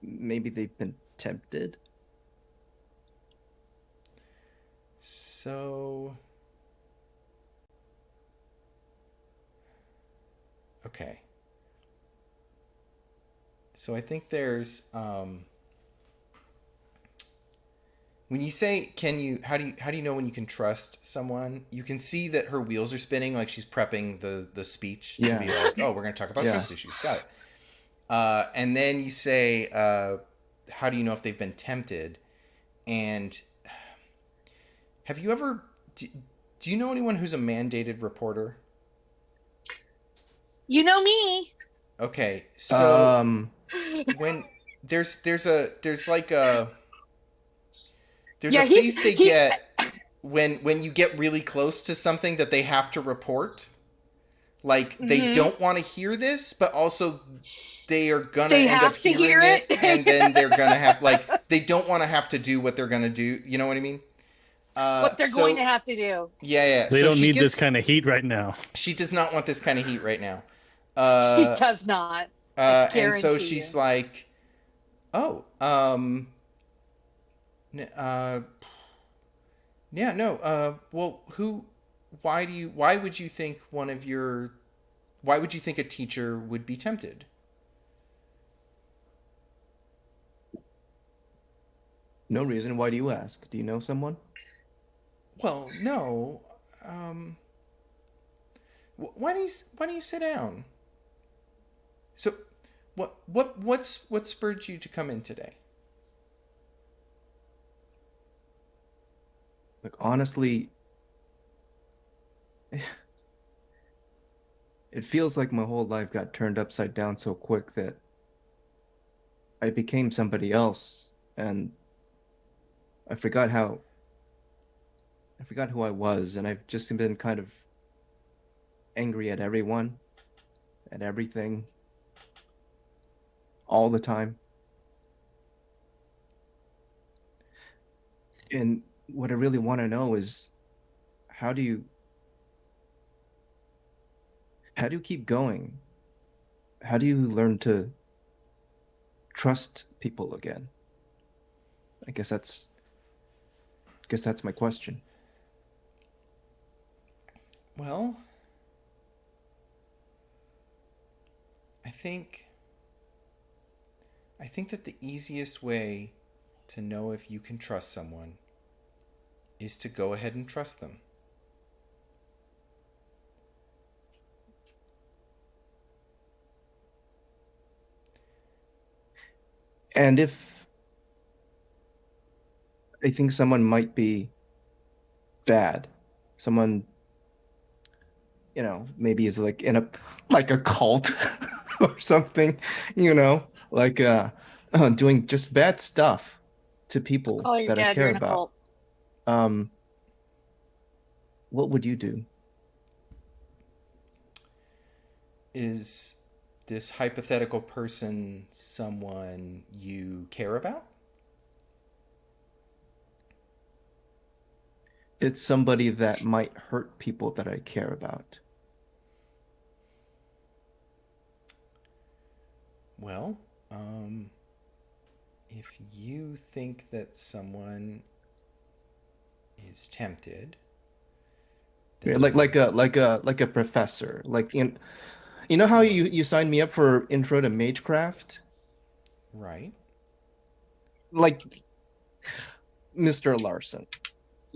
C: maybe they've been tempted?
A: So, okay. So I think there's when you say how do you know when you can trust someone? You can see that her wheels are spinning, like she's prepping the speech to be like, oh, we're going to talk about
C: Yeah.
A: trust issues. Got it. And then you say, how do you know if they've been tempted? And have you ever do you know anyone who's a mandated reporter?
D: You know me.
A: Okay, so when there's like a there's
D: Yeah,
A: a
D: he's-
A: face they
D: he-
A: get when you get really close to something that they have to report. Like they
D: Mhm.
A: don't want to hear this, but also they are gonna
D: They
A: end
D: have
A: up
D: to
A: hearing
D: hear
A: it,
D: it.
A: and then they're gonna have like they don't want to have to do what they're gonna do. You know what I mean?
D: What they're going to have to do.
A: Yeah.
B: They
A: So
B: don't
A: she
B: need this
A: gets-
B: kind of heat right now.
A: She does not want this kind of heat right now.
D: She does not.
A: And so
D: guarantee
A: she's
D: you.
A: like, "Oh, yeah, no, well, why would you think why would you think a teacher would be tempted?"
C: No reason. Why do you ask? Do you know someone?
A: Well, no. Why don't you sit down? So, what spurred you to come in today?
C: Like, honestly, it feels like my whole life got turned upside down so quick that I became somebody else, and I forgot who I was, and I've just been kind of angry at everyone, at everything. all the time. And what I really want to know is how do you keep going? How do you learn to trust people again? I guess that's my question.
A: Well, I think that the easiest way to know if you can trust someone is to go ahead and trust them.
C: And if I think someone might be bad, someone, maybe is like in a cult or something, like doing just bad stuff to people
D: Oh, you're
C: that I
D: dead.
C: care
D: You're in a
C: about.
D: cult.
C: What would you do?
A: Is this hypothetical person someone you care about?
C: It's somebody that might hurt people that I care about.
A: Well, if you think that someone is tempted,
C: Yeah,
A: then
C: like a professor, like how you signed me up for intro to Magecraft,
A: right?
C: like Mr. Larson,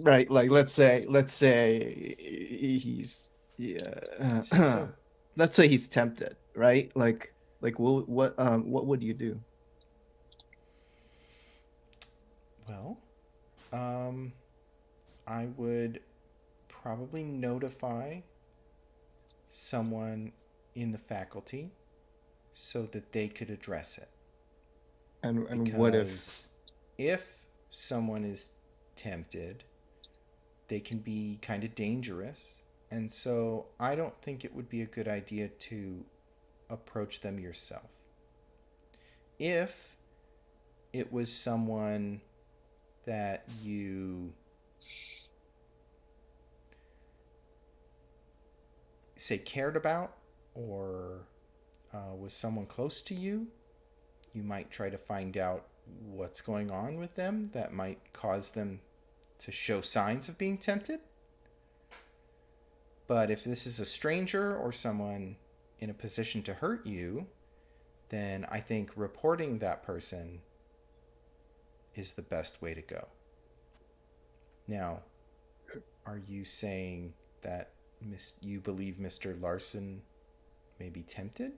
C: right? Like let's say he's
A: So,
C: let's say he's tempted, right? Like what would you do?
A: well, I would probably notify someone in the faculty so that they could address it.
C: And what if
A: Because if someone is tempted, they can be kind of dangerous. And so I don't think it would be a good idea to approach them yourself. If it was someone that you say cared about or was someone close to you, you might try to find out what's going on with them that might cause them to show signs of being tempted. But if this is a stranger or someone in a position to hurt you, then I think reporting that person is the best way to go. Now, are you saying that you believe Mr. Larson may be tempted?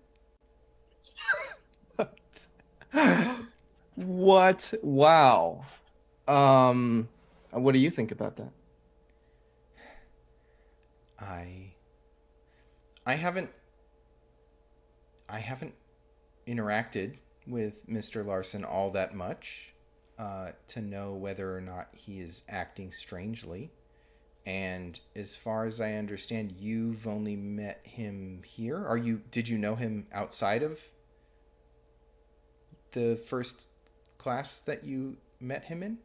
C: what? Wow. What do you think about that?
A: I haven't interacted with Mr. Larson all that much to know whether or not he is acting strangely. And as far as I understand, you've only met him here. Did you know him outside of the first class that you met him in?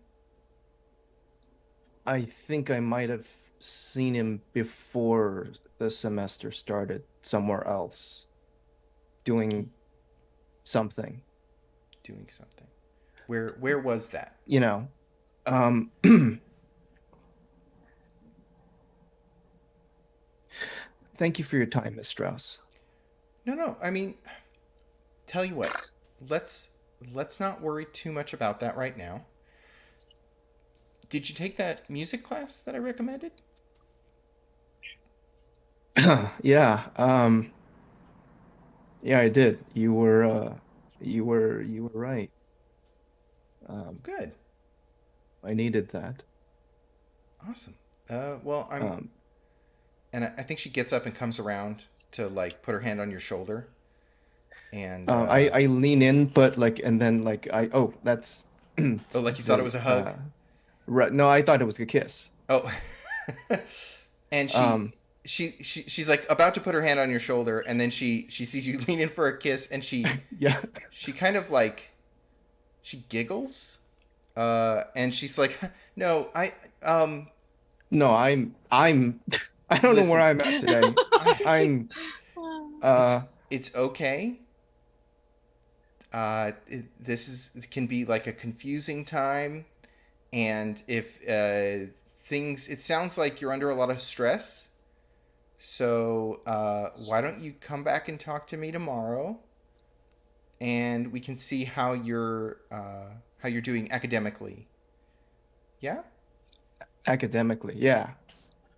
C: I think I might have seen him before the semester started somewhere else doing something.
A: Doing something. Where was that?
C: Thank you for your time, Miss Strauss.
A: No. I mean, tell you what. Let's not worry too much about that right now. Did you take that music class that I recommended?
C: Yeah, yeah, I did. You were right.
A: Good.
C: I needed that.
A: Awesome. Well, and I think she gets up and comes around to like put her hand on your shoulder. And
C: I lean in, but and then that's
A: oh, like you thought it was a hug?
C: Right? No, I thought it was a kiss.
A: Oh, and she's like about to put her hand on your shoulder, and then she sees you lean in for a kiss, and she
C: Yeah.
A: she kind of like she giggles, and she's like, no,
C: No, I'm I don't know where I'm at today. I'm
A: it's okay. This can be like a confusing time, and if things, it sounds like you're under a lot of stress. So why don't you come back and talk to me tomorrow, and we can see how you're doing academically. Yeah.
C: academically, yeah.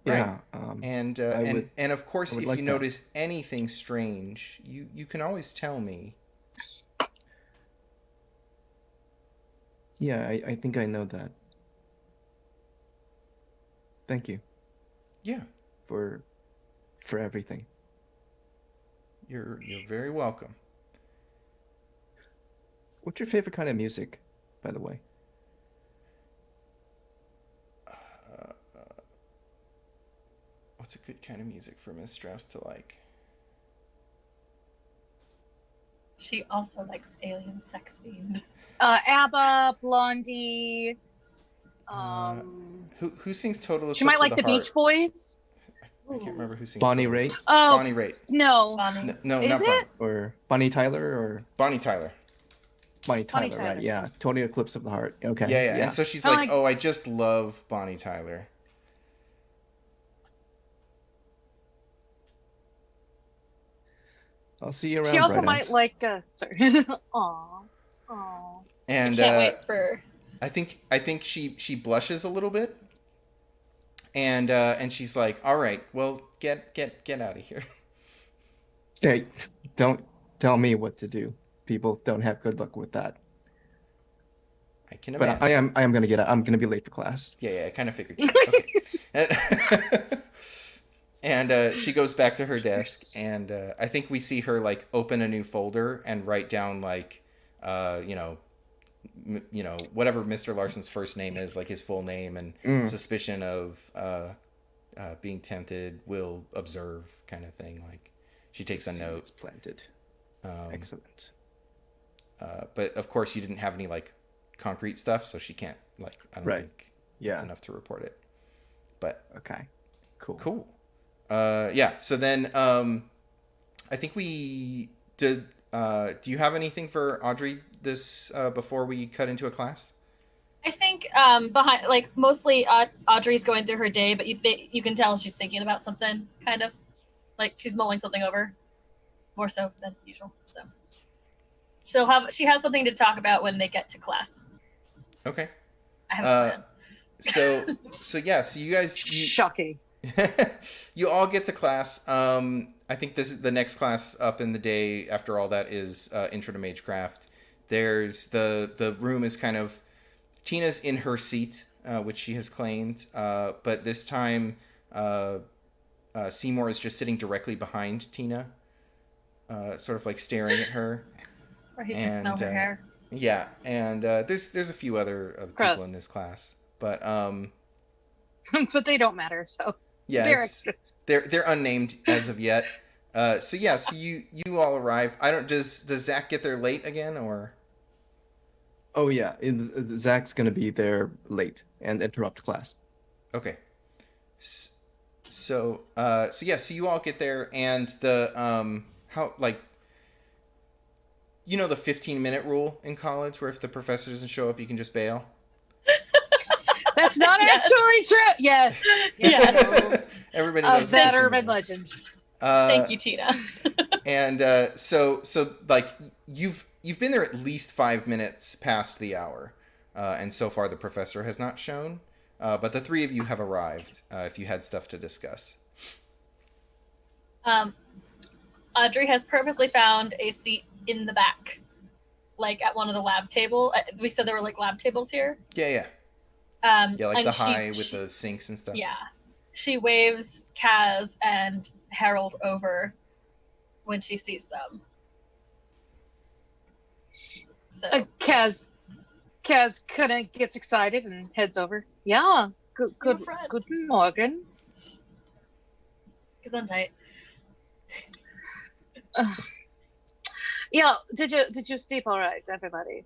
A: Right.
C: Yeah.
A: And of course,
C: would
A: if
C: like
A: you
C: that.
A: notice anything strange, you can always tell me.
C: Yeah, I think I know that. Thank you
A: Yeah,
C: for everything.
A: you're very welcome.
C: What's your favorite kind of music, by the way?
A: What's a good kind of music for Miss Strauss to like?
E: She also likes Alien Sex Fiend.
D: ABBA, Blondie.
A: Who sings Total Eclipse
D: She might
A: of
D: like
A: the
D: the
A: Heart?
D: Beach Boys.
A: I can't remember who sings
C: Bonnie
A: Total
C: Raitt?
A: Eclipse.
D: Oh,
A: Bonnie Raitt.
D: No.
E: Bonnie.
A: No,
D: Is
A: not
D: it?
C: Or Bonnie Tyler or
A: Bonnie Tyler.
C: Bonnie Tyler,
D: Tyler.
C: right? Yeah. Total Eclipse of the Heart. Okay.
A: Yeah. And so she's
D: I
A: like,
D: like-
A: "Oh, I just love Bonnie Tyler."
C: I'll see you around.
D: She also
C: Bright
D: might
C: Eyes.
D: like. Sorry. Aw.
A: And
E: Can't wait for.
A: I think she blushes a little bit, and she's like, "All right, well, get out of here."
C: Hey, don't tell me what to do. People don't have good luck with that.
A: I can
C: But
A: imagine.
C: I am gonna get. I'm gonna be late for class.
A: Yeah, I kind of figured. Okay. And she goes back to her desk, and I think we see her like open a new folder and write down like, whatever Mr. Larson's first name is, like his full name, and suspicion of being tempted, will observe, kind of thing. Like she takes a note.
C: It's planted. Excellent.
A: But of course, you didn't have any like concrete stuff, so she can't like. I don't
C: Right.
A: think
C: Yeah.
A: it's enough to report it. But
C: Okay. Cool.
A: cool. Yeah. So then, I think we did. Do you have anything for Audrey this before we cut into a class?
E: I think behind, like, mostly Audrey's going through her day, but you can tell she's thinking about something, kind of, like she's mulling something over, more so than usual. So she has something to talk about when they get to class.
A: Okay.
E: I have a plan.
A: So you guys,
D: Shocking.
A: you all get to class. I think this is the next class up in the day after all that is Intro to Magecraft. There's the room is kind of, Tina's in her seat, which she has claimed, but this time Seymour is just sitting directly behind Tina, sort of like staring at her.
E: Or he can smell her hair.
A: Yeah, and there's a few other
D: Gross.
A: people in this class, but
D: But they don't matter, so
A: yeah,
D: they're extras.
A: they're unnamed as of yet. So you all arrive. Does Zach get there late again, or?
C: Oh yeah, Zach's gonna be there late and interrupt class.
A: Okay. So you all get there, and the how, like, the 15-minute rule in college, where if the professor doesn't show up, you can just bail.
D: That's not
E: Yes.
D: actually true. Yes.
E: Yes.
A: Everybody
D: Of
A: knows
D: that
A: 15
D: urban
A: minutes.
D: legend.
E: Thank you, Tina.
A: And so like you've been there at least 5 minutes past the hour, and so far the professor has not shown. But the three of you have arrived. If you had stuff to discuss.
E: Audrey has purposely found a seat in the back, like at one of the lab table. We said there were like lab tables here.
A: Yeah. Yeah, like
E: and
A: the high with the sinks and stuff.
E: Yeah. She waves Kaz and Harold over when she sees them. So
D: Kaz kind of gets excited and heads over. Yeah. Good
E: friend.
D: Guten Morgen.
E: Gesundheit.
D: Yeah, did you sleep all right, everybody?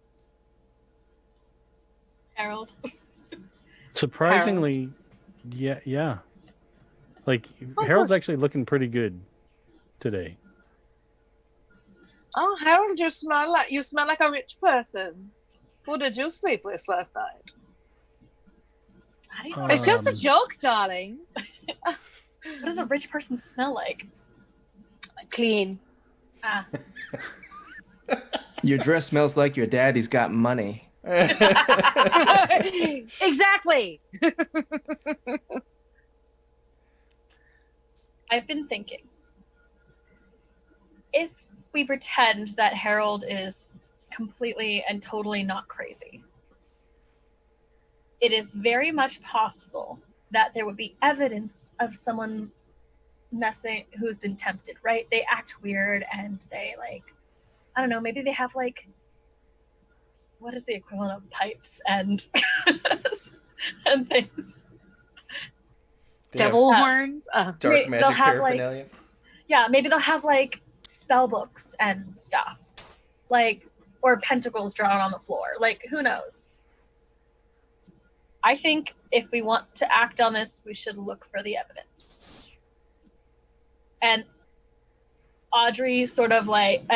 E: Harold.
B: Surprisingly, yeah. Like
D: Oh,
B: Harold's
D: good.
B: actually looking pretty good today.
D: Oh, Harold, you smell like a rich person. Who did you sleep with last night?
E: How do you know
D: It's just a
B: Um,
D: joke, darling.
E: what does a rich person smell like?
D: Clean.
E: Ah,
C: Your dress smells like your daddy's got money.
D: Exactly.
E: I've been thinking. If we pretend that Harold is completely and totally not crazy, it is very much possible that there would be evidence of someone messing who's been tempted, right? They act weird and they like, I don't know, maybe they have like, what is the equivalent of pipes and and things?
A: They have
D: Devil
E: Yeah.
D: horns.
A: dark
E: They'll
A: magic
E: have, like-
A: paraphernalia.
E: Yeah, maybe they'll have like spell books and stuff, like, or pentacles drawn on the floor. Like, who knows? I think if we want to act on this, we should look for the evidence. And Audrey sort of like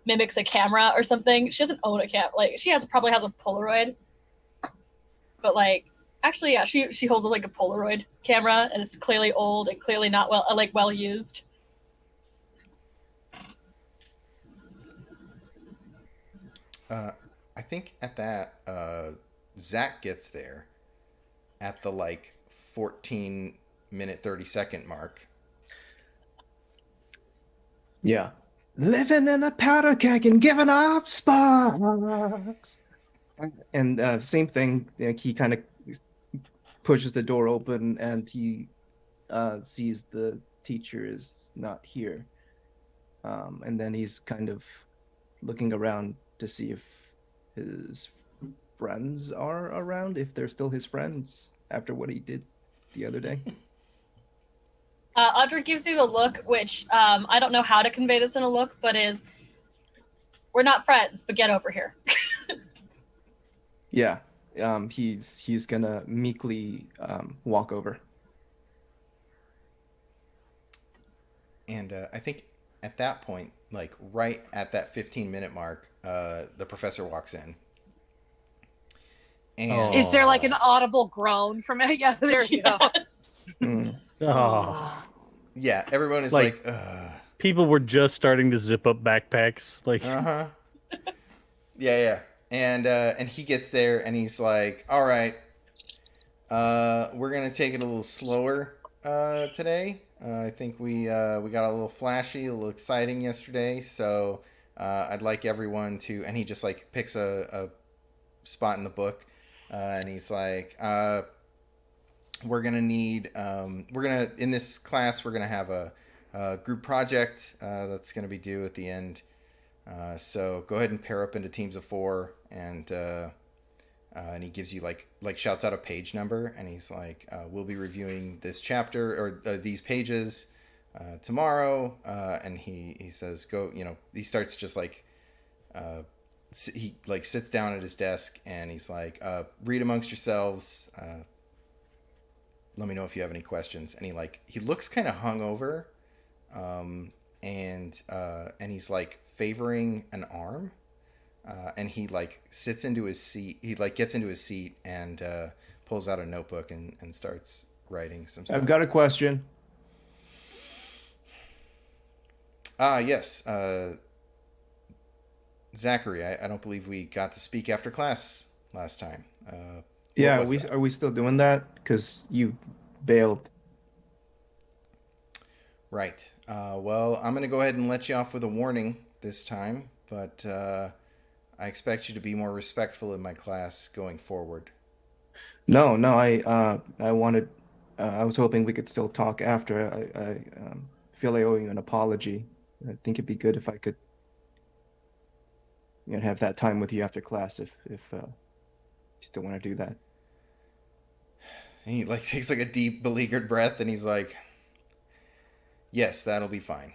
E: mimics a camera or something. She doesn't own a camera. Like, she probably has a Polaroid, but like, actually, yeah, she holds like a Polaroid camera, and it's clearly old and clearly not well used.
A: I think at that, Zach gets there at the like 14-minute 30-second mark.
C: Yeah. Living in a powder keg and giving off sparks. And same thing. Like, he kind of pushes the door open and he sees the teacher is not here. And then he's kind of looking around to see if his friends are around, if they're still his friends after what he did the other day.
E: Audrey gives you a look, which I don't know how to convey this in a look, but is, we're not friends, but get over here.
C: Yeah. He's gonna meekly walk over.
A: And I think at that point, like right at that 15-minute mark, the professor walks in. And
D: Is there like an audible groan from it? Yeah, there you go.
E: Yes.
C: Mm.
B: Oh,
A: yeah, everyone is
B: Like-
A: like
B: people were just starting to zip up backpacks. Like,
A: uh-huh. Yeah. And he gets there and he's like, all right, we're going to take it a little slower today. I think we got a little flashy, a little exciting yesterday. So I'd like everyone to, and he just like picks a spot in the book and he's like, we're going to need, in this class, we're going to have a group project that's going to be due at the end. So go ahead and pair up into teams of 4, and he gives you like shouts out a page number, and he's like, we'll be reviewing this chapter or these pages tomorrow. And he says, go, he starts just like, he like sits down at his desk and he's like, read amongst yourselves. Let me know if you have any questions. And he looks kind of hungover. And he's like favoring an arm, and he like sits into his seat. He like gets into his seat and pulls out a notebook and starts writing some stuff.
C: I've got a question.
A: Yes. Zachary, I don't believe we got to speak after class last time.
C: Yeah,
A: was that?
C: are we still doing that? Because you bailed.
A: Right. Well, I'm going to go ahead and let you off with a warning this time, but I expect you to be more respectful in my class going forward.
C: No, I wanted. I was hoping we could still talk after. I feel I owe you an apology. I think it'd be good if I could, have that time with you after class if you still want to do that.
A: He like takes like a deep beleaguered breath and he's like, Yes, that'll be fine.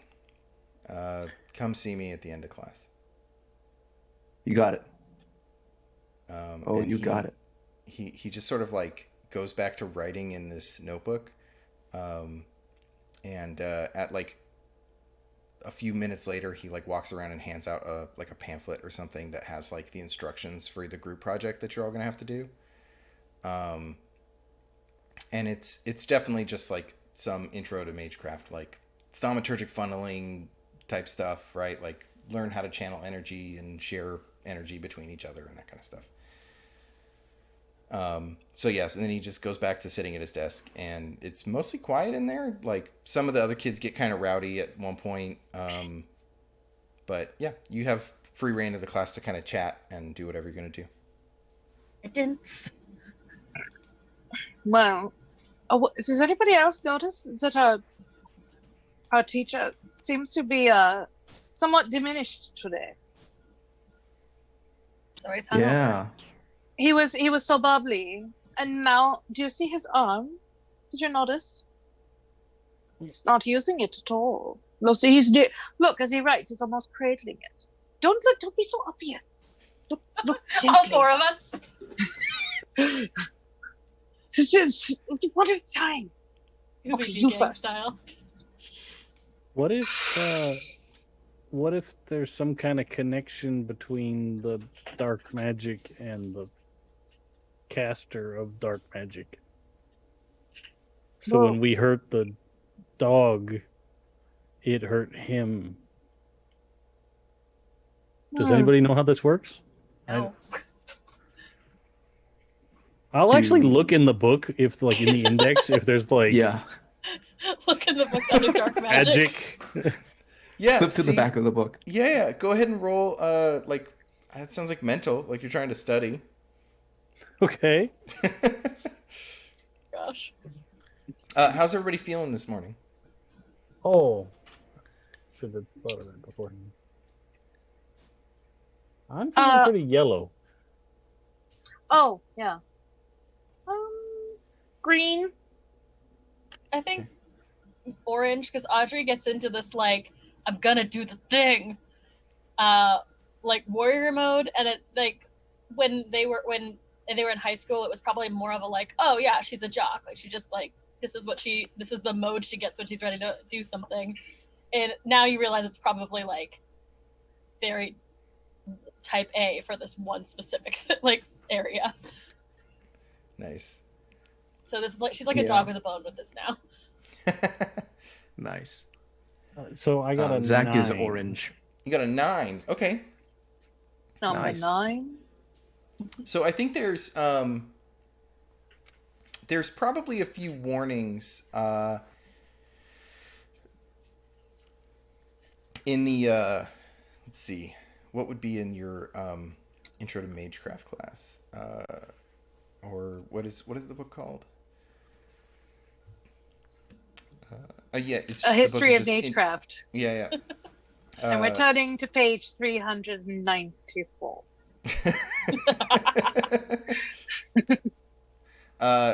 A: Come see me at the end of class.
C: You got it.
A: And
C: you got it.
A: He just sort of like goes back to writing in this notebook, and at like a few minutes later, he like walks around and hands out a pamphlet or something that has like the instructions for the group project that you're all gonna have to do. And it's definitely just like some intro to Magecraft, like thaumaturgic funneling type stuff, right? Like learn how to channel energy and share energy between each other and that kind of stuff. So yes, and then he just goes back to sitting at his desk, and it's mostly quiet in there. Like some of the other kids get kind of rowdy at one point. But yeah, you have free reign of the class to kind of chat and do whatever you're going to do.
E: Didn't.
D: Well, does anybody else notice that our teacher seems to be somewhat diminished today?
E: Sorry,
C: Yeah.
D: He was so bubbly, and now do you see his arm? Did you notice? He's not using it at all. Look, look as he writes, he's almost cradling it. Don't be so obvious. Look gently.
E: All four of us.
D: What is time? Okay, you first.
E: Style.
B: What if there's some kind of connection between the dark magic and the caster of dark magic? So when we hurt the dog, it hurt him. Does anybody know how this works?
E: No.
B: I'll actually look in the book if, like, in the index, if there's like
E: Look in the book under dark magic.
A: Yeah,
C: Flip to the back of the book.
A: Yeah. Go ahead and roll. Like that sounds like mental. Like you're trying to study.
B: Okay.
E: Gosh.
A: How's everybody feeling this morning?
B: Oh, should have thought of that beforehand. I'm feeling pretty yellow.
D: Oh yeah. Green.
E: I think orange, because Audrey gets into this like, I'm gonna do the thing, like warrior mode, and it like when they were in high school, it was probably more of a like, oh yeah, she's a jock, like she just like this is the mode she gets when she's ready to do something, and now you realize it's probably like very type A for this one specific like area.
A: Nice.
E: So this is like she's like a dog with a bone with this now.
C: Nice.
B: So I got a
C: Zach
B: 9.
C: is orange.
A: You got a 9. Okay.
D: Number
C: Nice.
D: 9.
A: So I think there's probably a few warnings in the let's see, what would be in your intro to Magecraft class, or what is the book called? Yeah, it's
D: A history of
A: the book is
D: Magecraft.
A: yeah.
D: And we're turning to page 394.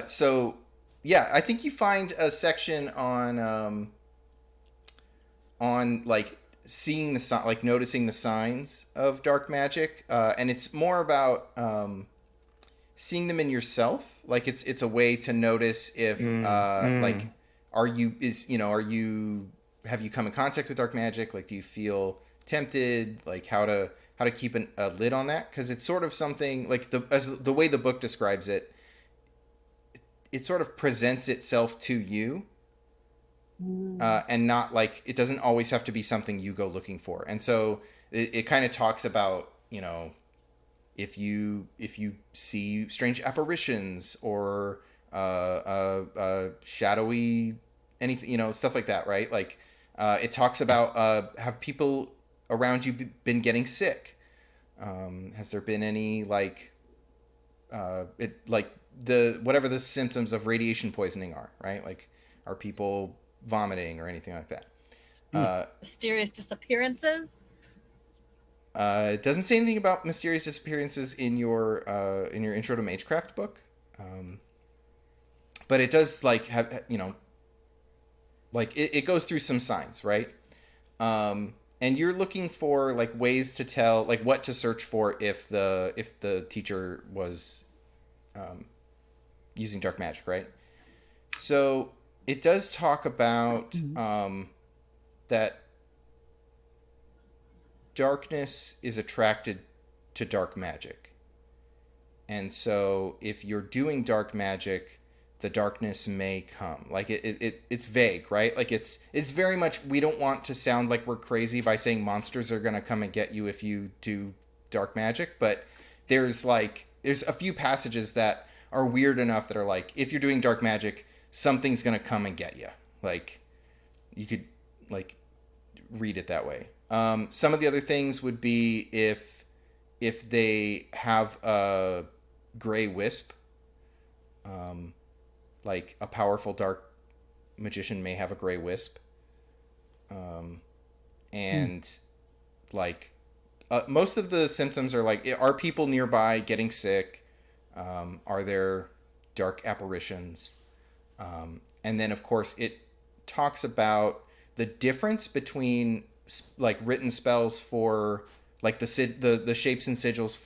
A: So yeah, I think you find a section on like seeing the like noticing the signs of dark magic, and it's more about seeing them in yourself. Like it's a way to notice if like have you come in contact with dark magic? Like, do you feel tempted? Like how to keep a lid on that? Because it's sort of something like the way the book describes it. It sort of presents itself to you, and not like it doesn't always have to be something you go looking for. And so it kind of talks about, if you see strange apparitions or shadowy anything, stuff like that, right? Like it talks about have people around you been getting sick? Has there been any whatever the symptoms of radiation poisoning are, right? Like, are people vomiting or anything like that?
E: Mysterious disappearances.
A: It doesn't say anything about mysterious disappearances in your intro to Magecraft book, but it does have like it goes through some signs, right? And you're looking for like ways to tell, like what to search for if the teacher was using dark magic, right? So it does talk about that darkness is attracted to dark magic. And so if you're doing dark magic, the darkness may come. Like it's vague, right? Like it's very much, we don't want to sound like we're crazy by saying monsters are going to come and get you if you do dark magic, but there's a few passages that are weird enough that are like, if you're doing dark magic, something's going to come and get you. Like you could like read it that way. Some of the other things would be if they have a gray wisp, like a powerful dark magician may have a gray wisp. And like most of the symptoms are like, are people nearby getting sick? Are there dark apparitions? And then of course it talks about the difference between like written spells for like the shapes and sigils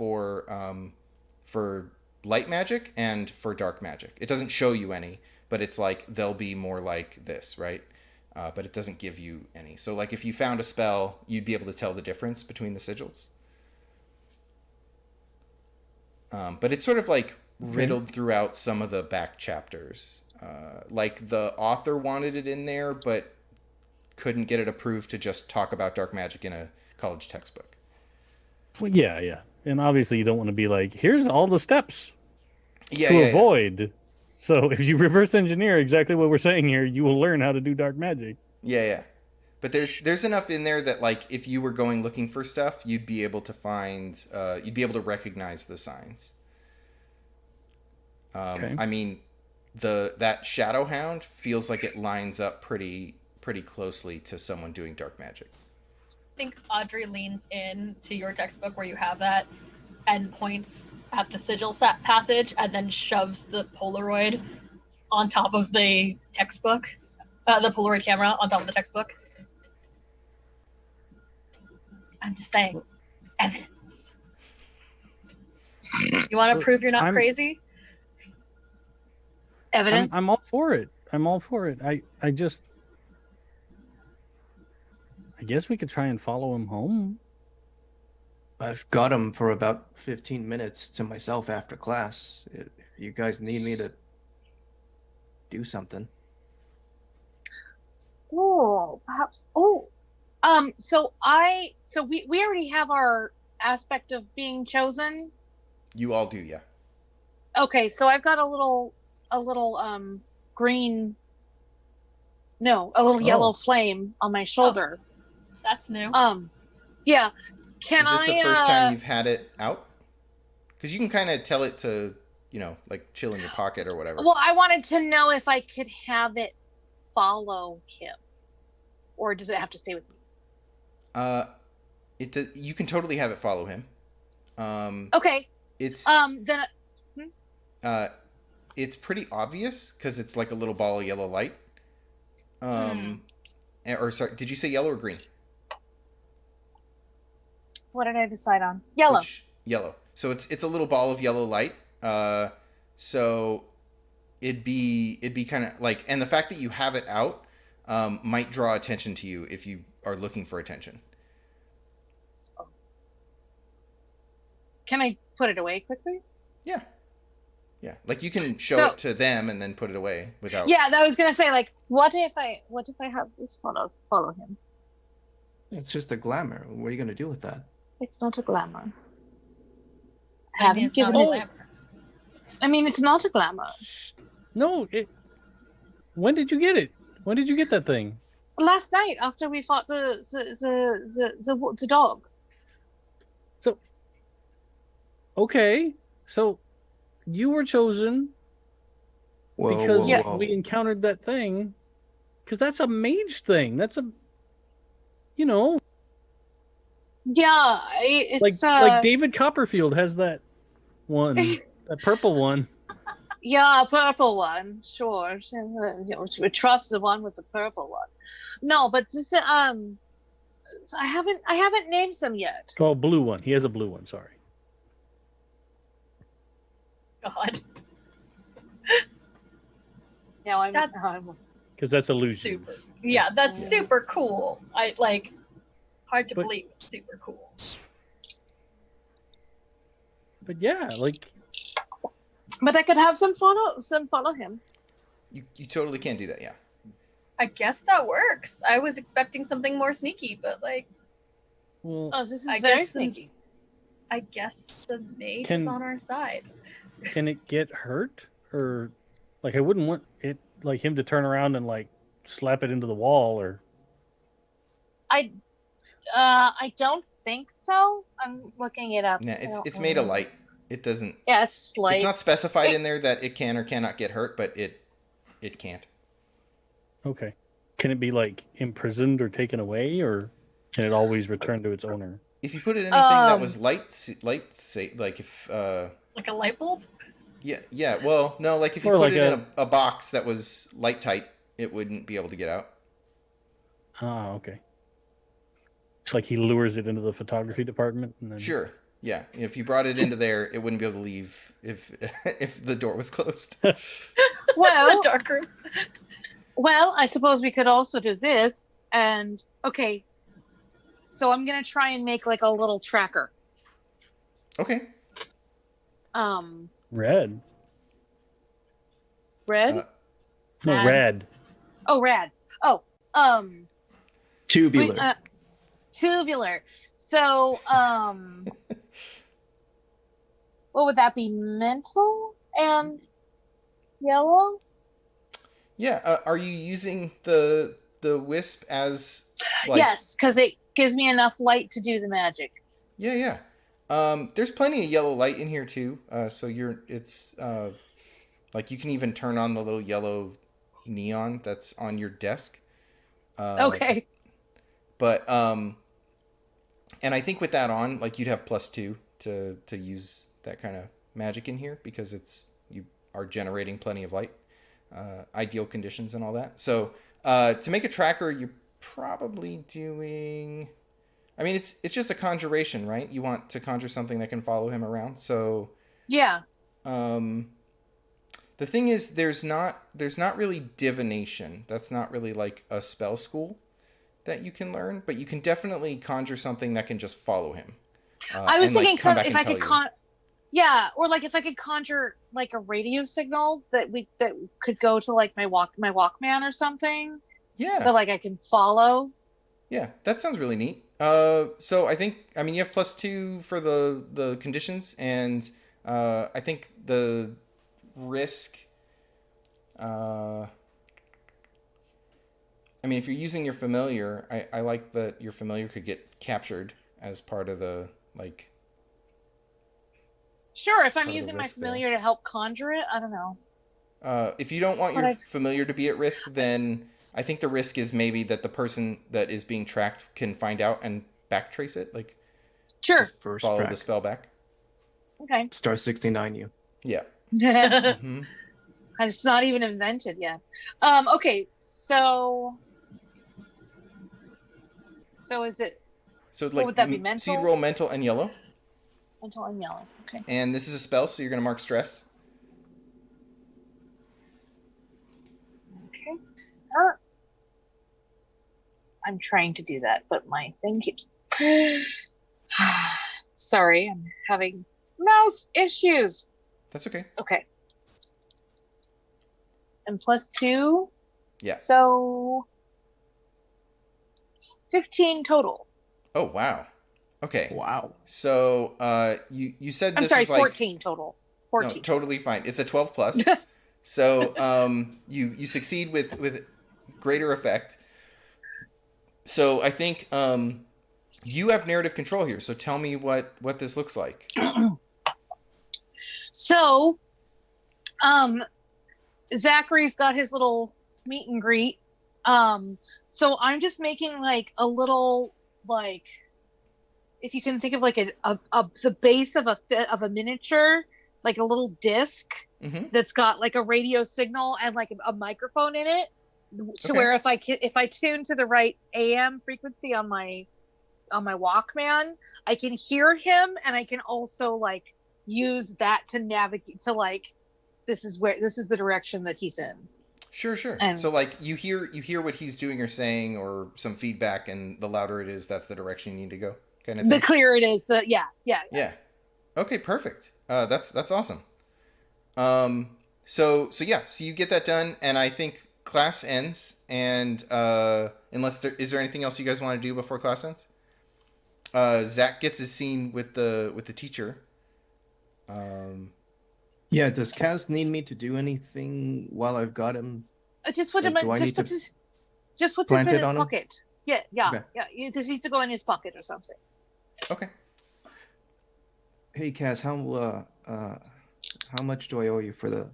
A: for light magic and for dark magic. It doesn't show you any, but it's like they'll be more like this, right? But it doesn't give you any. So like if you found a spell, you'd be able to tell the difference between the sigils. But it's sort of like riddled throughout some of the back chapters. Like the author wanted it in there, but couldn't get it approved to just talk about dark magic in a college textbook.
B: Well, yeah. And obviously you don't want to be like, here's all the steps to avoid. Yeah. So if you reverse engineer exactly what we're saying here, you will learn how to do dark magic. Yeah.
A: But there's enough in there that like if you were going looking for stuff, you'd be able to find, you'd be able to recognize the signs. Okay. I mean, that Shadow Hound feels like it lines up pretty closely to someone doing dark magic.
E: I think Audrey leans in to your textbook where you have that and points at the sigil passage and then shoves the Polaroid on top of the textbook, the Polaroid camera on top of the textbook. I'm just saying, evidence. You want to prove you're not crazy? Evidence?
B: I'm all for it. I guess we could try and follow him home.
C: I've got him for about 15 minutes to myself after class. If you guys need me to do something.
D: Oh, perhaps. Oh, so we already have our aspect of being chosen.
A: You all do, yeah.
D: Okay, so I've got a little green. No, a little yellow flame on my shoulder.
E: Oh, that's new.
D: Yeah.
A: Is this the first time you've had it out? Because you can kind of tell it to, like chill in your pocket or whatever.
D: Well, I wanted to know if I could have it follow him, or does it have to stay with me?
A: You can totally have it follow him.
D: Okay.
A: It's
D: then.
A: It's pretty obvious because it's like a little ball of yellow light. Or sorry, did you say yellow or green?
D: What did I decide on? Yellow.
A: Yellow. So it's a little ball of yellow light. So it'd be kind of like, and the fact that you have it out might draw attention to you if you are looking for attention.
D: Can I put it away quickly?
A: Yeah. Like you can show it to them and then put it away without.
D: Yeah, I was gonna say, like, what if I have this follow him?
C: It's just a glamour. What are you gonna do with that?
D: It's not a glamour.
E: I mean, it's not a glamour.
D: I mean, it's not a glamour.
B: No, when did you get it? When did you get that thing?
D: Last night, after we fought the dog.
B: So, okay, so you were chosen because we encountered that thing. Because that's a mage thing. That's a,
D: Yeah, it's
B: like David Copperfield has that one, that purple one.
D: Yeah, a purple one, sure. We trust the one with the purple one. No, but this I haven't named some yet.
B: Oh, blue one. He has a blue one. Sorry.
E: God.
D: Now I'm
E: That's
B: Because that's illusion.
E: super. Yeah, that's super cool. I like. Hard to believe. Super cool.
B: But yeah, like.
D: But I could have some follow him.
A: You totally can do that, yeah.
E: I guess that works. I was expecting something more sneaky, but like.
B: Well,
D: Oh, this is
E: I
D: very
E: guess the-
D: sneaky.
E: I guess the mage
B: Can-
E: is on our side.
B: can it get hurt? Or, like, I wouldn't want it, like, him to turn around and, like, slap it into the wall or.
D: I don't think so. I'm looking it up.
A: Yeah,
D: I don't
A: it's made of
D: know.
A: light. It doesn't.
D: Yeah, it's light.
A: It's not specified in there that it can or cannot get hurt, but it can't.
B: Okay. Can it be, like, imprisoned or taken away, or can it always return to its owner?
A: If you put it in anything that was light, say, like if
E: Like a light bulb?
A: yeah, well, no, like if you
B: Or
A: put
B: like
A: it in a box that was light tight, it wouldn't be able to get out.
B: Ah, okay. It's like he lures it into the photography department and then.
A: Sure. Yeah, if you brought it into there, it wouldn't be able to leave if if the door was closed.
D: Well,
E: The dark room.
D: well, I suppose we could also do this. And okay, so I'm gonna try and make like a little tracker.
A: Okay.
B: Red.
D: Red.
B: No,
E: Rad.
B: red.
D: Oh, rad. Oh,
C: Tubular.
D: wait, tubular. So, what would that be? Mental and yellow?
A: Yeah. Are you using the wisp as like?
D: Yes, because it gives me enough light to do the magic.
A: Yeah, yeah. There's plenty of yellow light in here too. So it's like you can even turn on the little yellow neon that's on your desk.
D: Okay.
A: But and I think with that on, like you'd have +2 to use that kind of magic in here because you are generating plenty of light, ideal conditions and all that. So to make a tracker, you're probably doing. I mean, it's just a conjuration, right? You want to conjure something that can follow him around. So
D: Yeah.
A: the thing is, there's not really divination. That's not really like a spell school that you can learn, but you can definitely conjure something that can just follow him.
D: I was
A: and, like,
D: thinking
A: come back
D: if
A: and
D: I
A: tell
D: could
A: you.
D: yeah, or like if I could conjure like a radio signal that could go to like my Walkman or something
A: Yeah,
D: that like I can follow.
A: yeah, that sounds really neat. So I think, I mean, you have +2 for the conditions, and I think the risk. I mean, if you're using your familiar, I like that your familiar could get captured as part of the like.
D: Sure, if I'm
A: Part of the
D: using my
A: risk there.
D: familiar to help conjure it, I don't know.
A: If you don't want
D: But
A: your
D: I've-
A: familiar to be at risk, then I think the risk is maybe that the person that is being tracked can find out and backtrace it, like
D: Sure.
A: just
C: First
A: follow
C: track.
A: the spell back.
D: Okay.
C: Star 69 you.
A: Yeah.
D: It's
A: hmm
D: not even invented yet. Okay, so is it
A: So like,
D: would that be,
A: so you'd
D: mental?
A: roll mental and yellow,
D: mental and yellow? Okay.
A: and this is a spell, so you're gonna mark stress.
D: Okay. I'm trying to do that, but my thing keeps. Sorry, I'm having mouse issues.
A: That's okay.
D: Okay. And +2.
A: Yeah.
D: So 15 total.
A: Oh wow. Okay.
C: Wow.
A: So you said
D: I'm
A: this
D: sorry,
A: was like
D: 14 total. 14.
A: No, totally fine. It's a 12 plus. So you succeed with greater effect. So I think you have narrative control here. So tell me what this looks like.
D: So, Zachary's got his little meet and greet. So I'm just making like a little, like, if you can think of like the base of a miniature, like a little disc
A: Mm-hmm.
D: that's got like a radio signal and like a microphone in it. to
A: Okay.
D: where if I tune to the right AM frequency on my Walkman, I can hear him, and I can also like use that to navigate to like this is the direction that he's in.
A: Sure, sure.
D: And
A: So like you hear what he's doing or saying, or some feedback, and the louder it is, that's the direction you need to go, kind of
D: the
A: thing.
D: clearer it is,
A: Yeah. Okay, perfect. That's awesome. So yeah, so you get that done, and I think class ends. And unless is there anything else you guys want to do before class ends? Zach gets his scene with the teacher.
C: Yeah, does Kaz need me to do anything while I've got him?
D: just put him
C: Like,
D: in.
C: do I need to
D: Just put this
C: plant
D: in
C: it
D: his
C: on him?
D: pocket. Yeah.
C: Okay.
D: This needs to go in his pocket or something.
A: Okay.
C: Hey, Kaz, how much do I owe you for the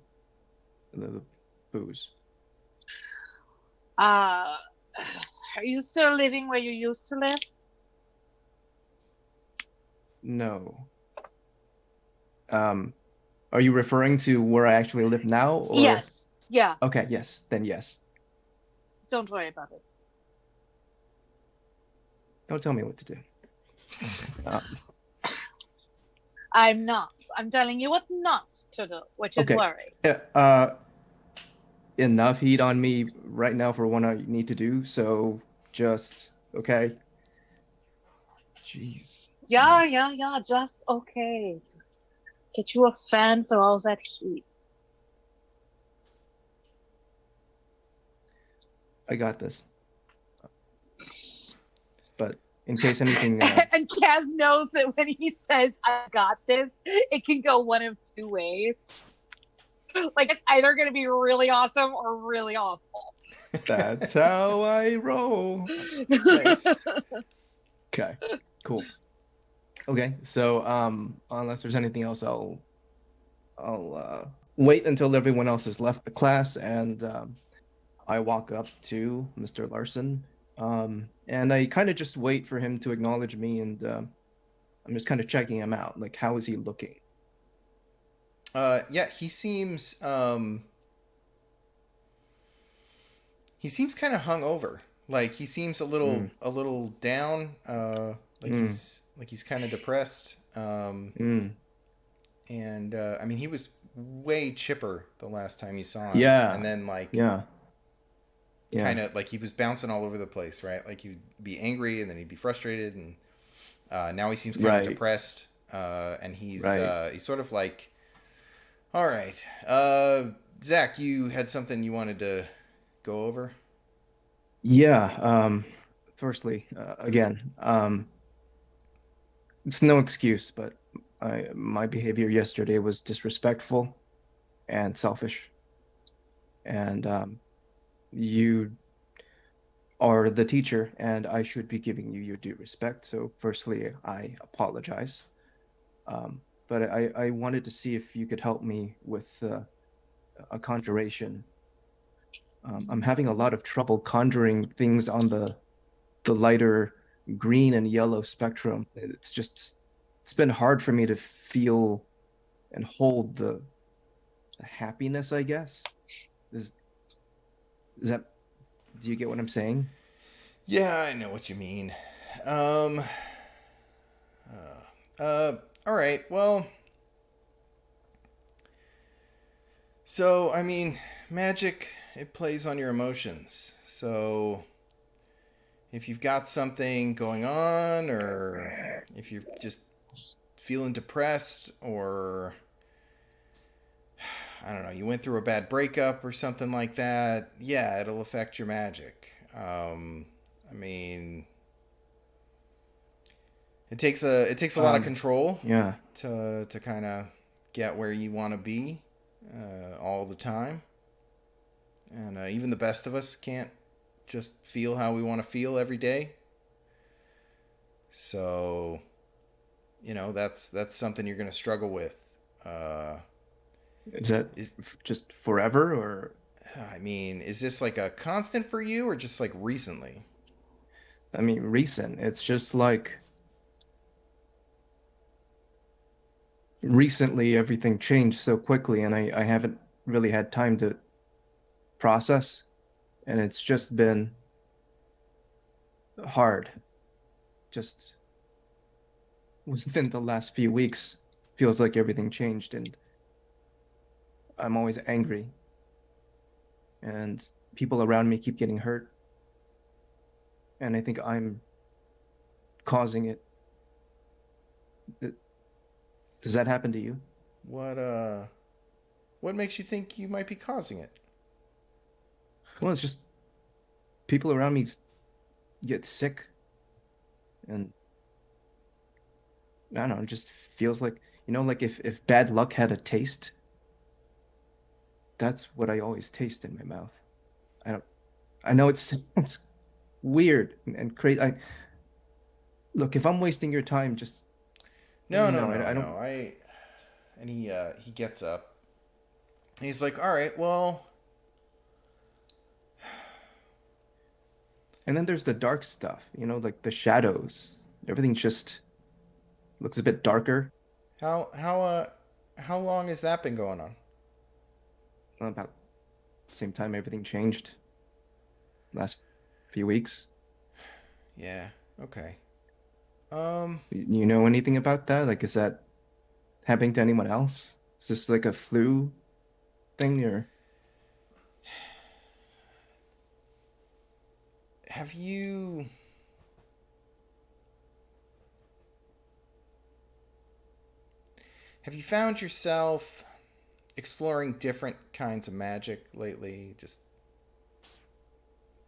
C: booze?
D: Are you still living where you used to live?
C: No. Are you referring to where I actually live now? Or...
D: Yes. Yeah.
C: Okay, yes. Then yes.
D: Don't worry about it.
C: Don't tell me what to do.
D: I'm not. I'm telling you what not to do, which is
C: Okay.
D: worry.
C: Enough heat on me right now for what I need to do, so just, okay. Jeez.
D: Yeah. Just okay. Get you a fan for all that heat.
C: I got this. But in case anything...
D: And Kaz knows that when he says, I got this, it can go one of two ways. Like, it's either going to be really awesome or really awful.
C: That's how I roll.
A: Nice.
C: Okay, cool. Okay, so unless there's anything else, I'll wait until everyone else has left the class, and I walk up to Mr. Larson, and I kind of just wait for him to acknowledge me, and I'm just kind of checking him out. Like, how is he looking?
A: Yeah, he seems kind of hungover. Like he seems a little down. He's kind of depressed. And I mean, he was way chipper the last time you saw him.
C: Yeah.
A: And then like
C: kind
A: of like he was bouncing all over the place, right? Like he'd be angry and then he'd be frustrated, and now he seems kind of depressed. And he's sort of like, all right, Zach, you had something you wanted to go over?
C: Yeah. Firstly, again, it's no excuse, but my behavior yesterday was disrespectful and selfish. And you are the teacher, and I should be giving you your due respect. So firstly, I apologize. But I wanted to see if you could help me with a conjuration. I'm having a lot of trouble conjuring things on the lighter green and yellow spectrum. It's been hard for me to feel and hold the happiness, I guess. Is that, do you get what I'm saying?
A: Yeah, I know what you mean. All right, well, so, I mean, magic, it plays on your emotions. So if you've got something going on, or if you're just feeling depressed, or I don't know, you went through a bad breakup or something like that, yeah, it'll affect your magic. I mean, it takes a lot of control, to kind of get where you want to be all the time, and even the best of us can't just feel how we want to feel every day. So, that's something you're going to struggle with.
C: Is that just forever, or?
A: I mean, is this like a constant for you, or just like recently?
C: I mean, recent. It's just like recently everything changed so quickly, and I haven't really had time to process and it's just been hard. Just within the last few weeks, feels like everything changed, and I'm always angry. And people around me keep getting hurt, and I think I'm causing it. Does that happen to you?
A: What makes you think you might be causing it?
C: Well, it's just people around me get sick, and I don't know, it just feels like, like if bad luck had a taste, that's what I always taste in my mouth. I know it's weird and crazy. Look, if I'm wasting your time, just
A: No,
C: I
A: no.
C: don't.
A: And he gets up. He's like, all right, well.
C: And then there's the dark stuff, like the shadows. Everything just looks a bit darker.
A: How long has that been going on?
C: It's not about the same time everything changed. Last few weeks.
A: Yeah. Okay.
C: You know anything about that? Like, is that happening to anyone else? Is this like a flu thing, or?
A: Have you found yourself exploring different kinds of magic lately? Just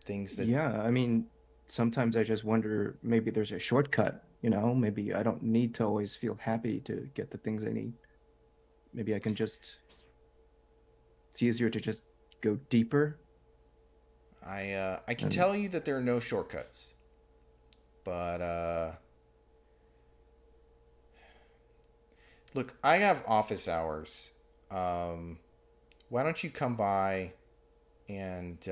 A: things that...
C: Yeah, I mean, sometimes I just wonder, maybe there's a shortcut, maybe I don't need to always feel happy to get the things I need. Maybe I can just, it's easier to just go deeper.
A: I can tell you that there are no shortcuts, but look, I have office hours. Why don't you come by and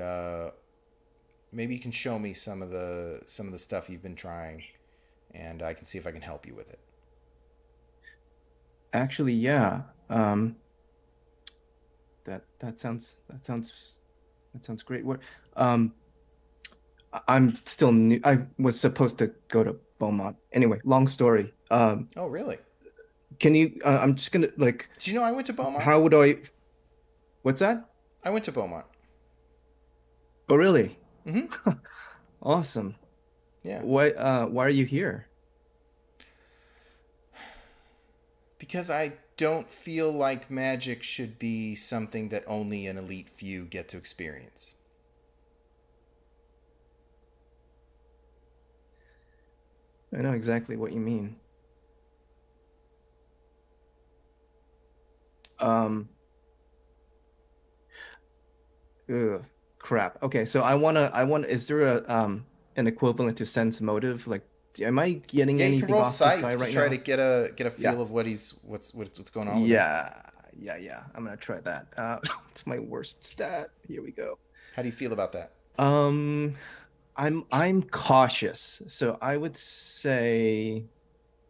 A: maybe you can show me some of the stuff you've been trying, and I can see if I can help you with it.
C: Actually, yeah. That sounds great. What I'm still new. I was supposed to go to Beaumont. Anyway, long story.
A: Oh, really?
C: Can you I'm just gonna like,
A: Did you know I went to Beaumont?
C: how would I what's that?
A: I went to Beaumont.
C: Oh, really?
A: Mm-hmm.
C: Awesome.
A: Yeah.
C: Why are you here?
A: Because I don't feel like magic should be something that only an elite few get to experience.
C: I know exactly what you mean. Ugh, crap. Okay, so I want is there an equivalent to sense motive? Like, am I getting
A: Yeah, you can
C: anything
A: roll
C: off this
A: sight
C: guy
A: to
C: right
A: try
C: now?
A: to get a feel
C: Yeah.
A: of what's going on with him.
C: Yeah. I'm gonna try that. It's my worst stat. Here we go.
A: How do you feel about that?
C: I'm cautious, so I would say,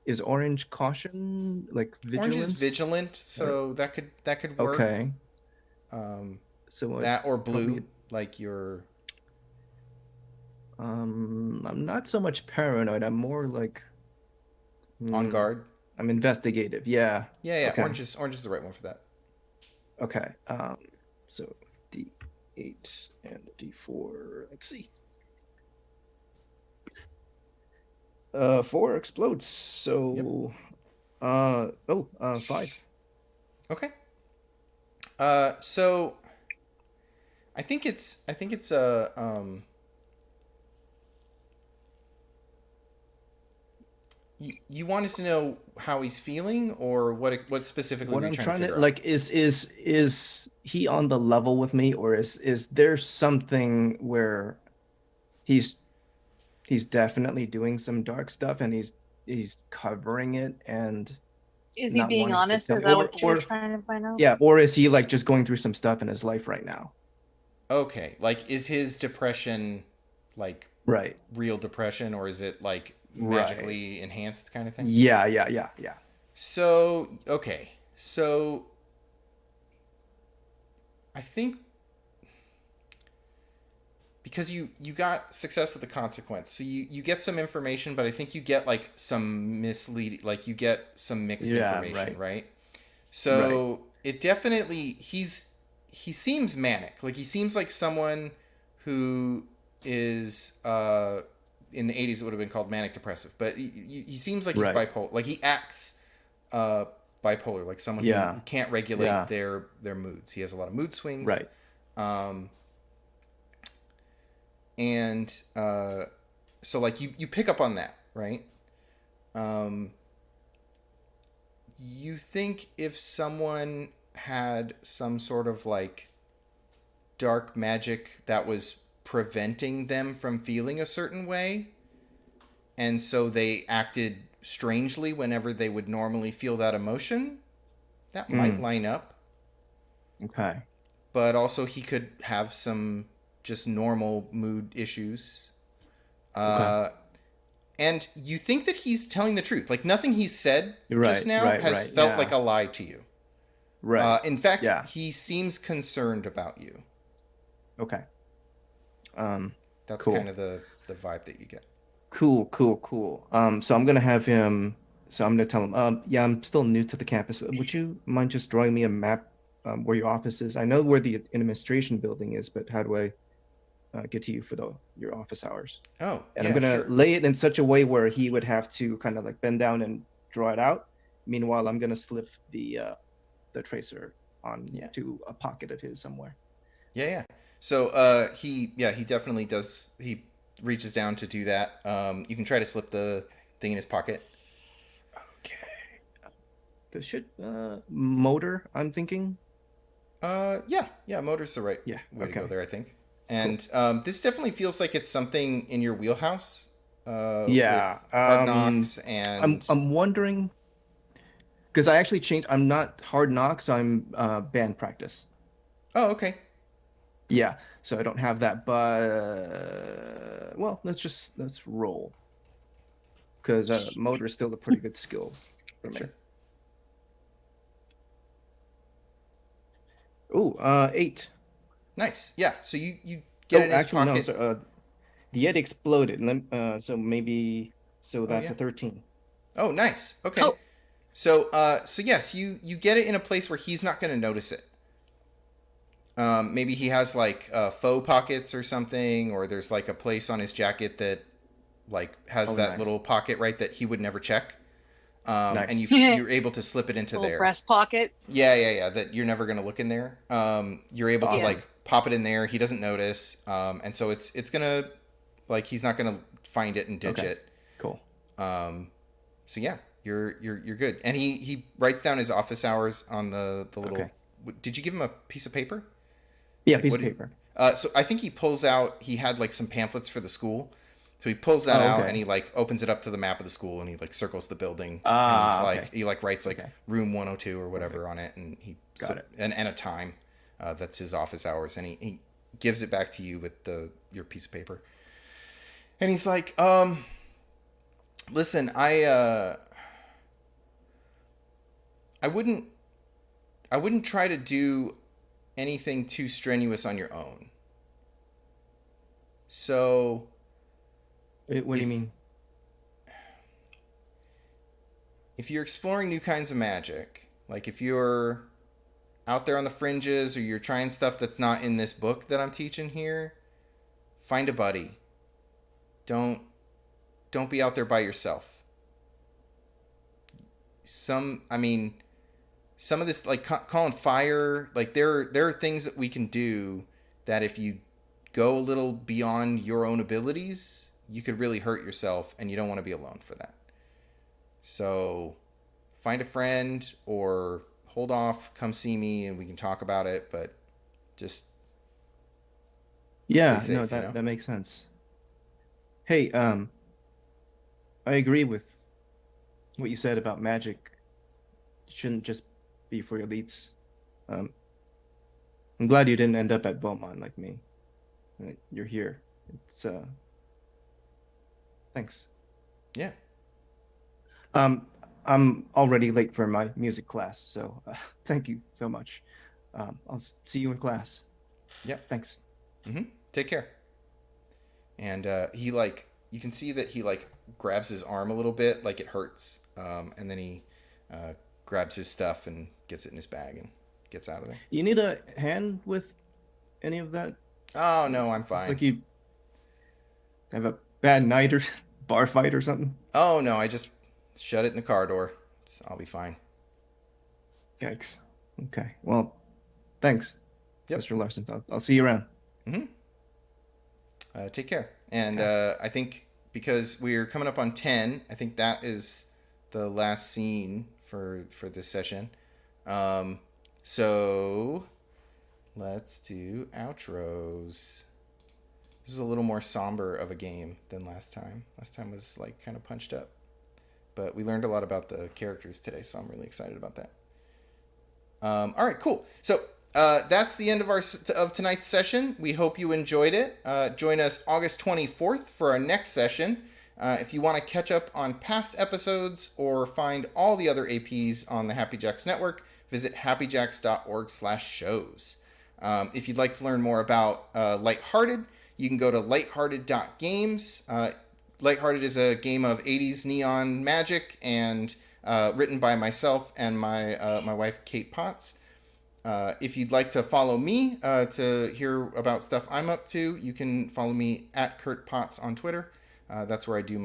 C: is orange caution, like vigilance?
A: Orange is vigilant, so that could work.
C: Okay. So
A: That or blue,
C: probably,
A: like your...
C: I'm not so much paranoid. I'm more like
A: on guard.
C: I'm investigative. Yeah.
A: Yeah.
C: Okay.
A: Orange is the right one for that.
C: Okay. So D8 and D4. Let's see. 4 explodes. So, 5.
A: Okay. So I think it's you wanted to know how he's feeling, or what specifically
C: What
A: were you
C: I'm
A: trying
C: trying
A: to
C: to
A: figure out?
C: like is he on the level with me, or is there something where he's definitely doing some dark stuff and he's covering it and
D: Is he
C: not
D: being
C: wanting to
D: honest?
C: tell
D: Is
C: me?
D: that what you're trying to find out?
C: Yeah, or is he like just going through some stuff in his life right now?
A: Okay, like, is his depression like
C: Right.
A: real depression, or is it like magically enhanced kind of thing?
C: Yeah.
A: So, okay. So I think because you got success with the consequence, so you get some information, but I think you get like some misleading, like you get some mixed information, right? So it definitely he seems manic, like he seems like someone who is in the 80s it would have been called manic depressive, but he seems like he's bipolar, like he acts bipolar, like someone who can't regulate their moods. He has a lot of mood swings,
C: Right.
A: And so like you pick up on that, right? You think if someone had some sort of like dark magic that was preventing them from feeling a certain way, and so they acted strangely whenever they would normally feel that emotion, that might line up.
C: Okay.
A: But also he could have some just normal mood issues. And you think that he's telling the truth. Like nothing he's said just now has felt like a lie to you.
C: Right.
A: In fact, he seems concerned about you.
C: Okay.
A: That's
C: cool.
A: kind of the vibe that you get.
C: Cool. So I'm going to have him, so I'm going to tell him, yeah, I'm still new to the campus. Would you mind just drawing me a map where your office is? I know where the administration building is, but how do I get to you for your office hours?
A: Oh,
C: and I'm going to lay it in such a way where he would have to kind of like bend down and draw it out. Meanwhile, I'm going to slip the tracer on to a pocket of his somewhere.
A: Yeah. So he definitely does. He reaches down to do that. You can try to slip the thing in his pocket.
C: Okay. This should motor, I'm thinking.
A: Motor's the right way to go there, I think. And
C: cool.
A: This definitely feels like it's something in your wheelhouse.
C: With
A: Hard Knocks and
C: I'm wondering, because I actually changed. I'm not Hard Knocks. I'm band practice.
A: Oh, okay.
C: Yeah, so I don't have that, but well, let's roll, because motor is still a pretty good skill for me.
A: Sure.
C: Ooh, 8.
A: Nice. Yeah. So you get it in his pocket.
C: No, so, the Ed exploded. So maybe that's a 13.
A: Oh, nice. Okay.
D: Oh.
A: So yes, you get it in a place where he's not going to notice it. Maybe he has like faux pockets or something, or there's like a place on his jacket that like has that little pocket, right, that he would never check.
C: Nice.
A: And you're able to slip it into there.
D: Breast pocket.
A: Yeah. That you're never going to look in there. You're able to like pop it in there. He doesn't notice. And so it's going to, like, he's not going to find it and ditch it.
C: Cool.
A: So yeah, you're good. And he writes down his office hours on the little, did you give him a piece of paper?
C: Yeah, piece of paper.
A: So I think he pulls out, he had like some pamphlets for the school. So he pulls that out and he like opens it up to the map of the school and he like circles the building and he's like he like writes like room 102 or whatever on it, and he
C: got it.
A: And a time that's his office hours, and he gives it back to you with your piece of paper. And he's like, listen, I wouldn't try to do anything too strenuous on your own. So
C: what do you mean?
A: If you're exploring new kinds of magic, like if you're out there on the fringes or you're trying stuff that's not in this book that I'm teaching here, find a buddy. Don't be out there by yourself. Some of this, like calling fire, like there are things that we can do that if you go a little beyond your own abilities, you could really hurt yourself, and you don't want to be alone for that. So find a friend or hold off, come see me and we can talk about it, but just
C: stay
A: safe,
C: that makes sense. Hey, I agree with what you said about magic. It shouldn't just be for elites. I'm glad you didn't end up at Beaumont like me. You're here. It's thanks.
A: Yeah.
C: I'm already late for my music class, so thank you so much. I'll see you in class.
A: Yep.
C: Thanks.
A: Take care. and he like you can see that he like grabs his arm a little bit, like it hurts, and then he grabs his stuff and gets it in his bag and gets out of there.
C: You need a hand with any of that?
A: Oh no, I'm
C: It's
A: fine.
C: like you have a bad night or bar fight or something.
A: Oh no, I just shut it in the car door. I'll be fine.
C: Yikes. Okay. Well, thanks,
A: Yep.
C: Mr. Larson. I'll see you around.
A: Take care. And I think because we're coming up on 10, I think that is the last scene for this session. So let's do outros. This is a little more somber of a game than last time. Last time was like kind of punched up. But we learned a lot about the characters today, so I'm really excited about that. All right, cool. So that's the end of tonight's session. We hope you enjoyed it. Join us August 24th for our next session. If you want to catch up on past episodes or find all the other APs on the Happy Jacks network, visit happyjacks.org/shows. If you'd like to learn more about Lighthearted, you can go to lighthearted.games. Lighthearted is a game of 80s neon magic and written by myself and my wife, Kate Potts. If you'd like to follow me to hear about stuff I'm up to, you can follow me at Kurt Potts on Twitter. That's where I do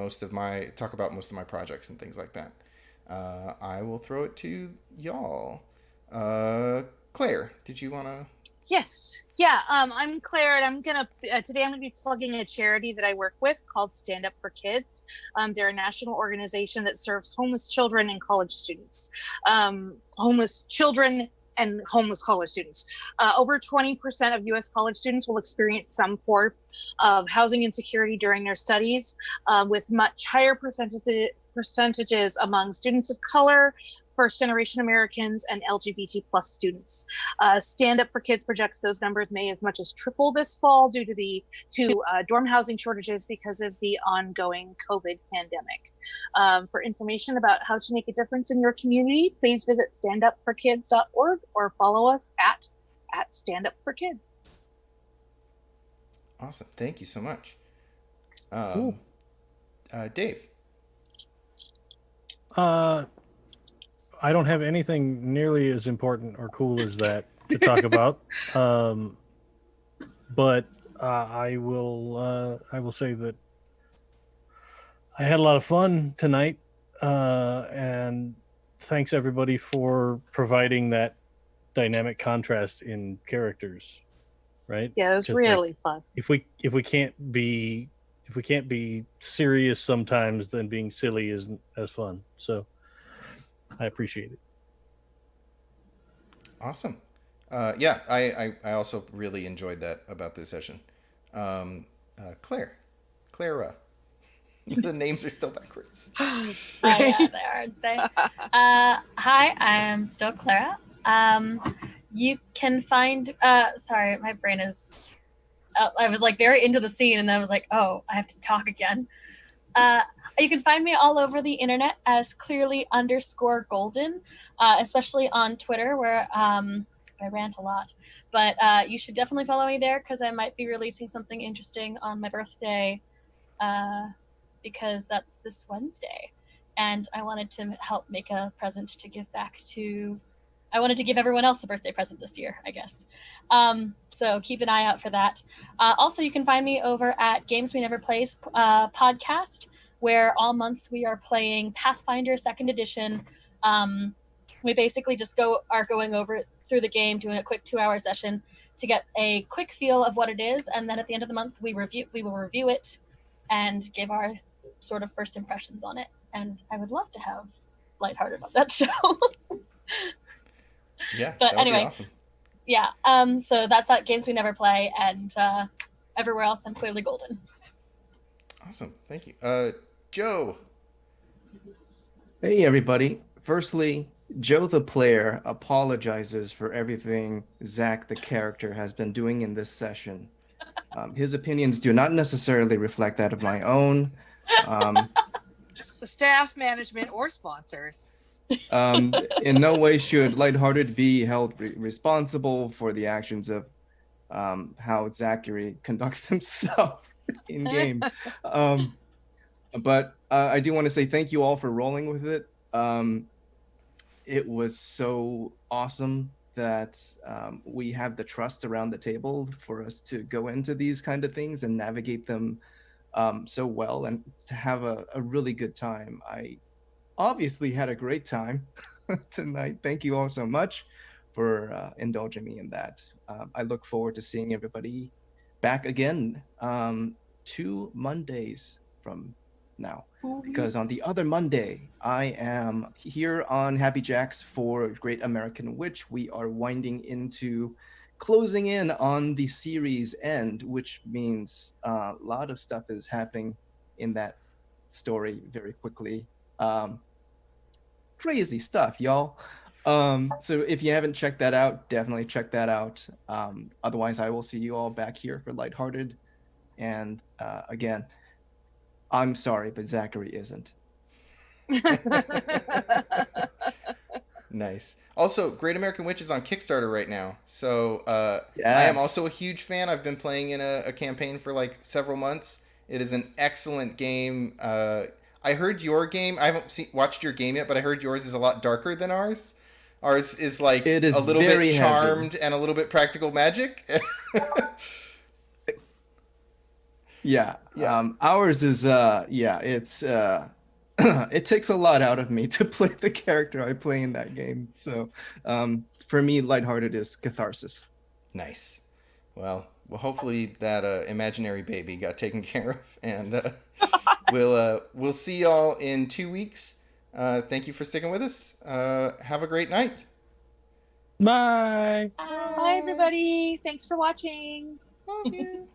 A: talk about most of my projects and things like that. I will throw it to y'all. Claire, did you want to?
D: Yes. Yeah. I'm Clara, and today I'm gonna be plugging a charity that I work with called Stand Up for Kids. They're a national organization that serves homeless children and college students. Homeless children and homeless college students. Over 20% of U.S. college students will experience some form of housing insecurity during their studies, with much higher percentages among students of color, first-generation Americans, and LGBT plus students. Stand Up for Kids projects those numbers may as much as triple this fall due to dorm housing shortages because of the ongoing COVID pandemic. For information about how to make a difference in your community, please visit standupforkids.org or follow us at Stand Up for Kids.
A: Awesome. Thank you so much. Dave.
B: I don't have anything nearly as important or cool as that to talk about. But I will say that I had a lot of fun tonight, and thanks everybody for providing that dynamic contrast in characters. Right?
D: Yeah, it was really fun.
B: If we can't be serious sometimes, then being silly isn't as fun. So I appreciate it.
A: Awesome. Yeah, I also really enjoyed that about this session. Clara. The names are still backwards.
E: Oh, yeah, they are, aren't they? Hi, I am still Clara. You can find, sorry, my brain is, I was like very into the scene and then I was like, oh, I have to talk again. You can find me all over the internet as clearly_golden, especially on Twitter where I rant a lot. But you should definitely follow me there because I might be releasing something interesting on my birthday because that's this Wednesday. And I wanted to help make a present to give back to... I wanted to give everyone else a birthday present this year, I guess. So keep an eye out for that. Also, you can find me over at Games We Never Plays podcast, where all month we are playing Pathfinder 2nd Edition. We basically just are going over through the game, doing a quick 2-hour session to get a quick feel of what it is, and then at the end of the month we will review it and give our sort of first impressions on it. And I would love to have Lighthearted on that show.
A: Yeah,
E: but
A: that would
E: anyway,
A: be awesome.
E: Yeah. So that's at Games We Never Play, and everywhere else I'm clearly golden.
A: Awesome, thank you. Joe.
C: Hey, everybody. Firstly, Joe the player apologizes for everything Zach the character has been doing in this session. His opinions do not necessarily reflect that of my own.
D: The staff, management, or sponsors.
C: In no way should Lighthearted be held responsible for the actions of how Zachary conducts himself. in game. But I do want to say thank you all for rolling with it. It was so awesome that we have the trust around the table for us to go into these kind of things and navigate them so well, and to have a really good time. I obviously had a great time tonight. Thank you all so much for indulging me in that. I look forward to seeing everybody back again 2 Mondays from now, because on the other Monday I am here on Happy Jacks for Great American Witch. We are winding into closing in on the series end, which means a lot of stuff is happening in that story very quickly. Crazy stuff, y'all. So if you haven't checked that out, definitely check that out. Otherwise, I will see you all back here for Lighthearted. And again, I'm sorry, but Zachary isn't.
A: Nice. Also, Great American Witch is on Kickstarter right now. So I am
C: Yes.
A: also a huge fan. I've been playing in a campaign for like several months. It is an excellent game. I heard your game. I haven't watched your game yet, but I heard yours is a lot darker than ours. Ours is like
C: It is
A: a little
C: very
A: bit
C: heavy.
A: charmed and a little bit practical magic.
C: Yeah.
A: Yeah.
C: Ours is it's it takes a lot out of me to play the character I play in that game. So for me, Lighthearted is catharsis.
A: Nice. Well, hopefully that imaginary baby got taken care of, and we'll see y'all in 2 weeks. Thank you for sticking with us. Have a great night.
B: Bye.
D: Bye, everybody. Thanks for watching.
A: Love you.